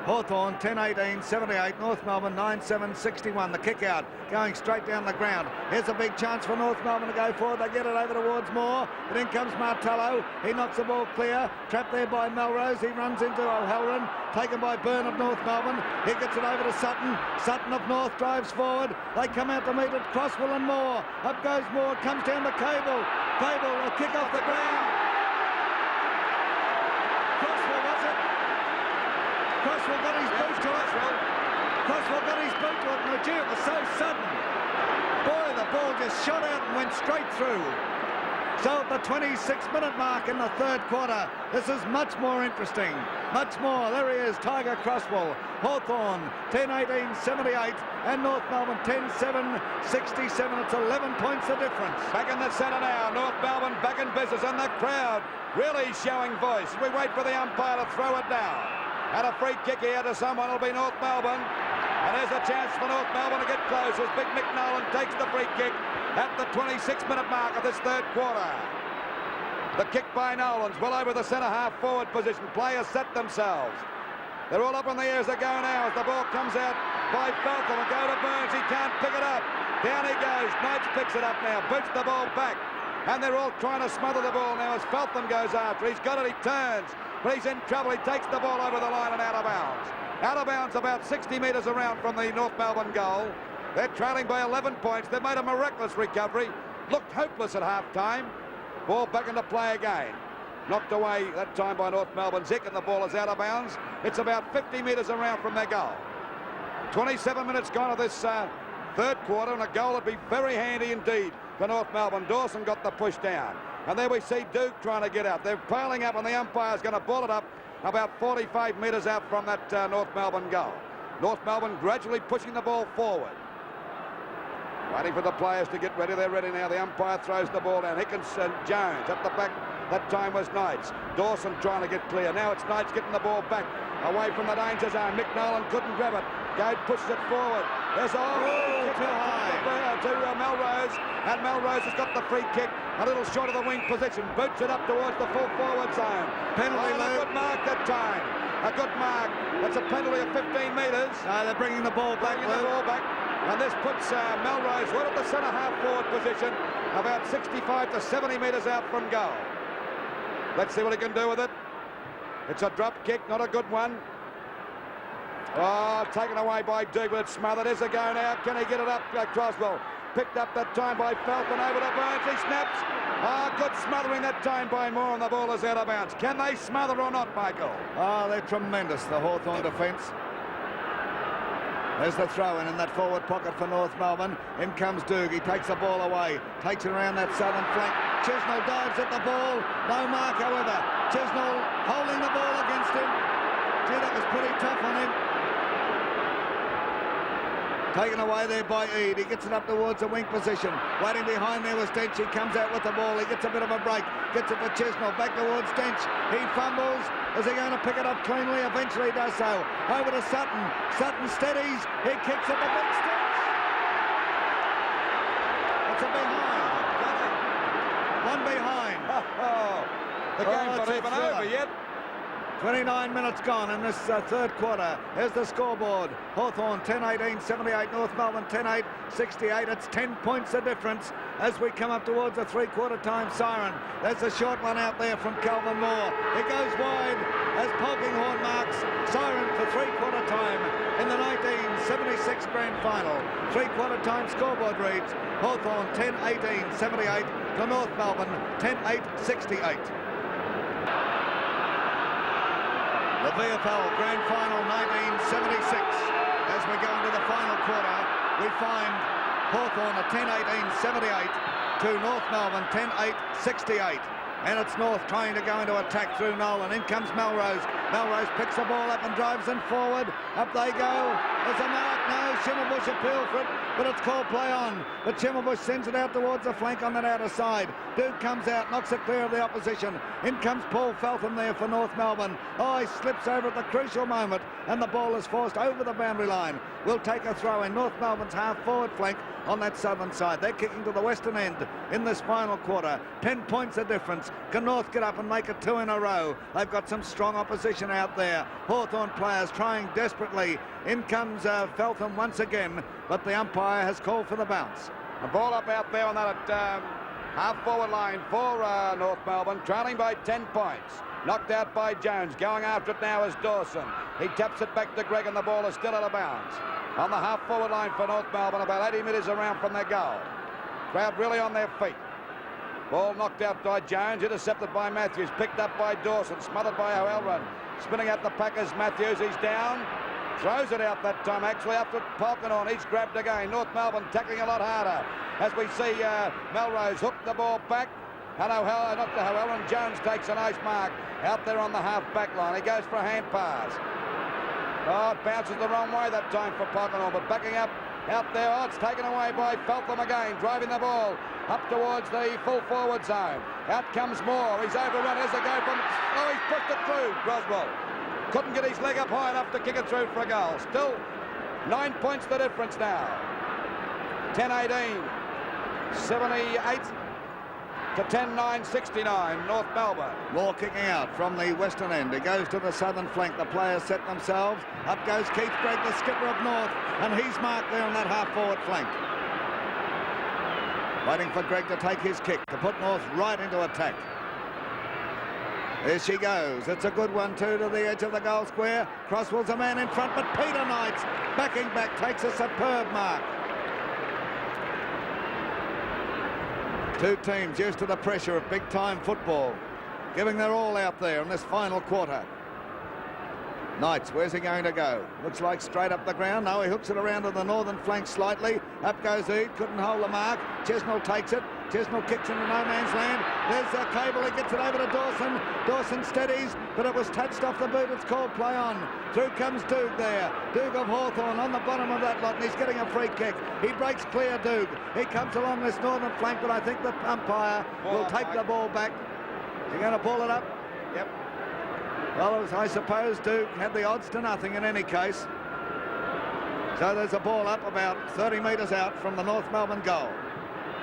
Hawthorn 10-18, 78. North Melbourne 9-7, 61. The kick out going straight down the ground. Here's a big chance for North Melbourne to go forward. They get it over towards Moore. But in comes Martello. He knocks the ball clear. Trapped there by Melrose. He runs into O'Halloran. Taken by Byrne of North Melbourne. He gets it over to Sutton. Sutton of North drives forward. They come out to meet it. Crosswell and Moore. Up goes Moore. Comes down the Cable. Cable, a kick off the ground. Crosswell got his boot to it. Crosswell got his boot to it. No, gee, it was so sudden. Boy, the ball just shot out and went straight through. So at the 26-minute mark in the third quarter, this is much more interesting. Much more. There he is, Tiger Crosswell. Hawthorn 10-18, 78. And North Melbourne 10-7, 67. It's 11 points the difference. Back in the centre now. North Melbourne back in business. And the crowd really showing voice. We wait for the umpire to throw it down. And a free kick here to someone will be North Melbourne. And there's a chance for North Melbourne to get close as Big Mick Nolan takes the free kick at the 26-minute mark of this third quarter. The kick by Nolan's well over the centre half forward position. Players set themselves. They're all up in the air as they go now. As the ball comes out by Feltham and go to Burns. He can't pick it up. Down he goes. Knights picks it up now. Boots the ball back. And they're all trying to smother the ball now as Feltham goes after. He's got it. He turns. But he's in trouble. He takes the ball over the line and out of bounds. Out of bounds about 60 metres around from the North Melbourne goal. They're trailing by 11 points. They've made a miraculous recovery. Looked hopeless at half-time. Ball back into play again. Knocked away that time by North Melbourne Zick, and the ball is out of bounds. It's about 50 metres around from their goal. 27 minutes gone of this third quarter, and a goal would be very handy indeed for North Melbourne. Dawson got the push down. And there we see Duke trying to get out. They're piling up, and the umpire's going to ball it up about 45 metres out from that North Melbourne goal. North Melbourne gradually pushing the ball forward. Waiting for the players to get ready. They're ready now. The umpire throws the ball down. Hickens and Jones at the back. That time was Knights. Dawson trying to get clear. Now it's Knights getting the ball back away from the danger zone. Mick Nolan couldn't grab it. Gade pushes it forward. There's too high to Melrose, and Melrose has got the free kick a little short of the wing position. Boots it up towards the full forward zone. Penalty. A good mark that time. A good mark. That's a penalty of 15 metres. No, they're bringing the ball back. And this puts Melrose right at the centre half forward position, about 65 to 70 metres out from goal. Let's see what he can do with it. It's a drop kick, not a good one. Oh, taken away by Duke, but it's smothered. Is a go now. Can he get it up? Croswell picked up that time by Felton over to Burns. He snaps. Oh, good smothering that time by Moore, and the ball is out of bounds. Can they smother or not, Michael? Oh, they're tremendous, the Hawthorn defence. There's the throw in that forward pocket for North Melbourne. In comes Duke. He takes the ball away. Takes it around that southern flank. Chisnell dives at the ball. No mark, however. Chisnell holding the ball against him. Gee, that was pretty tough on him. Taken away there by Eade. He gets it up towards the wing position. Waiting behind there was Dench. He comes out with the ball. He gets a bit of a break. Gets it to Chisnell. Back towards Dench. He fumbles. Is he going to pick it up cleanly? Eventually does so. Over to Sutton. Sutton steadies. He kicks at the big sticks. It's a behind. One behind. The game's not even over yet. 29 minutes gone in this third quarter. Here's the scoreboard. Hawthorn 10-18, 78. North Melbourne 10-8, 68. It's 10 points the difference as we come up towards the three-quarter time siren. There's a short one out there from Calvin Moore. It goes wide as Polkinghorne marks siren for three-quarter time in the 1976 Grand Final. Three-quarter time scoreboard reads Hawthorn 10-18, 78 to North Melbourne 10-8, 68. The VFL Grand Final 1976. As we go into the final quarter, we find Hawthorn a 10-18, 78 to North Melbourne 10-8, 68. And it's North trying to go into attack through Nolan. In comes Melrose. Melrose picks the ball up and drives them forward. Up they go. There's a mark. No, Schimmelbusch appealed for it, but it's called play on. But Schimmelbusch sends it out towards the flank on that outer side. Duke comes out, knocks it clear of the opposition. In comes Paul Feltham there for North Melbourne. Oh, he slips over at the crucial moment, and the ball is forced over the boundary line. We'll take a throw in North Melbourne's half-forward flank on that southern side. They're kicking to the western end in this final quarter. 10 points the difference. Can North get up and make it two in a row? They've got some strong opposition out there. Hawthorn players trying desperately. In comes Feltham once again, but the umpire has called for the bounce. The ball up out there on that half-forward line for North Melbourne, trailing by 10 points. Knocked out by Jones. Going after it now is Dawson. He taps it back to Greg, and the ball is still out of bounds. On the half-forward line for North Melbourne, about 80 metres around from their goal. Crowd really on their feet. Ball knocked out by Jones, intercepted by Matthews, picked up by Dawson, smothered by O'Halloran. Spinning out the Packers, Matthews, he's down. Throws it out that time, actually, after Polkinghorne. He's grabbed again. North Melbourne tackling a lot harder. As we see Melrose hook the ball back. And O'Halloran, Jones takes a nice mark out there on the half-back line. He goes for a hand pass. Oh, it bounces the wrong way that time for Polkinghorne, but backing up out there. Oh, it's taken away by Feltham again, driving the ball up towards the full forward zone. Out comes Moore. He's overrun. Here's a go from... Oh, he's pushed it through, Croswell. Couldn't get his leg up high enough to kick it through for a goal. Still 9 points the difference now. 10-18. 78 to 10-9-69, North Melbourne. More kicking out from the western end. He goes to the southern flank. The players set themselves. Up goes Keith Gregg, the skipper of North, and he's marked there on that half-forward flank. Waiting for Gregg to take his kick, to put North right into attack. There she goes. It's a good one, too, to the edge of the goal square. Crosswell's a man in front, but Peter Knights, backing back, takes a superb mark. Two teams used to the pressure of big-time football, giving their all out there in this final quarter. Knights, where's he going to go? Looks like straight up the ground. No, he hooks it around to the northern flank slightly. Up goes Eade, couldn't hold the mark. Chesnell takes it. Chesnell kicks into no man's land. There's a Cable, he gets it over to Dawson. Dawson steadies, but it was touched off the boot. It's called play on. Through comes Doog there. Doog of Hawthorn on the bottom of that lot, and he's getting a free kick. He breaks clear, Doog. He comes along this northern flank, but I think the umpire will take the ball back. Is he going to ball it up? Yep. Well, I suppose Duke had the odds to nothing in any case. So there's a ball up about 30 metres out from the North Melbourne goal.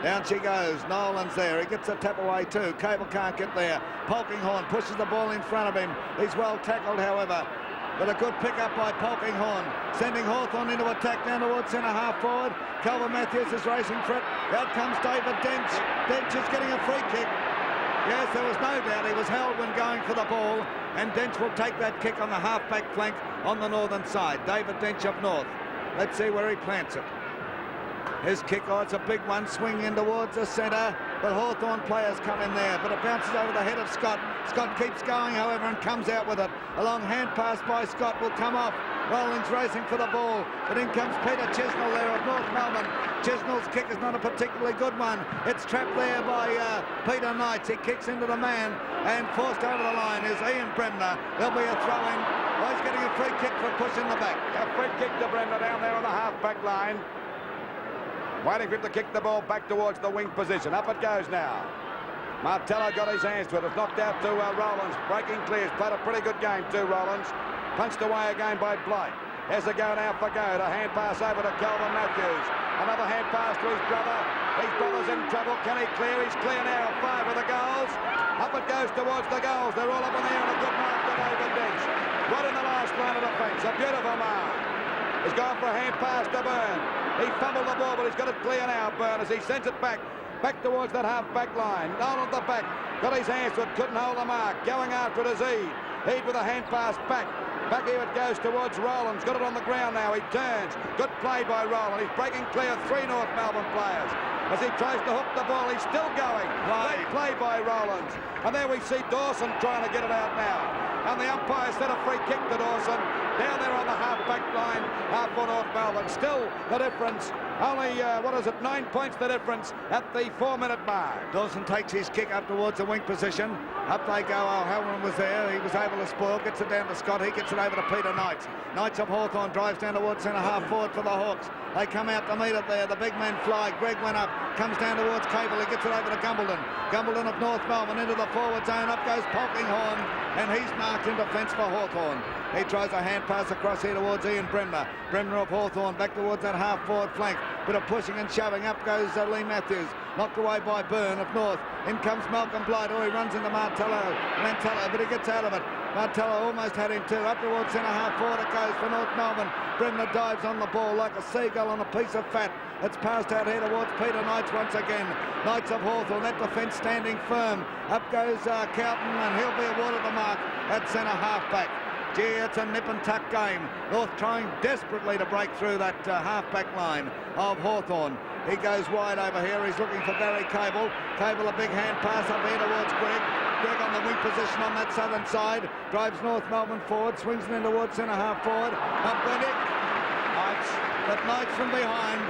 Down she goes. Nolan's there. He gets a tap away too. Cable can't get there. Polkinghorne pushes the ball in front of him. He's well tackled, however. But a good pick-up by Polkinghorne, sending Hawthorn into attack down towards centre-half forward. Calvin Matthews is racing for it. Out comes David Dench. Dench is getting a free kick. Yes, there was no doubt he was held when going for the ball, and Dench will take that kick on the half-back flank on the northern side. David Dench of North. Let's see where he plants it. His kick, oh, it's a big one, swing in towards the centre, but Hawthorn players come in there, but it bounces over the head of Scott. Scott keeps going, however, and comes out with it. A long hand pass by Scott will come off. Rollins racing for the ball, but in comes Peter Chesnell there of North Melbourne. Chesnell's kick is not a particularly good one. It's trapped there by Peter Knights. He kicks into the man, and forced over the line is Ian Bremner. There'll be a throw-in. Oh, he's getting a free kick for a push in the back. A free kick to Bremner down there on the half-back line. Waiting for him to kick the ball back towards the wing position. Up it goes now. Martello got his hands to it. It's knocked out to Rollins. Breaking clears. Played a pretty good game too, Rollins. Punched away again by Blight. Has a go now for Goad. A hand pass over to Calvin Matthews. Another hand pass to his brother. His brother's in trouble. Can he clear? He's clear now. 5 of the goals. Up it goes towards the goals. They're all up in the air, and a good mark to David Dench. Right in the last line of defence. A beautiful mark. He's gone for a hand pass to Byrne. He fumbled the ball, but he's got it clear now, Byrne, as he sends it back towards that half-back line. Nolan at the back. Got his hands to it. Couldn't hold the mark. Going after it is Eade. Eade with a hand pass back. Back here it goes towards Rollins. Got it on the ground now. He turns. Good play by Rollins. He's breaking clear 3 North Melbourne players. As he tries to hook the ball, he's still going. Great play by Rollins. And there we see Dawson trying to get it out now. And the umpire set a free kick to Dawson. Down there on the half-back line for North Melbourne. Still the difference. Only, 9 points the difference at the 4-minute mark. Dawson takes his kick up towards the wing position. Up they go. O'Halloran was there. He was able to spoil. Gets it down to Scott. He gets it over to Peter Knights. Knights of Hawthorn drives down towards centre-half forward for the Hawks. They come out to meet it there. The big men fly. Gregg went up. Comes down towards Cable. He gets it over to Gumbleton. Gumbleton of North Melbourne into the forward zone. Up goes Polkinghorne. And he's marked in defence for Hawthorn. He tries a hand pass across here towards Ian Bremner. Bremner of Hawthorn back towards that half-forward flank. Bit of pushing and shoving. Up goes Lee Matthews. Knocked away by Byrne of North. In comes Malcolm Blight. Oh, he runs into Martello, but he gets out of it. Martello almost had him too. Up towards centre-half forward it goes for North Melbourne. Bremner dives on the ball like a seagull on a piece of fat. It's passed out here towards Peter Knights once again. Knights of Hawthorn, that defence standing firm. Up goes Carlton, and he'll be awarded the mark at centre-half back. Gee, it's a nip and tuck game. North trying desperately to break through that half-back line of Hawthorn. He goes wide over here. He's looking for Barry Cable. Cable, a big hand pass up here towards Gregg. Gregg on the wing position on that southern side. Drives North Melbourne forward. Swings it in towards centre-half forward. Up Bennett. Knights. But Knights from behind.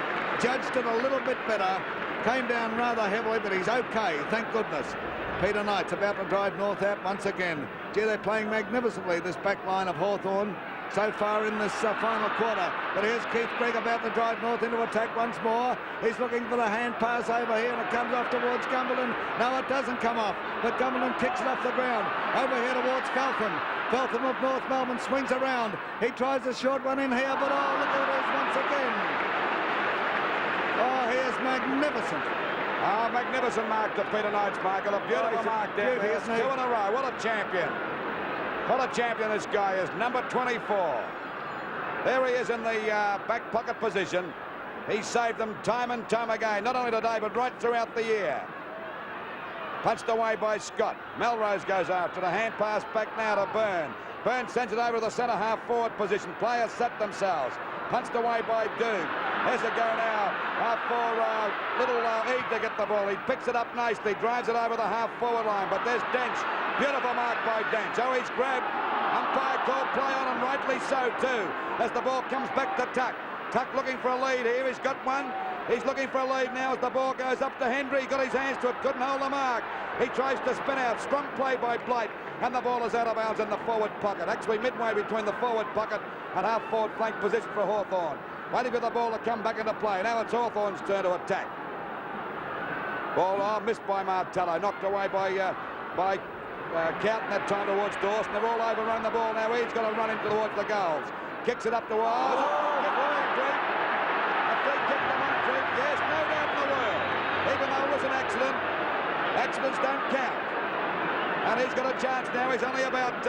Judged it a little bit better. Came down rather heavily, but he's okay, thank goodness. Peter Knights about to drive North out once again. Gee, they're playing magnificently, this back line of Hawthorn, so far in this final quarter. But here's Keith Gregg about to drive North into attack once more. He's looking for the hand pass over here, and it comes off towards Gumbleton. No, it doesn't come off, but Gumbleton kicks it off the ground. Over here towards Feltham. Feltham of North Melbourne swings around. He tries a short one in here, but oh, look at it is once again. Oh, he is magnificent. Oh, magnificent mark to Peter Knight's mark. A beautiful mark down there. It's 2 in a row. What a champion. What a champion this guy is. Number 24. There he is in the back pocket position. He saved them time and time again. Not only today, but right throughout the year. Punched away by Scott. Melrose goes after the hand pass back now to Byrne. Byrne sends it over to the centre half forward position. Players set themselves. Punched away by Doog. There's a go now for little Eade to get the ball. He picks it up nicely, drives it over the half forward line, but there's Dench. Beautiful mark by Dench. Oh, he's grabbed. Umpire called play on him, rightly so too, as the ball comes back to Tuck. Tuck looking for a lead here. He's got one. He's looking for a lead now as the ball goes up to Hendry. He got his hands to it, couldn't hold the mark. He tries to spin out. Strong play by Blight, and the ball is out of bounds in the forward pocket. Actually midway between the forward pocket and half forward flank position for Hawthorn. Waiting for the ball to come back into play. Now it's Hawthorn's turn to attack. Ball missed by Martello, knocked away by Coughton that time towards Dawson. They're all overrun the ball now. He's got to run into towards the goals. Kicks it up to Oz. A free kick to Moncrief. Yes, no doubt in the world. Even though it was an accident, accidents don't count. And he's got a chance now. He's only about...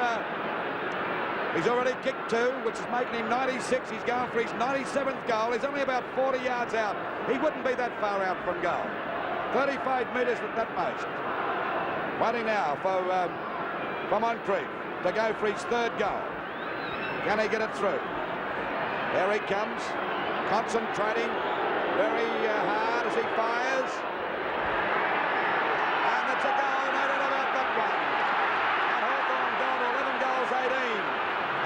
he's already kicked 2, which is making him 96. He's going for his 97th goal. He's only about 40 yards out. He wouldn't be that far out from goal. 35 metres at that most. Waiting now for Moncrief to go for his 3rd goal. Can he get it through? There he comes, concentrating very hard as he fires. And it's a goal, no doubt about that one. And Hawthorn gone to 11 goals,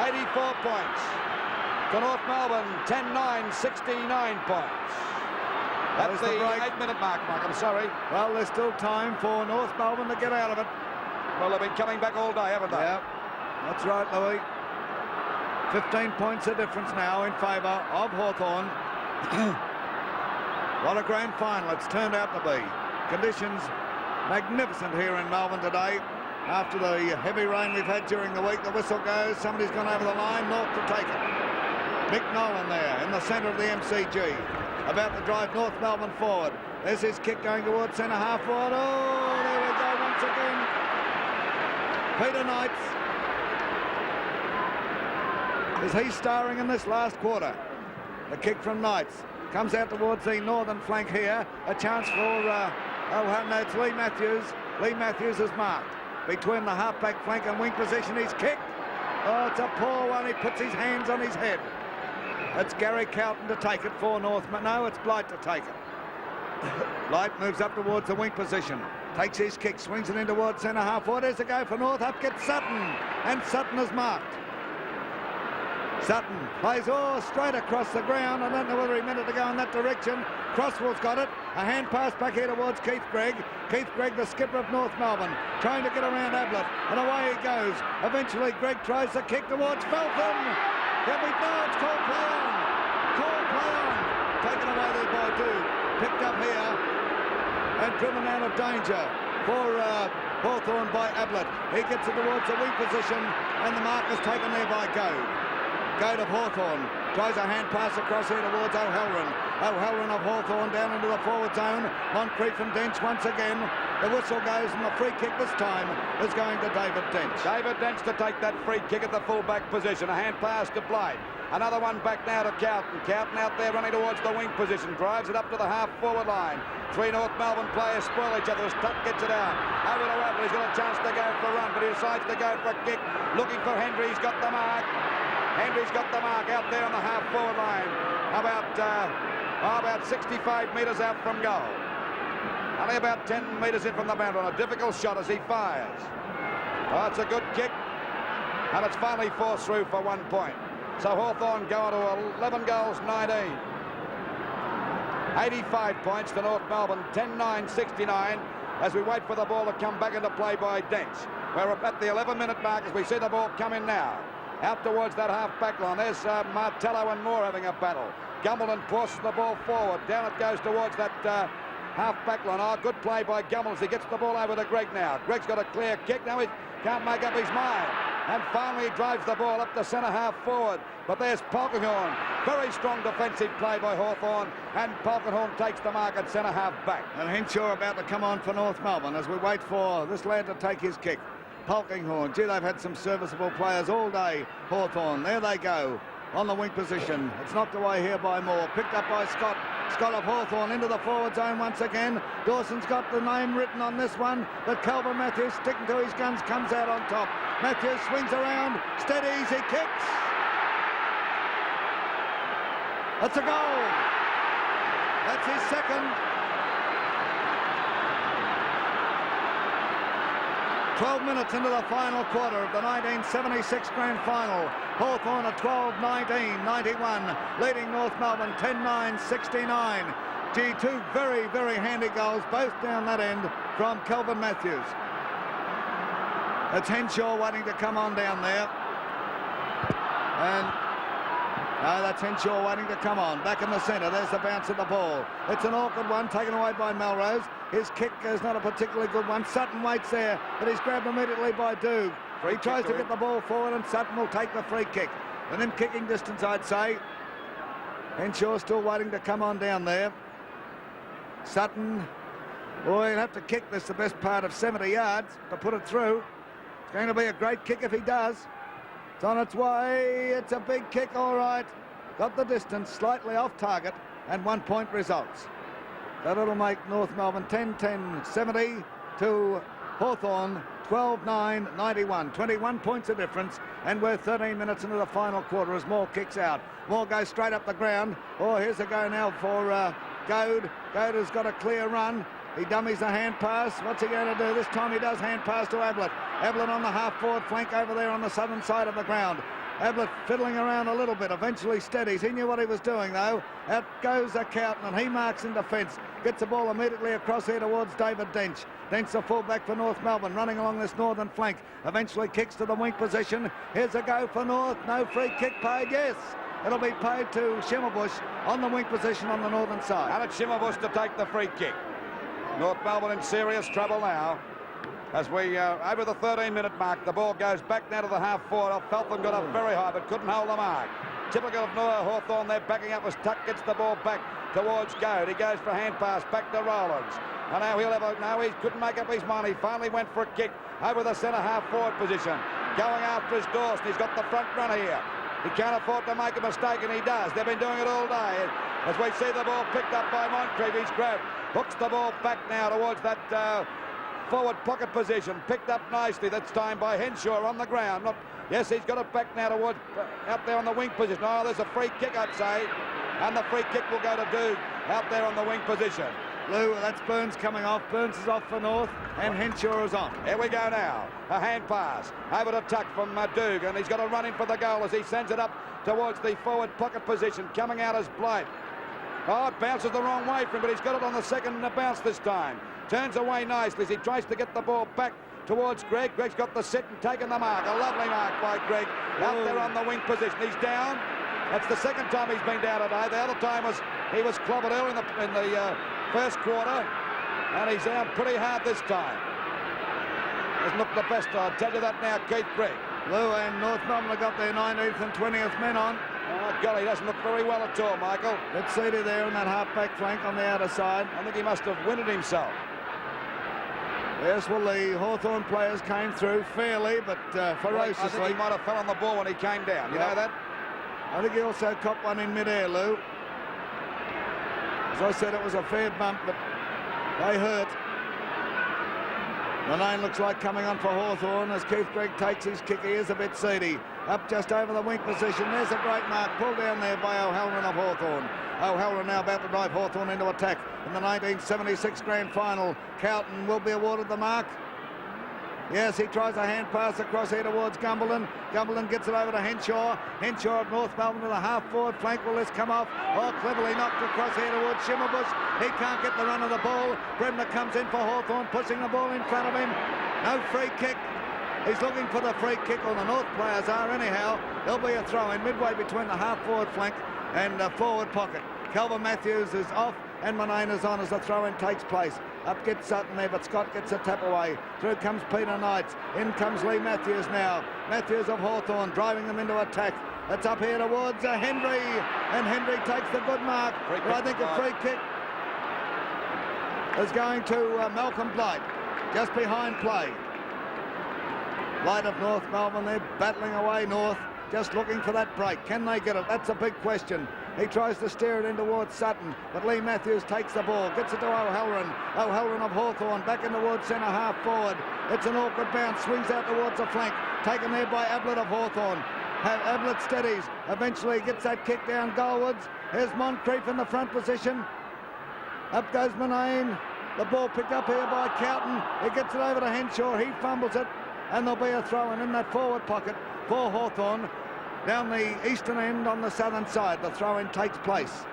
84 points. To North Melbourne, 10-9, 69 points. That's the 8-minute mark, Mike. I'm sorry. Well, there's still time for North Melbourne to get out of it. Well, they've been coming back all day, haven't they? Yeah, that's right, Louis. 15 points of difference now in favour of Hawthorn. What a grand final it's turned out to be. Conditions magnificent here in Melbourne today. After the heavy rain we've had during the week, the whistle goes. Somebody's gone over the line, North to take it. Mick Nolan there in the centre of the MCG. About to drive North Melbourne forward. There's his kick going towards centre half forward. Oh, there we go once again. Peter Knight. Is he starring in this last quarter? The kick from Knights comes out towards the northern flank here. A chance for, oh no, it's Lee Matthews. Lee Matthews is marked. Between the half-back flank and wing position, he's kicked. Oh, it's a poor one. He puts his hands on his head. It's Gary Coughton to take it for North. No, it's Blight to take it. Blight moves up towards the wing position. Takes his kick, swings it in towards centre half forward. There's a go for North. Up gets Sutton. And Sutton is marked. Sutton plays straight across the ground. I don't know whether he meant it to go in that direction. Crosswell's got it. A hand pass back here towards Keith Gregg. Keith Gregg, the skipper of North Melbourne, trying to get around Ablett. And away he goes. Eventually, Gregg tries the kick towards Feltham. It's called play on. Called play on. Taken away there by Dude. Picked up here and driven out of danger for Hawthorn by Ablett. He gets it towards the wing position and the mark is taken there by Goad. Goad of Hawthorn tries a hand pass across here towards O'Halloran. O'Halloran of Hawthorn down into the forward zone. Moncrief and Dench once again. The whistle goes and the free kick this time is going to David Dench. David Dench to take that free kick at the full-back position. A hand pass to Blight. Another one back now to Coughton. Coughton out there running towards the wing position. Drives it up to the half-forward line. 3 North Melbourne players spoil each other as Tuck gets it out. Over to Ablett. He's got a chance to go for a run, but he decides to go for a kick. Looking for Hendry. He's got the mark. Hendry's got the mark out there on the half-forward line. About 65 metres out from goal. Only about 10 metres in from the boundary on a difficult shot as he fires. Oh, it's a good kick. And it's finally forced through for 1 point. So Hawthorn go on to 11 goals, 19. 85 points to North Melbourne, 10-9, 69, as we wait for the ball to come back into play by Dench. We're at the 11-minute mark as we see the ball come in now. Out towards that half-back line. There's Martello and Moore having a battle. Gumbleton pushes the ball forward. Down it goes towards that half-back line. Oh, good play by Gumbleton as he gets the ball over to Gregg now. Gregg's got a clear kick. Now he can't make up his mind. and finally he drives the ball up the centre half forward. But there's Polkinghorne. Very strong defensive play by Hawthorn, and Polkinghorne takes the mark at centre half back. And Henshaw about to come on for North Melbourne as we wait for this lad to take his kick. Polkinghorne, gee, they've had some serviceable players all day. Hawthorn, there they go on the wing position. It's knocked away here by Moore, picked up by Scott. Scott of Hawthorn into the forward zone once again. Dawson's got the name written on this one, but Calvin Matthews, sticking to his guns, comes out on top. Matthews swings around, steadies, he kicks. That's a goal. That's his second. 12 minutes into the final quarter of the 1976 Grand Final. Hawthorn at 12-19-91, leading North Melbourne 10-9-69. Gee, two very, very handy goals, both down that end from Calvin Matthews. It's Henshaw waiting to come on down there. And no, that's Henshaw waiting to come on. Back in the centre, there's the bounce of the ball. It's an awkward one, taken away by Melrose. His kick is not a particularly good one. Sutton waits there, but he's grabbed immediately by Doog. He tries to get the ball forward, and Sutton will take the free kick. Within kicking distance, I'd say. Henshaw still waiting to come on down there. Sutton, boy, he'll have to kick this the best part of 70 yards to put it through. It's going to be a great kick if he does. It's on its way. It's a big kick, all right. Got the distance, slightly off target, and 1 point results. That will make North Melbourne 10-10-70 to Hawthorn 12-9-91. 21 points of difference, and we're 13 minutes into the final quarter as Moore kicks out. Moore goes straight up the ground. Oh, here's a go now for Goad. Goad has got a clear run. He dummies the hand pass. What's he going to do? This time he does hand pass to Ablett. Ablett on the half-forward flank over there on the southern side of the ground. Ablett fiddling around a little bit, eventually steadies. He knew what he was doing, though. Out goes a Cowton, and he marks in defence. Gets the ball immediately across here towards David Dench. Dench, the fullback for North Melbourne, running along this northern flank. Eventually kicks to the wing position. Here's a go for North. No free kick paid. Yes, it'll be paid to Schimmelbusch on the wing position on the northern side. And it's Schimmelbusch to take the free kick. North Melbourne in serious trouble now. As we, over the 13-minute mark, the ball goes back now to the half-forward. Feltham got up very high, but couldn't hold the mark. Typical of Noah Hawthorn there, backing up as Tuck gets the ball back towards Goad. He goes for a hand pass back to Rowlands. And now he'll have a, no, he couldn't make up his mind. He finally went for a kick over the centre half-forward position. Going after his Dawson. He's got the front runner here. He can't afford to make a mistake, and he does. They've been doing it all day. As we see the ball picked up by Moncrief, he's grabbed. Hooks the ball back now towards that forward pocket position. Picked up nicely this time by Henshaw on the ground. Yes, he's got it back now towards out there on the wing position. Oh, there's a free kick, I'd say. And the free kick will go to Doog out there on the wing position. Lou, that's Burns coming off. Burns is off for North, and Henshaw is on. Here we go now. A hand pass over to Tuck from Doog, and he's got to run in for the goal as he sends it up towards the forward pocket position. Coming out as Blight. Oh, it bounces the wrong way for him, but he's got it on the second bounce this time. Turns away nicely as he tries to get the ball back towards Greg. Greg's got the set and taken the mark. A lovely mark by Greg out there on the wing position. He's down. That's the second time he's been down today. The other time was he was clobbered early in the first quarter, and he's down pretty hard this time. Doesn't look the best, I'll tell you that now, Keith Greg. Lou and North Melbourne have got their 19th and 20th men on. Oh, golly, he doesn't look very well at all, Michael. Let's see it there on that half-back flank on the outer side. I think he must have winded himself. Yes, well, the Hawthorn players came through fairly, but ferociously. I think he might have fell on the ball when he came down. You know that? I think he also copped one in mid-air, Lou. As I said, it was a fair bump, but they hurt. The lane looks like coming on for Hawthorn as Keith Gregg takes his kick. He is a bit seedy. Up just over the wing position. There's a great mark pulled down there by O'Halloran of Hawthorn. O'Halloran now about to drive Hawthorn into attack in the 1976 Grand Final. Cowton will be awarded the mark. Yes, he tries a hand pass across here towards Gumberland. Gumberland gets it over to Henshaw. Henshaw of North Melbourne to the half-forward flank. Will this come off? Oh, cleverly knocked across here towards Schimmelbusch. He can't get the run of the ball. Bremner comes in for Hawthorn, pushing the ball in front of him. No free kick. He's looking for the free kick, or the North players are anyhow. There'll be a throw-in midway between the half-forward flank and the forward pocket. Calvin Matthews is off, and Monane's on as the throw-in takes place. Up gets Sutton there, but Scott gets a tap away. Through comes Peter Knights. In comes Lee Matthews now. Matthews of Hawthorn driving them into attack. It's up here towards Henry, and Henry takes the good mark. But I think a free kick is going to Malcolm Blight, just behind play. Blight of North Melbourne, they're battling away north, just looking for that break. Can they get it? That's a big question. He tries to steer it in towards Sutton, but Lee Matthews takes the ball, gets it to O'Halloran. O'Halloran of Hawthorn back in towards centre half forward. It's an awkward bounce, swings out towards the flank, taken there by Ablett of Hawthorn. Ablett steadies, eventually gets that kick down goalwards. Here's Moncrief in the front position. Up goes Manane. The ball picked up here by Cowton. He gets it over to Henshaw. He fumbles it, and there'll be a throw-in in that forward pocket for Hawthorn. Down the eastern end on the southern side, the throw-in takes place.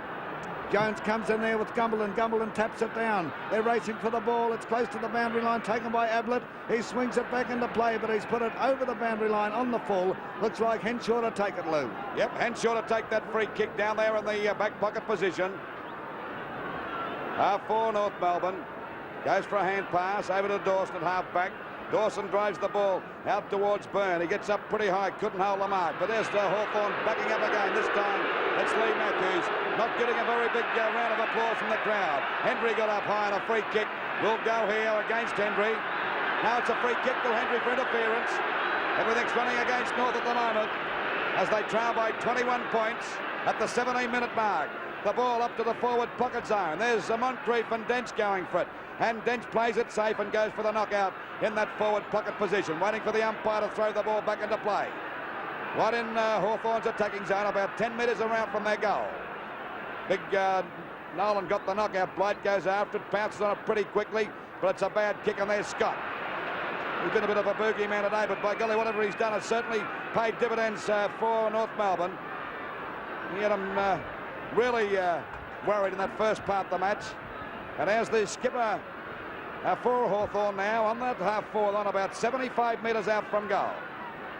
Jones comes in there with Gumberland. Gumberland taps it down. They're racing for the ball. It's close to the boundary line, taken by Ablett. He swings it back into play, but he's put it over the boundary line on the full. Looks like Henshaw to take it, Lou. Yep, Henshaw to take that free kick down there in the back pocket position. For North Melbourne. Goes for a hand pass over to Dawson at half back. Dawson drives the ball out towards Byrne. He gets up pretty high, couldn't hold the mark. But there's Hawthorn backing up again. This time it's Lee Matthews, not getting a very big round of applause from the crowd. Henry got up high, and a free kick will go here against Henry. Now it's a free kick to Henry for interference. Everything's running against North at the moment as they trail by 21 points at the 17-minute mark. The ball up to the forward pocket zone. There's Moncrief and Dent going for it. And Dent plays it safe and goes for the knockout in that forward pocket position, waiting for the umpire to throw the ball back into play. Right in Hawthorn's attacking zone, about 10 metres around from their goal. Big Nolan got the knockout. Blight goes after it, pounces on it pretty quickly, but it's a bad kick, and there's Scott. He's been a bit of a boogie man today, but by golly, whatever he's done has certainly paid dividends for North Melbourne. He had them really worried in that first part of the match. And as the skipper for Hawthorn now on that half forward on about 75 metres out from goal.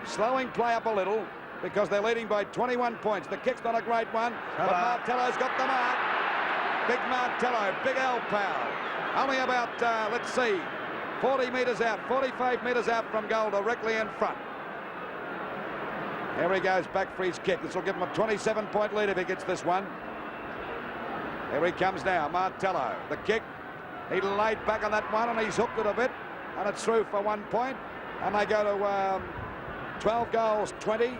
Slowing play up a little because they're leading by 21 points. The kick's not a great one, but Martello's got the mark. Big Martello, big L pal. Only about, let's see, 40 metres out, 45 metres out from goal, directly in front. Here he goes back for his kick. This will give him a 27-point lead if he gets this one. Here he comes now, Martello. The kick, he laid back on that one, and he's hooked it a bit, and it's through for 1 point. And they go to 12 goals, 20.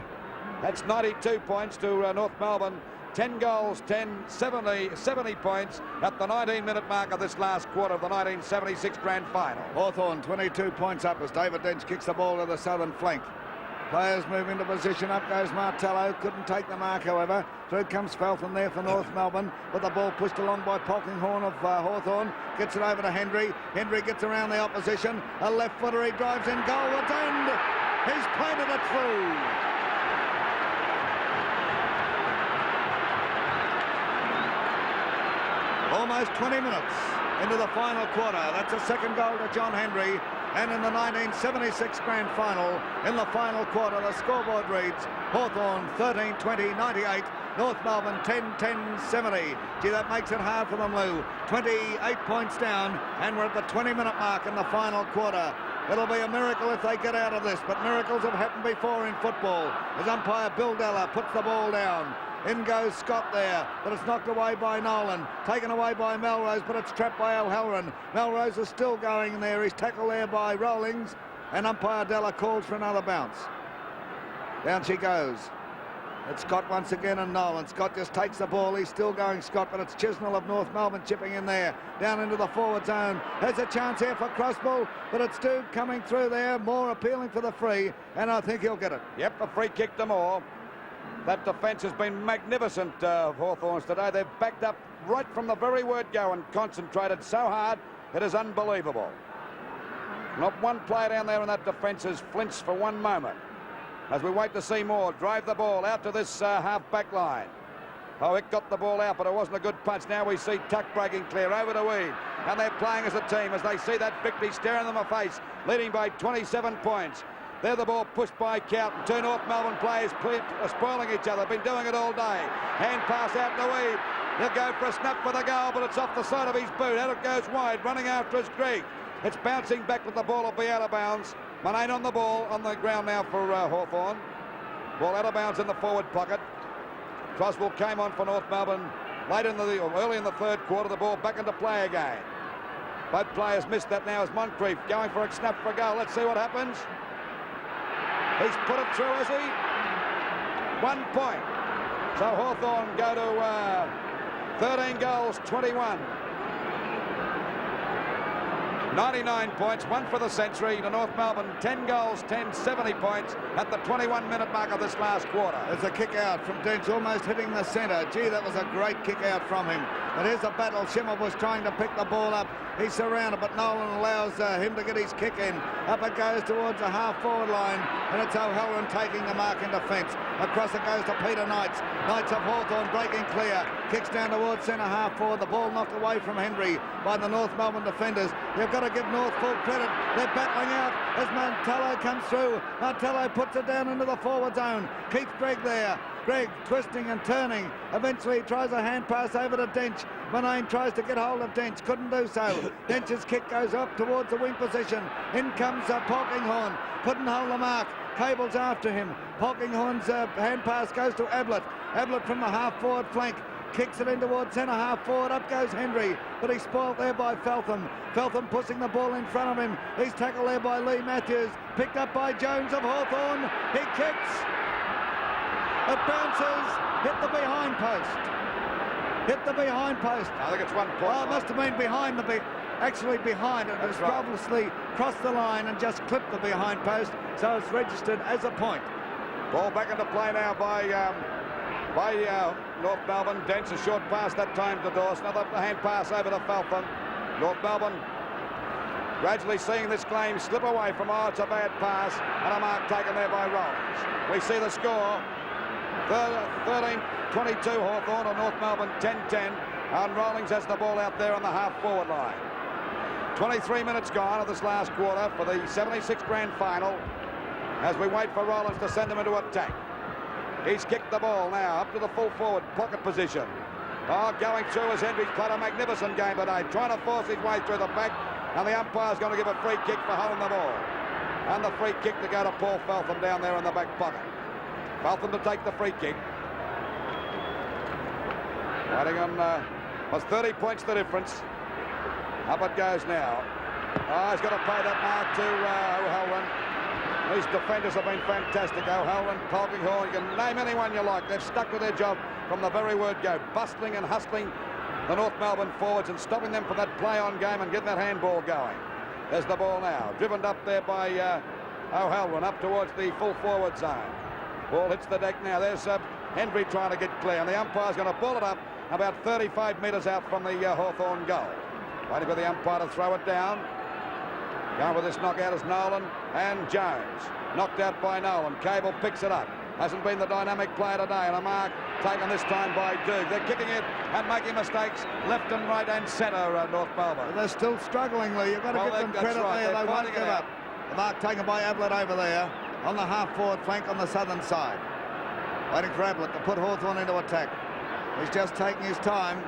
That's 92 points to North Melbourne. 10 goals, 10, 70 points at the 19-minute mark of this last quarter of the 1976 Grand Final. Hawthorn 22 points up as David Dench kicks the ball to the southern flank. Players move into position. Up goes Martello. Couldn't take the mark, however. Through comes Feltham there for North Melbourne, but the ball pushed along by Polkinghorn of Hawthorn. Gets it over to Henry. Henry gets around the opposition. A left footer. He drives in goalwards, and he's planted it through. Almost 20 minutes into the final quarter. That's a second goal to John Henry. And in the 1976 Grand Final, in the final quarter, the scoreboard reads Hawthorn 13-20-98, North Melbourne 10-10-70. Gee, that makes it hard for them, Lou. 28 points down, and we're at the 20-minute mark in the final quarter. It'll be a miracle if they get out of this, but miracles have happened before in football. As umpire Bill Della puts the ball down. In goes Scott there, but it's knocked away by Nolan. Taken away by Melrose, but it's trapped by O'Halloran. Melrose is still going in there. He's tackled there by Rawlings, and umpire Della calls for another bounce. Down she goes. It's Scott once again and Nolan. Scott just takes the ball. He's still going, Scott, but it's Chisnell of North Melbourne chipping in there. Down into the forward zone. There's a chance here for crossball, but it's Duke coming through there. Moore appealing for the free, and I think he'll get it. Yep, a free kick to Moore. That defence has been magnificent of Hawthorn's today. They've backed up right from the very word go and concentrated so hard, it is unbelievable. Not one player down there in that defence has flinched for one moment. As we wait to see Moore drive the ball out to this half-back line. Oh, it got the ball out, but it wasn't a good punch. Now we see Tuck breaking clear over to Weed. And they're playing as a team as they see that victory staring them in the face, leading by 27 points. There the ball pushed by Cowton. Two North Melbourne players spoiling each other. Been doing it all day. Hand pass out to Weed. He'll go for a snap for the goal, but it's off the side of his boot. Out it goes wide. Running after is Greg. It's bouncing back with the ball. Will be out of bounds. Munane on the ball, on the ground now for Hawthorn. Ball out of bounds in the forward pocket. Croswell came on for North Melbourne early in the third quarter. The ball back into play again. Both players missed that now as Moncrief going for a snap for a goal. Let's see what happens. He's put it through, has he? 1 point. So Hawthorn go to 13 goals, 21. 99 points, one for the century to North Melbourne. 10 goals, 10, 70 points at the 21-minute mark of this last quarter. There's a kick out from Dench, almost hitting the centre. Gee, that was a great kick out from him. But here's a battle. Schimmer was trying to pick the ball up. He's surrounded, but Nolan allows him to get his kick in. Up it goes towards the half-forward line, and it's O'Halloran taking the mark in defence. Across it goes to Peter Knights. Knights of Hawthorn breaking clear. Kicks down towards centre half forward. The ball knocked away from Henry by the North Melbourne defenders. You've got to give North full credit. They're battling out as Martello comes through. Martello puts it down into the forward zone. Keeps Greg there. Greg twisting and turning. Eventually he tries a hand pass over to Dench. Munane tries to get hold of Dench. Couldn't do so. Dench's kick goes up towards the wing position. In comes Polkinghorne. Couldn't hold the mark. Cable's after him. Polkinghorne's hand pass goes to Ablett. Ablett from the half-forward flank. Kicks it in towards centre half-forward. Up goes Henry. But he's spoilt there by Feltham. Feltham pushing the ball in front of him. He's tackled there by Lee Matthews. Picked up by Jones of Hawthorn. He kicks. It bounces. Hit the behind post. Hit the behind post. I think it's 1 point. Well, it must have been behind actually behind it. It was obviously crossed the line and just clipped the behind post, so it's registered as a point. Ball back into play now by North Melbourne. Dench a short pass that time to Dawson. Another hand pass over to Feltham. North Melbourne gradually seeing this claim slip away from, oh, it's a bad pass, and a mark taken there by Rollins. We see the score. 13-22 Hawthorn, or North Melbourne 10-10. And Rawlings has the ball out there on the half-forward line. 23 minutes gone of this last quarter for the 76 grand final as we wait for Rawlings to send them into attack. He's kicked the ball now up to the full forward pocket position. Oh, going through as Henry's played a magnificent game today, trying to force his way through the back, and the umpire's going to give a free kick for holding the ball. And the free kick to go to Paul Feltham down there in the back pocket. Feltham to take the free kick. Waiting on, was 30 points the difference. Up it goes now. Oh, he's got to pay that mark to O'Halloran. These defenders have been fantastic. O'Halloran, Polkinghorne, you can name anyone you like. They've stuck to their job from the very word go, bustling and hustling the North Melbourne forwards and stopping them from that play-on game and getting that handball going. There's the ball now, driven up there by O'Halloran, up towards the full forward zone. Ball hits the deck now. There's Henry trying to get clear, and the umpire's going to ball it up about 35 metres out from the Hawthorn goal. Waiting for the umpire to throw it down. Going with this knockout is Nolan and Jones. Knocked out by Nolan. Cable picks it up. Hasn't been the dynamic player today, and a mark taken this time by Duke. They're kicking it and making mistakes left and right and centre, North Melbourne. They're still struggling, Lee. You've got to give them credit there. They won't give up. The mark taken by Ablett over there on the half-forward flank on the southern side. Waiting for Ablett to put Hawthorn into attack. He's just taking his time.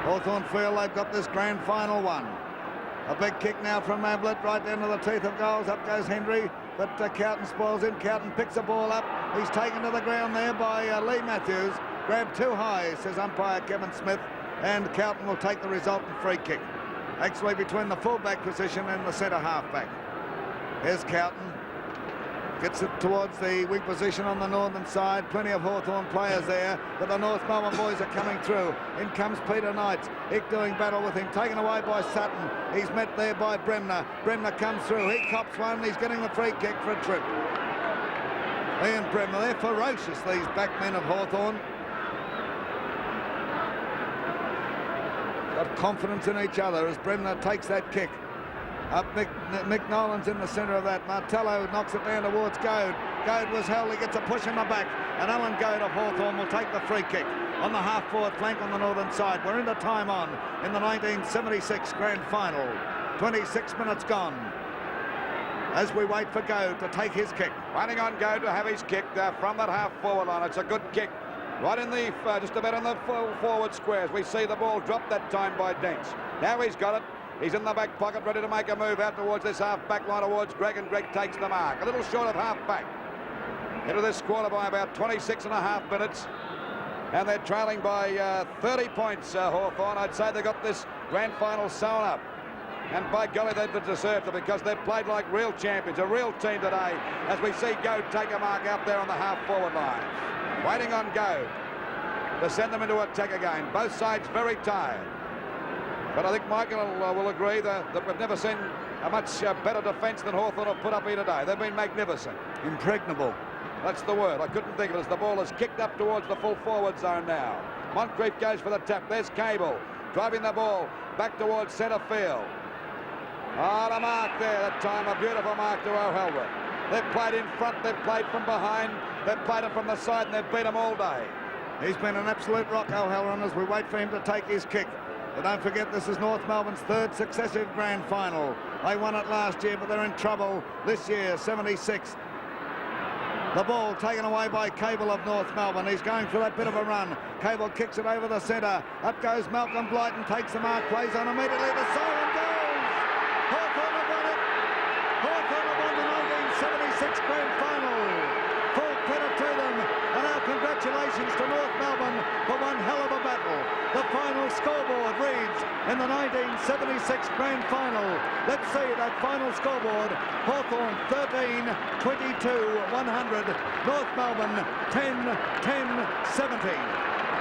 Hawthorn feel they've got this grand final won. A big kick now from Ablett right down to the teeth of goals. Up goes Henry, but Cowton spoils him. Cowton picks the ball up. He's taken to the ground there by Lee Matthews. Grabbed too high, says umpire Kevin Smith, and Cowton will take the resultant free kick. Actually between the fullback position and the centre halfback. Here's Cowton. Gets it towards the weak position on the northern side. Plenty of Hawthorn players there, but the North Melbourne boys are coming through. In comes Peter Knights. Ick doing battle with him. Taken away by Sutton. He's met there by Bremner. Bremner comes through. He cops one. He's getting the free kick for a trip. Ian Bremner, they're ferocious, these backmen of Hawthorn. Got confidence in each other as Bremner takes that kick. Up Mick Nolan's in the centre of that. Martello knocks it down towards Goad. Goad was held. He gets a push in the back. And Alan Goad of Hawthorn will take the free kick on the half-forward flank on the northern side. We're into time on in the 1976 grand final. 26 minutes gone as we wait for Goad to take his kick. Waiting on Goad to have his kick from that half-forward line. It's a good kick. right in the just about in the forward squares. We see the ball drop that time by Dench. Now he's got it. He's in the back pocket, ready to make a move out towards this half-back line towards Greg, and Greg takes the mark. A little short of half-back. Into this quarter by about 26.5 minutes. And they're trailing by 30 points, Hawthorn. I'd say they got this grand final sewn up. And by golly, they deserved it because they've played like real champions, a real team today, as we see Go take a mark out there on the half-forward line. Waiting on Go to send them into attack again. Both sides very tired. But I think Michael will agree that we've never seen a much better defence than Hawthorn have put up here today. They've been magnificent. Impregnable. That's the word. I couldn't think of it as the ball is kicked up towards the full forward zone now. Moncrief goes for the tap. There's Cable driving the ball back towards centre field. Oh, the mark there that time. A beautiful mark to O'Halloran. They've played in front. They've played from behind. They've played him from the side, and they've beat him all day. He's been an absolute rock, O'Halloran, as we wait for him to take his kick. But don't forget, this is North Melbourne's third successive grand final. They won it last year, but they're in trouble this year, 76. The ball taken away by Cable of North Melbourne. He's going for that bit of a run. Cable kicks it over the centre. Up goes Malcolm Blight and takes the mark. Plays on immediately. The siren goes. Hawthorn have won it. Hawthorn have won the 1976 grand final. Full credit to them. And our congratulations to North Melbourne for one hell of a battle. The final scoreboard reads in the 1976 grand final. Let's see that final scoreboard. Hawthorn 13, 22, 100. North Melbourne 10, 10, 70.